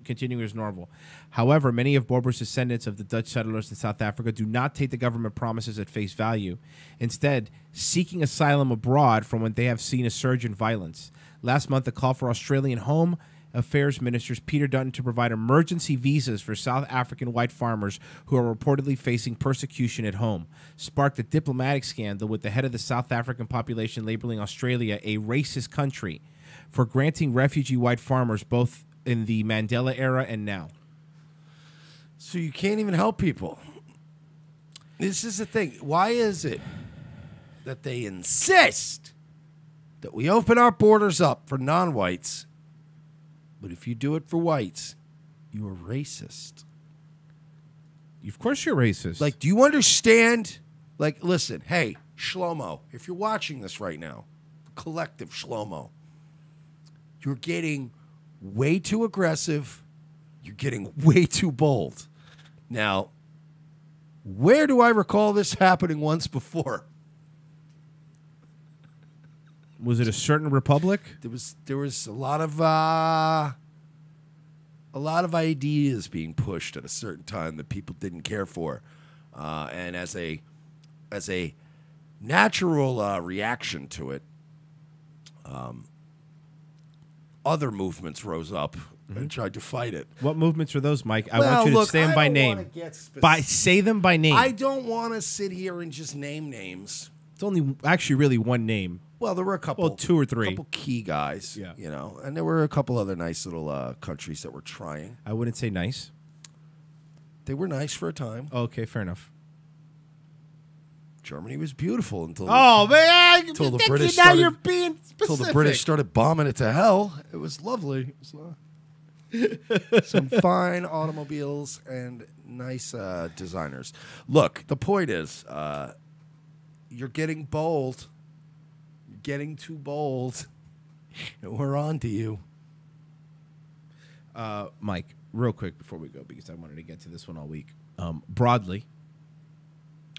continuing as normal. However, many of Boerber's descendants of the Dutch settlers in South Africa do not take the government promises at face value, instead seeking asylum abroad from when they have seen a surge in violence. Last month, a call for Australian Home Affairs Ministers Peter Dutton to provide emergency visas for South African white farmers who are reportedly facing persecution at home sparked a diplomatic scandal with the head of the South African population labeling Australia a racist country for granting refugee white farmers both in the Mandela era and now. So you can't even help people. This is the thing. Why is it that they insist that we open our borders up for non-whites, but if you do it for whites, you are racist? Of course you're racist. Like, do you understand? Like, listen, hey, Shlomo, if you're watching this right now, collective Shlomo, you're getting way too aggressive. You're getting way too bold. Now, where do I recall this happening once before? Was it a certain republic? There was a lot of ideas being pushed at a certain time that people didn't care for, and as a natural reaction to it, other movements rose up and tried to fight it. What movements are those, Mike? I Well, want you to look, say them I by don't name. wanna get specific. Say them by name. I don't want to sit here and just name names. It's only actually really one name. Well, there were a couple. Well, two or three. A couple key guys. Yeah. You know, and there were a couple other nice little countries that were trying. I wouldn't say nice. They were nice for a time. Okay, fair enough. Germany was beautiful until until the British now started, you're being specific. until the British started bombing it to hell. It was lovely. It was, some fine automobiles and nice designers. Look, the point is, you're getting bold. You're getting too bold. And we're on to you. Mike, real quick before we go, because I wanted to get to this one all week. Broadly.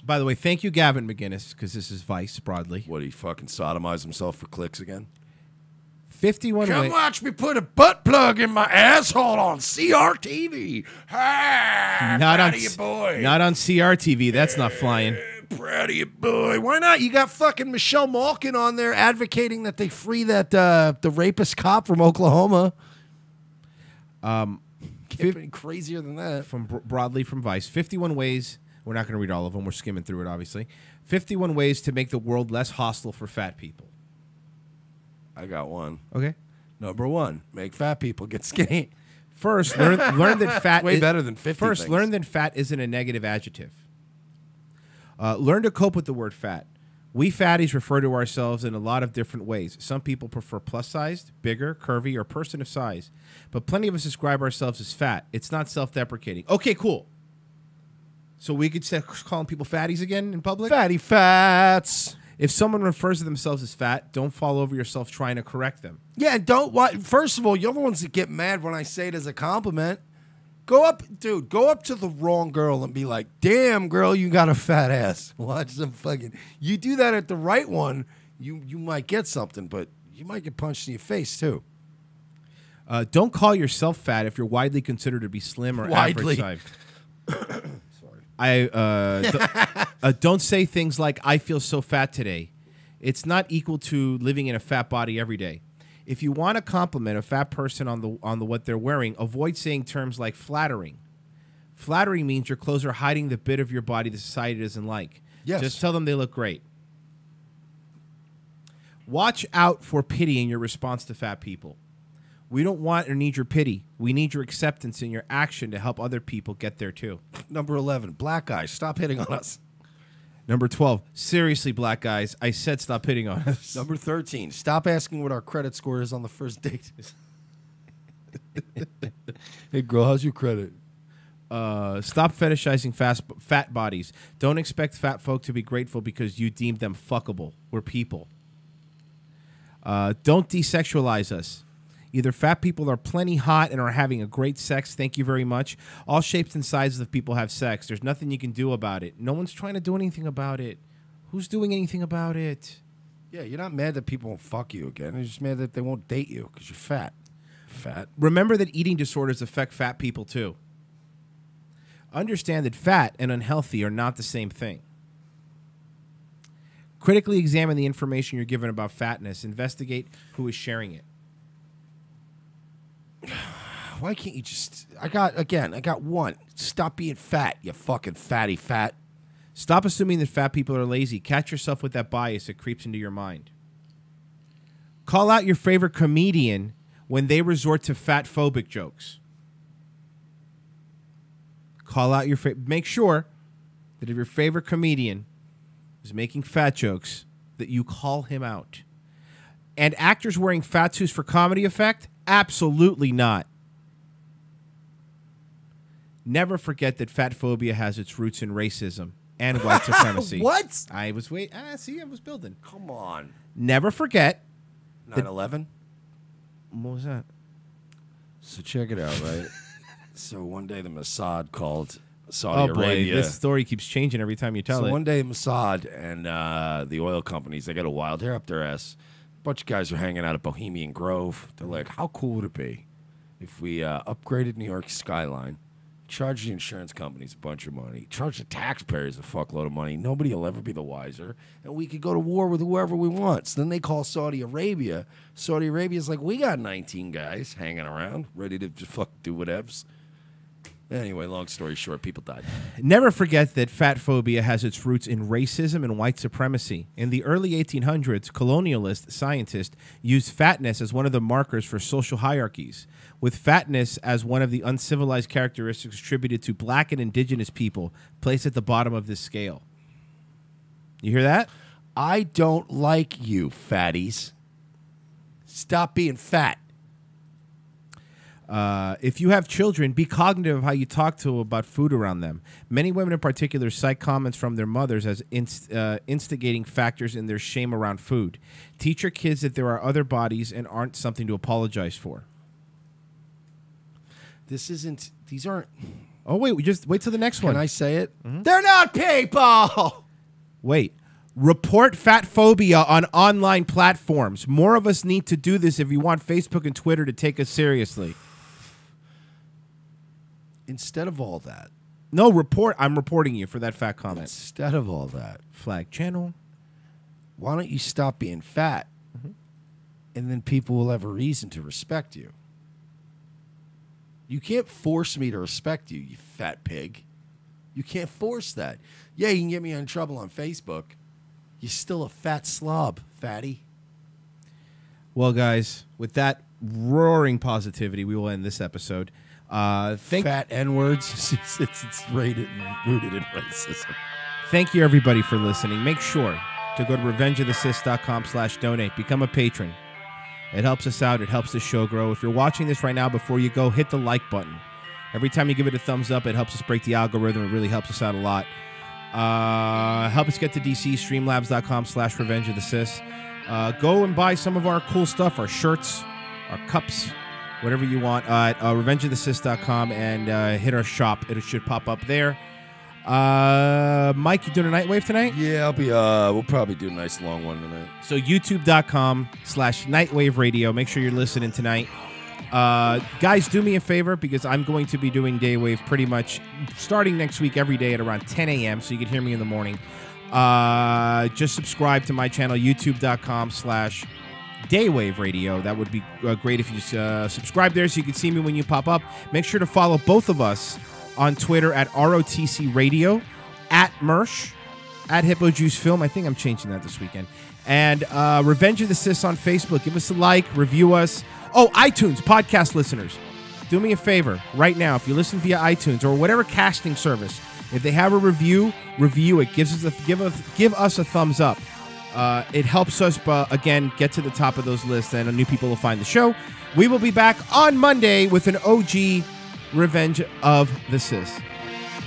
By the way, thank you, Gavin McGinnis, because this is Vice, Broadly. What, he fucking sodomized himself for clicks again? 51 Come ways. watch me put a butt plug in my asshole on CRTV. Ah, proud of you, boy. Not on CRTV. That's not flying. Proud of you, boy. Why not? You got fucking Michelle Malkin on there advocating that they free that the rapist cop from Oklahoma. Can't be any crazier than that. From Broadly from Vice. 51 ways. We're not going to read all of them. We're skimming through it, obviously. 51 ways to make the world less hostile for fat people. I got one. Okay. Number one, make fat people get skinny. First, learn that fat way better than 50 First, things. learn that fat isn't a negative adjective. Learn to cope with the word fat. We fatties refer to ourselves in a lot of different ways. Some people prefer plus-sized, bigger, curvy, or person of size. But plenty of us describe ourselves as fat. It's not self-deprecating. Okay, cool. So we could start calling people fatties again in public? Fatty fats. If someone refers to themselves as fat, don't fall over yourself trying to correct them. Yeah, don't. First of all, you're the ones that get mad when I say it as a compliment. Go up to the wrong girl and be like, damn, girl, you got a fat ass. Watch some fucking... You do that at the right one, you might get something, but you might get punched in your face, too. Don't call yourself fat if you're widely considered to be slim or average size. Don't say things like, I feel so fat today. It's not equal to living in a fat body every day. If you want to compliment a fat person on the what they're wearing, avoid saying terms like flattering. Flattering means your clothes are hiding the bit of your body the society doesn't like. Yes. Just tell them they look great. Watch out for pity in your response to fat people. We don't want or need your pity. We need your acceptance and your action to help other people get there too. Number 11, black guys, stop hitting on us. Number 12, seriously, black guys, I said stop hitting on us. Number 13, stop asking what our credit score is on the first date. Hey, girl, how's your credit? Stop fetishizing fat bodies. Don't expect fat folk to be grateful because you deemed them fuckable. We're people. Don't desexualize us. Either fat people are plenty hot and are having a great sex, thank you very much. All shapes and sizes of people have sex. There's nothing you can do about it. No one's trying to do anything about it. Who's doing anything about it? Yeah, you're not mad that people won't fuck you again. You're just mad that they won't date you because you're fat. Fat. Remember that eating disorders affect fat people too. Understand that fat and unhealthy are not the same thing. Critically examine the information you're given about fatness. Investigate who is sharing it. Why can't you just... I got one. Stop being fat, you fucking fatty fat. Stop assuming that fat people are lazy. Catch yourself with that bias that creeps into your mind. Call out your favorite comedian when they resort to fat-phobic jokes. Call out your make sure that if your favorite comedian is making fat jokes, that you call him out. And actors wearing fat suits for comedy effect? Absolutely not. Never forget that fat phobia has its roots in racism and white supremacy. What? I was I was building. Come on. Never forget 9/11? What was that? So check it out, right? So one day the Mossad called Saudi Oh boy, Arabia. this story keeps changing every time you tell it. So one day Mossad and the oil companies, they got a wild hair up their ass. A bunch of guys are hanging out at Bohemian Grove. They're like, how cool would it be if we upgraded New York's skyline, charged the insurance companies a bunch of money, charged the taxpayers a fuckload of money, nobody will ever be the wiser, and we could go to war with whoever we want. So then they call Saudi Arabia. Saudi Arabia's like, we got 19 guys hanging around, ready to just fuck do whatevs. Anyway, long story short, people died. Never forget that fat phobia has its roots in racism and white supremacy. In the early 1800s, colonialist scientists used fatness as one of the markers for social hierarchies, with fatness as one of the uncivilized characteristics attributed to black and indigenous people placed at the bottom of this scale. You hear that? I don't like you, fatties. Stop being fat. If you have children, be cognitive of how you talk to them about food around them. Many women in particular cite comments from their mothers as instigating factors in their shame around food. Teach your kids that there are other bodies and aren't something to apologize for. These aren't... Oh, wait, just wait till the next one. Can I say it? They're not people! Wait. Report fat phobia on online platforms. More of us need to do this if you want Facebook and Twitter to take us seriously. Instead of all that. No, report. I'm reporting you for that fat comment. Instead of all that. Flag channel. Why don't you stop being fat? And then people will have a reason to respect you. You can't force me to respect you, you fat pig. You can't force that. Yeah, you can get me in trouble on Facebook. You're still a fat slob, fatty. Well, guys, with that, roaring positivity, we will end this episode. Fat N-words. It's rooted in racism. Thank you, everybody, for listening. Make sure to go to revengeofthesis.com/donate. Become a patron. It helps us out. It helps the show grow. If you're watching this right now, before you go, hit the like button. Every time you give it a thumbs up, it helps us break the algorithm. It really helps us out a lot. Help us get to DC, streamlabs.com/revengeofthesis. Go and buy some of our cool stuff, our shirts, our cups, whatever you want at revengeofthesis.com and hit our shop. It should pop up there. Mike, you doing a Nightwave tonight? Yeah, I'll be. We'll probably do a nice long one tonight. So youtube.com/Nightwave Radio. Make sure you're listening tonight. Guys, do me a favor because I'm going to be doing Daywave pretty much starting next week every day at around 10 a.m. so you can hear me in the morning. Just subscribe to my channel, youtube.com/Daywave Radio. That would be great if you subscribe there so you can see me when you pop up. Make sure to follow both of us on Twitter at ROTC Radio, at Mersh, at Hippo Juice Film. I think I'm changing that this weekend. And Revenge of the Sis on Facebook. Give us a like, review us. Oh, iTunes, podcast listeners. Do me a favor right now. If you listen via iTunes or whatever casting service, if they have a review it. Give us a thumbs up. It helps us, again, get to the top of those lists, and new people will find the show. We will be back on Monday with an OG Revenge of the Sis.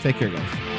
Take care, guys.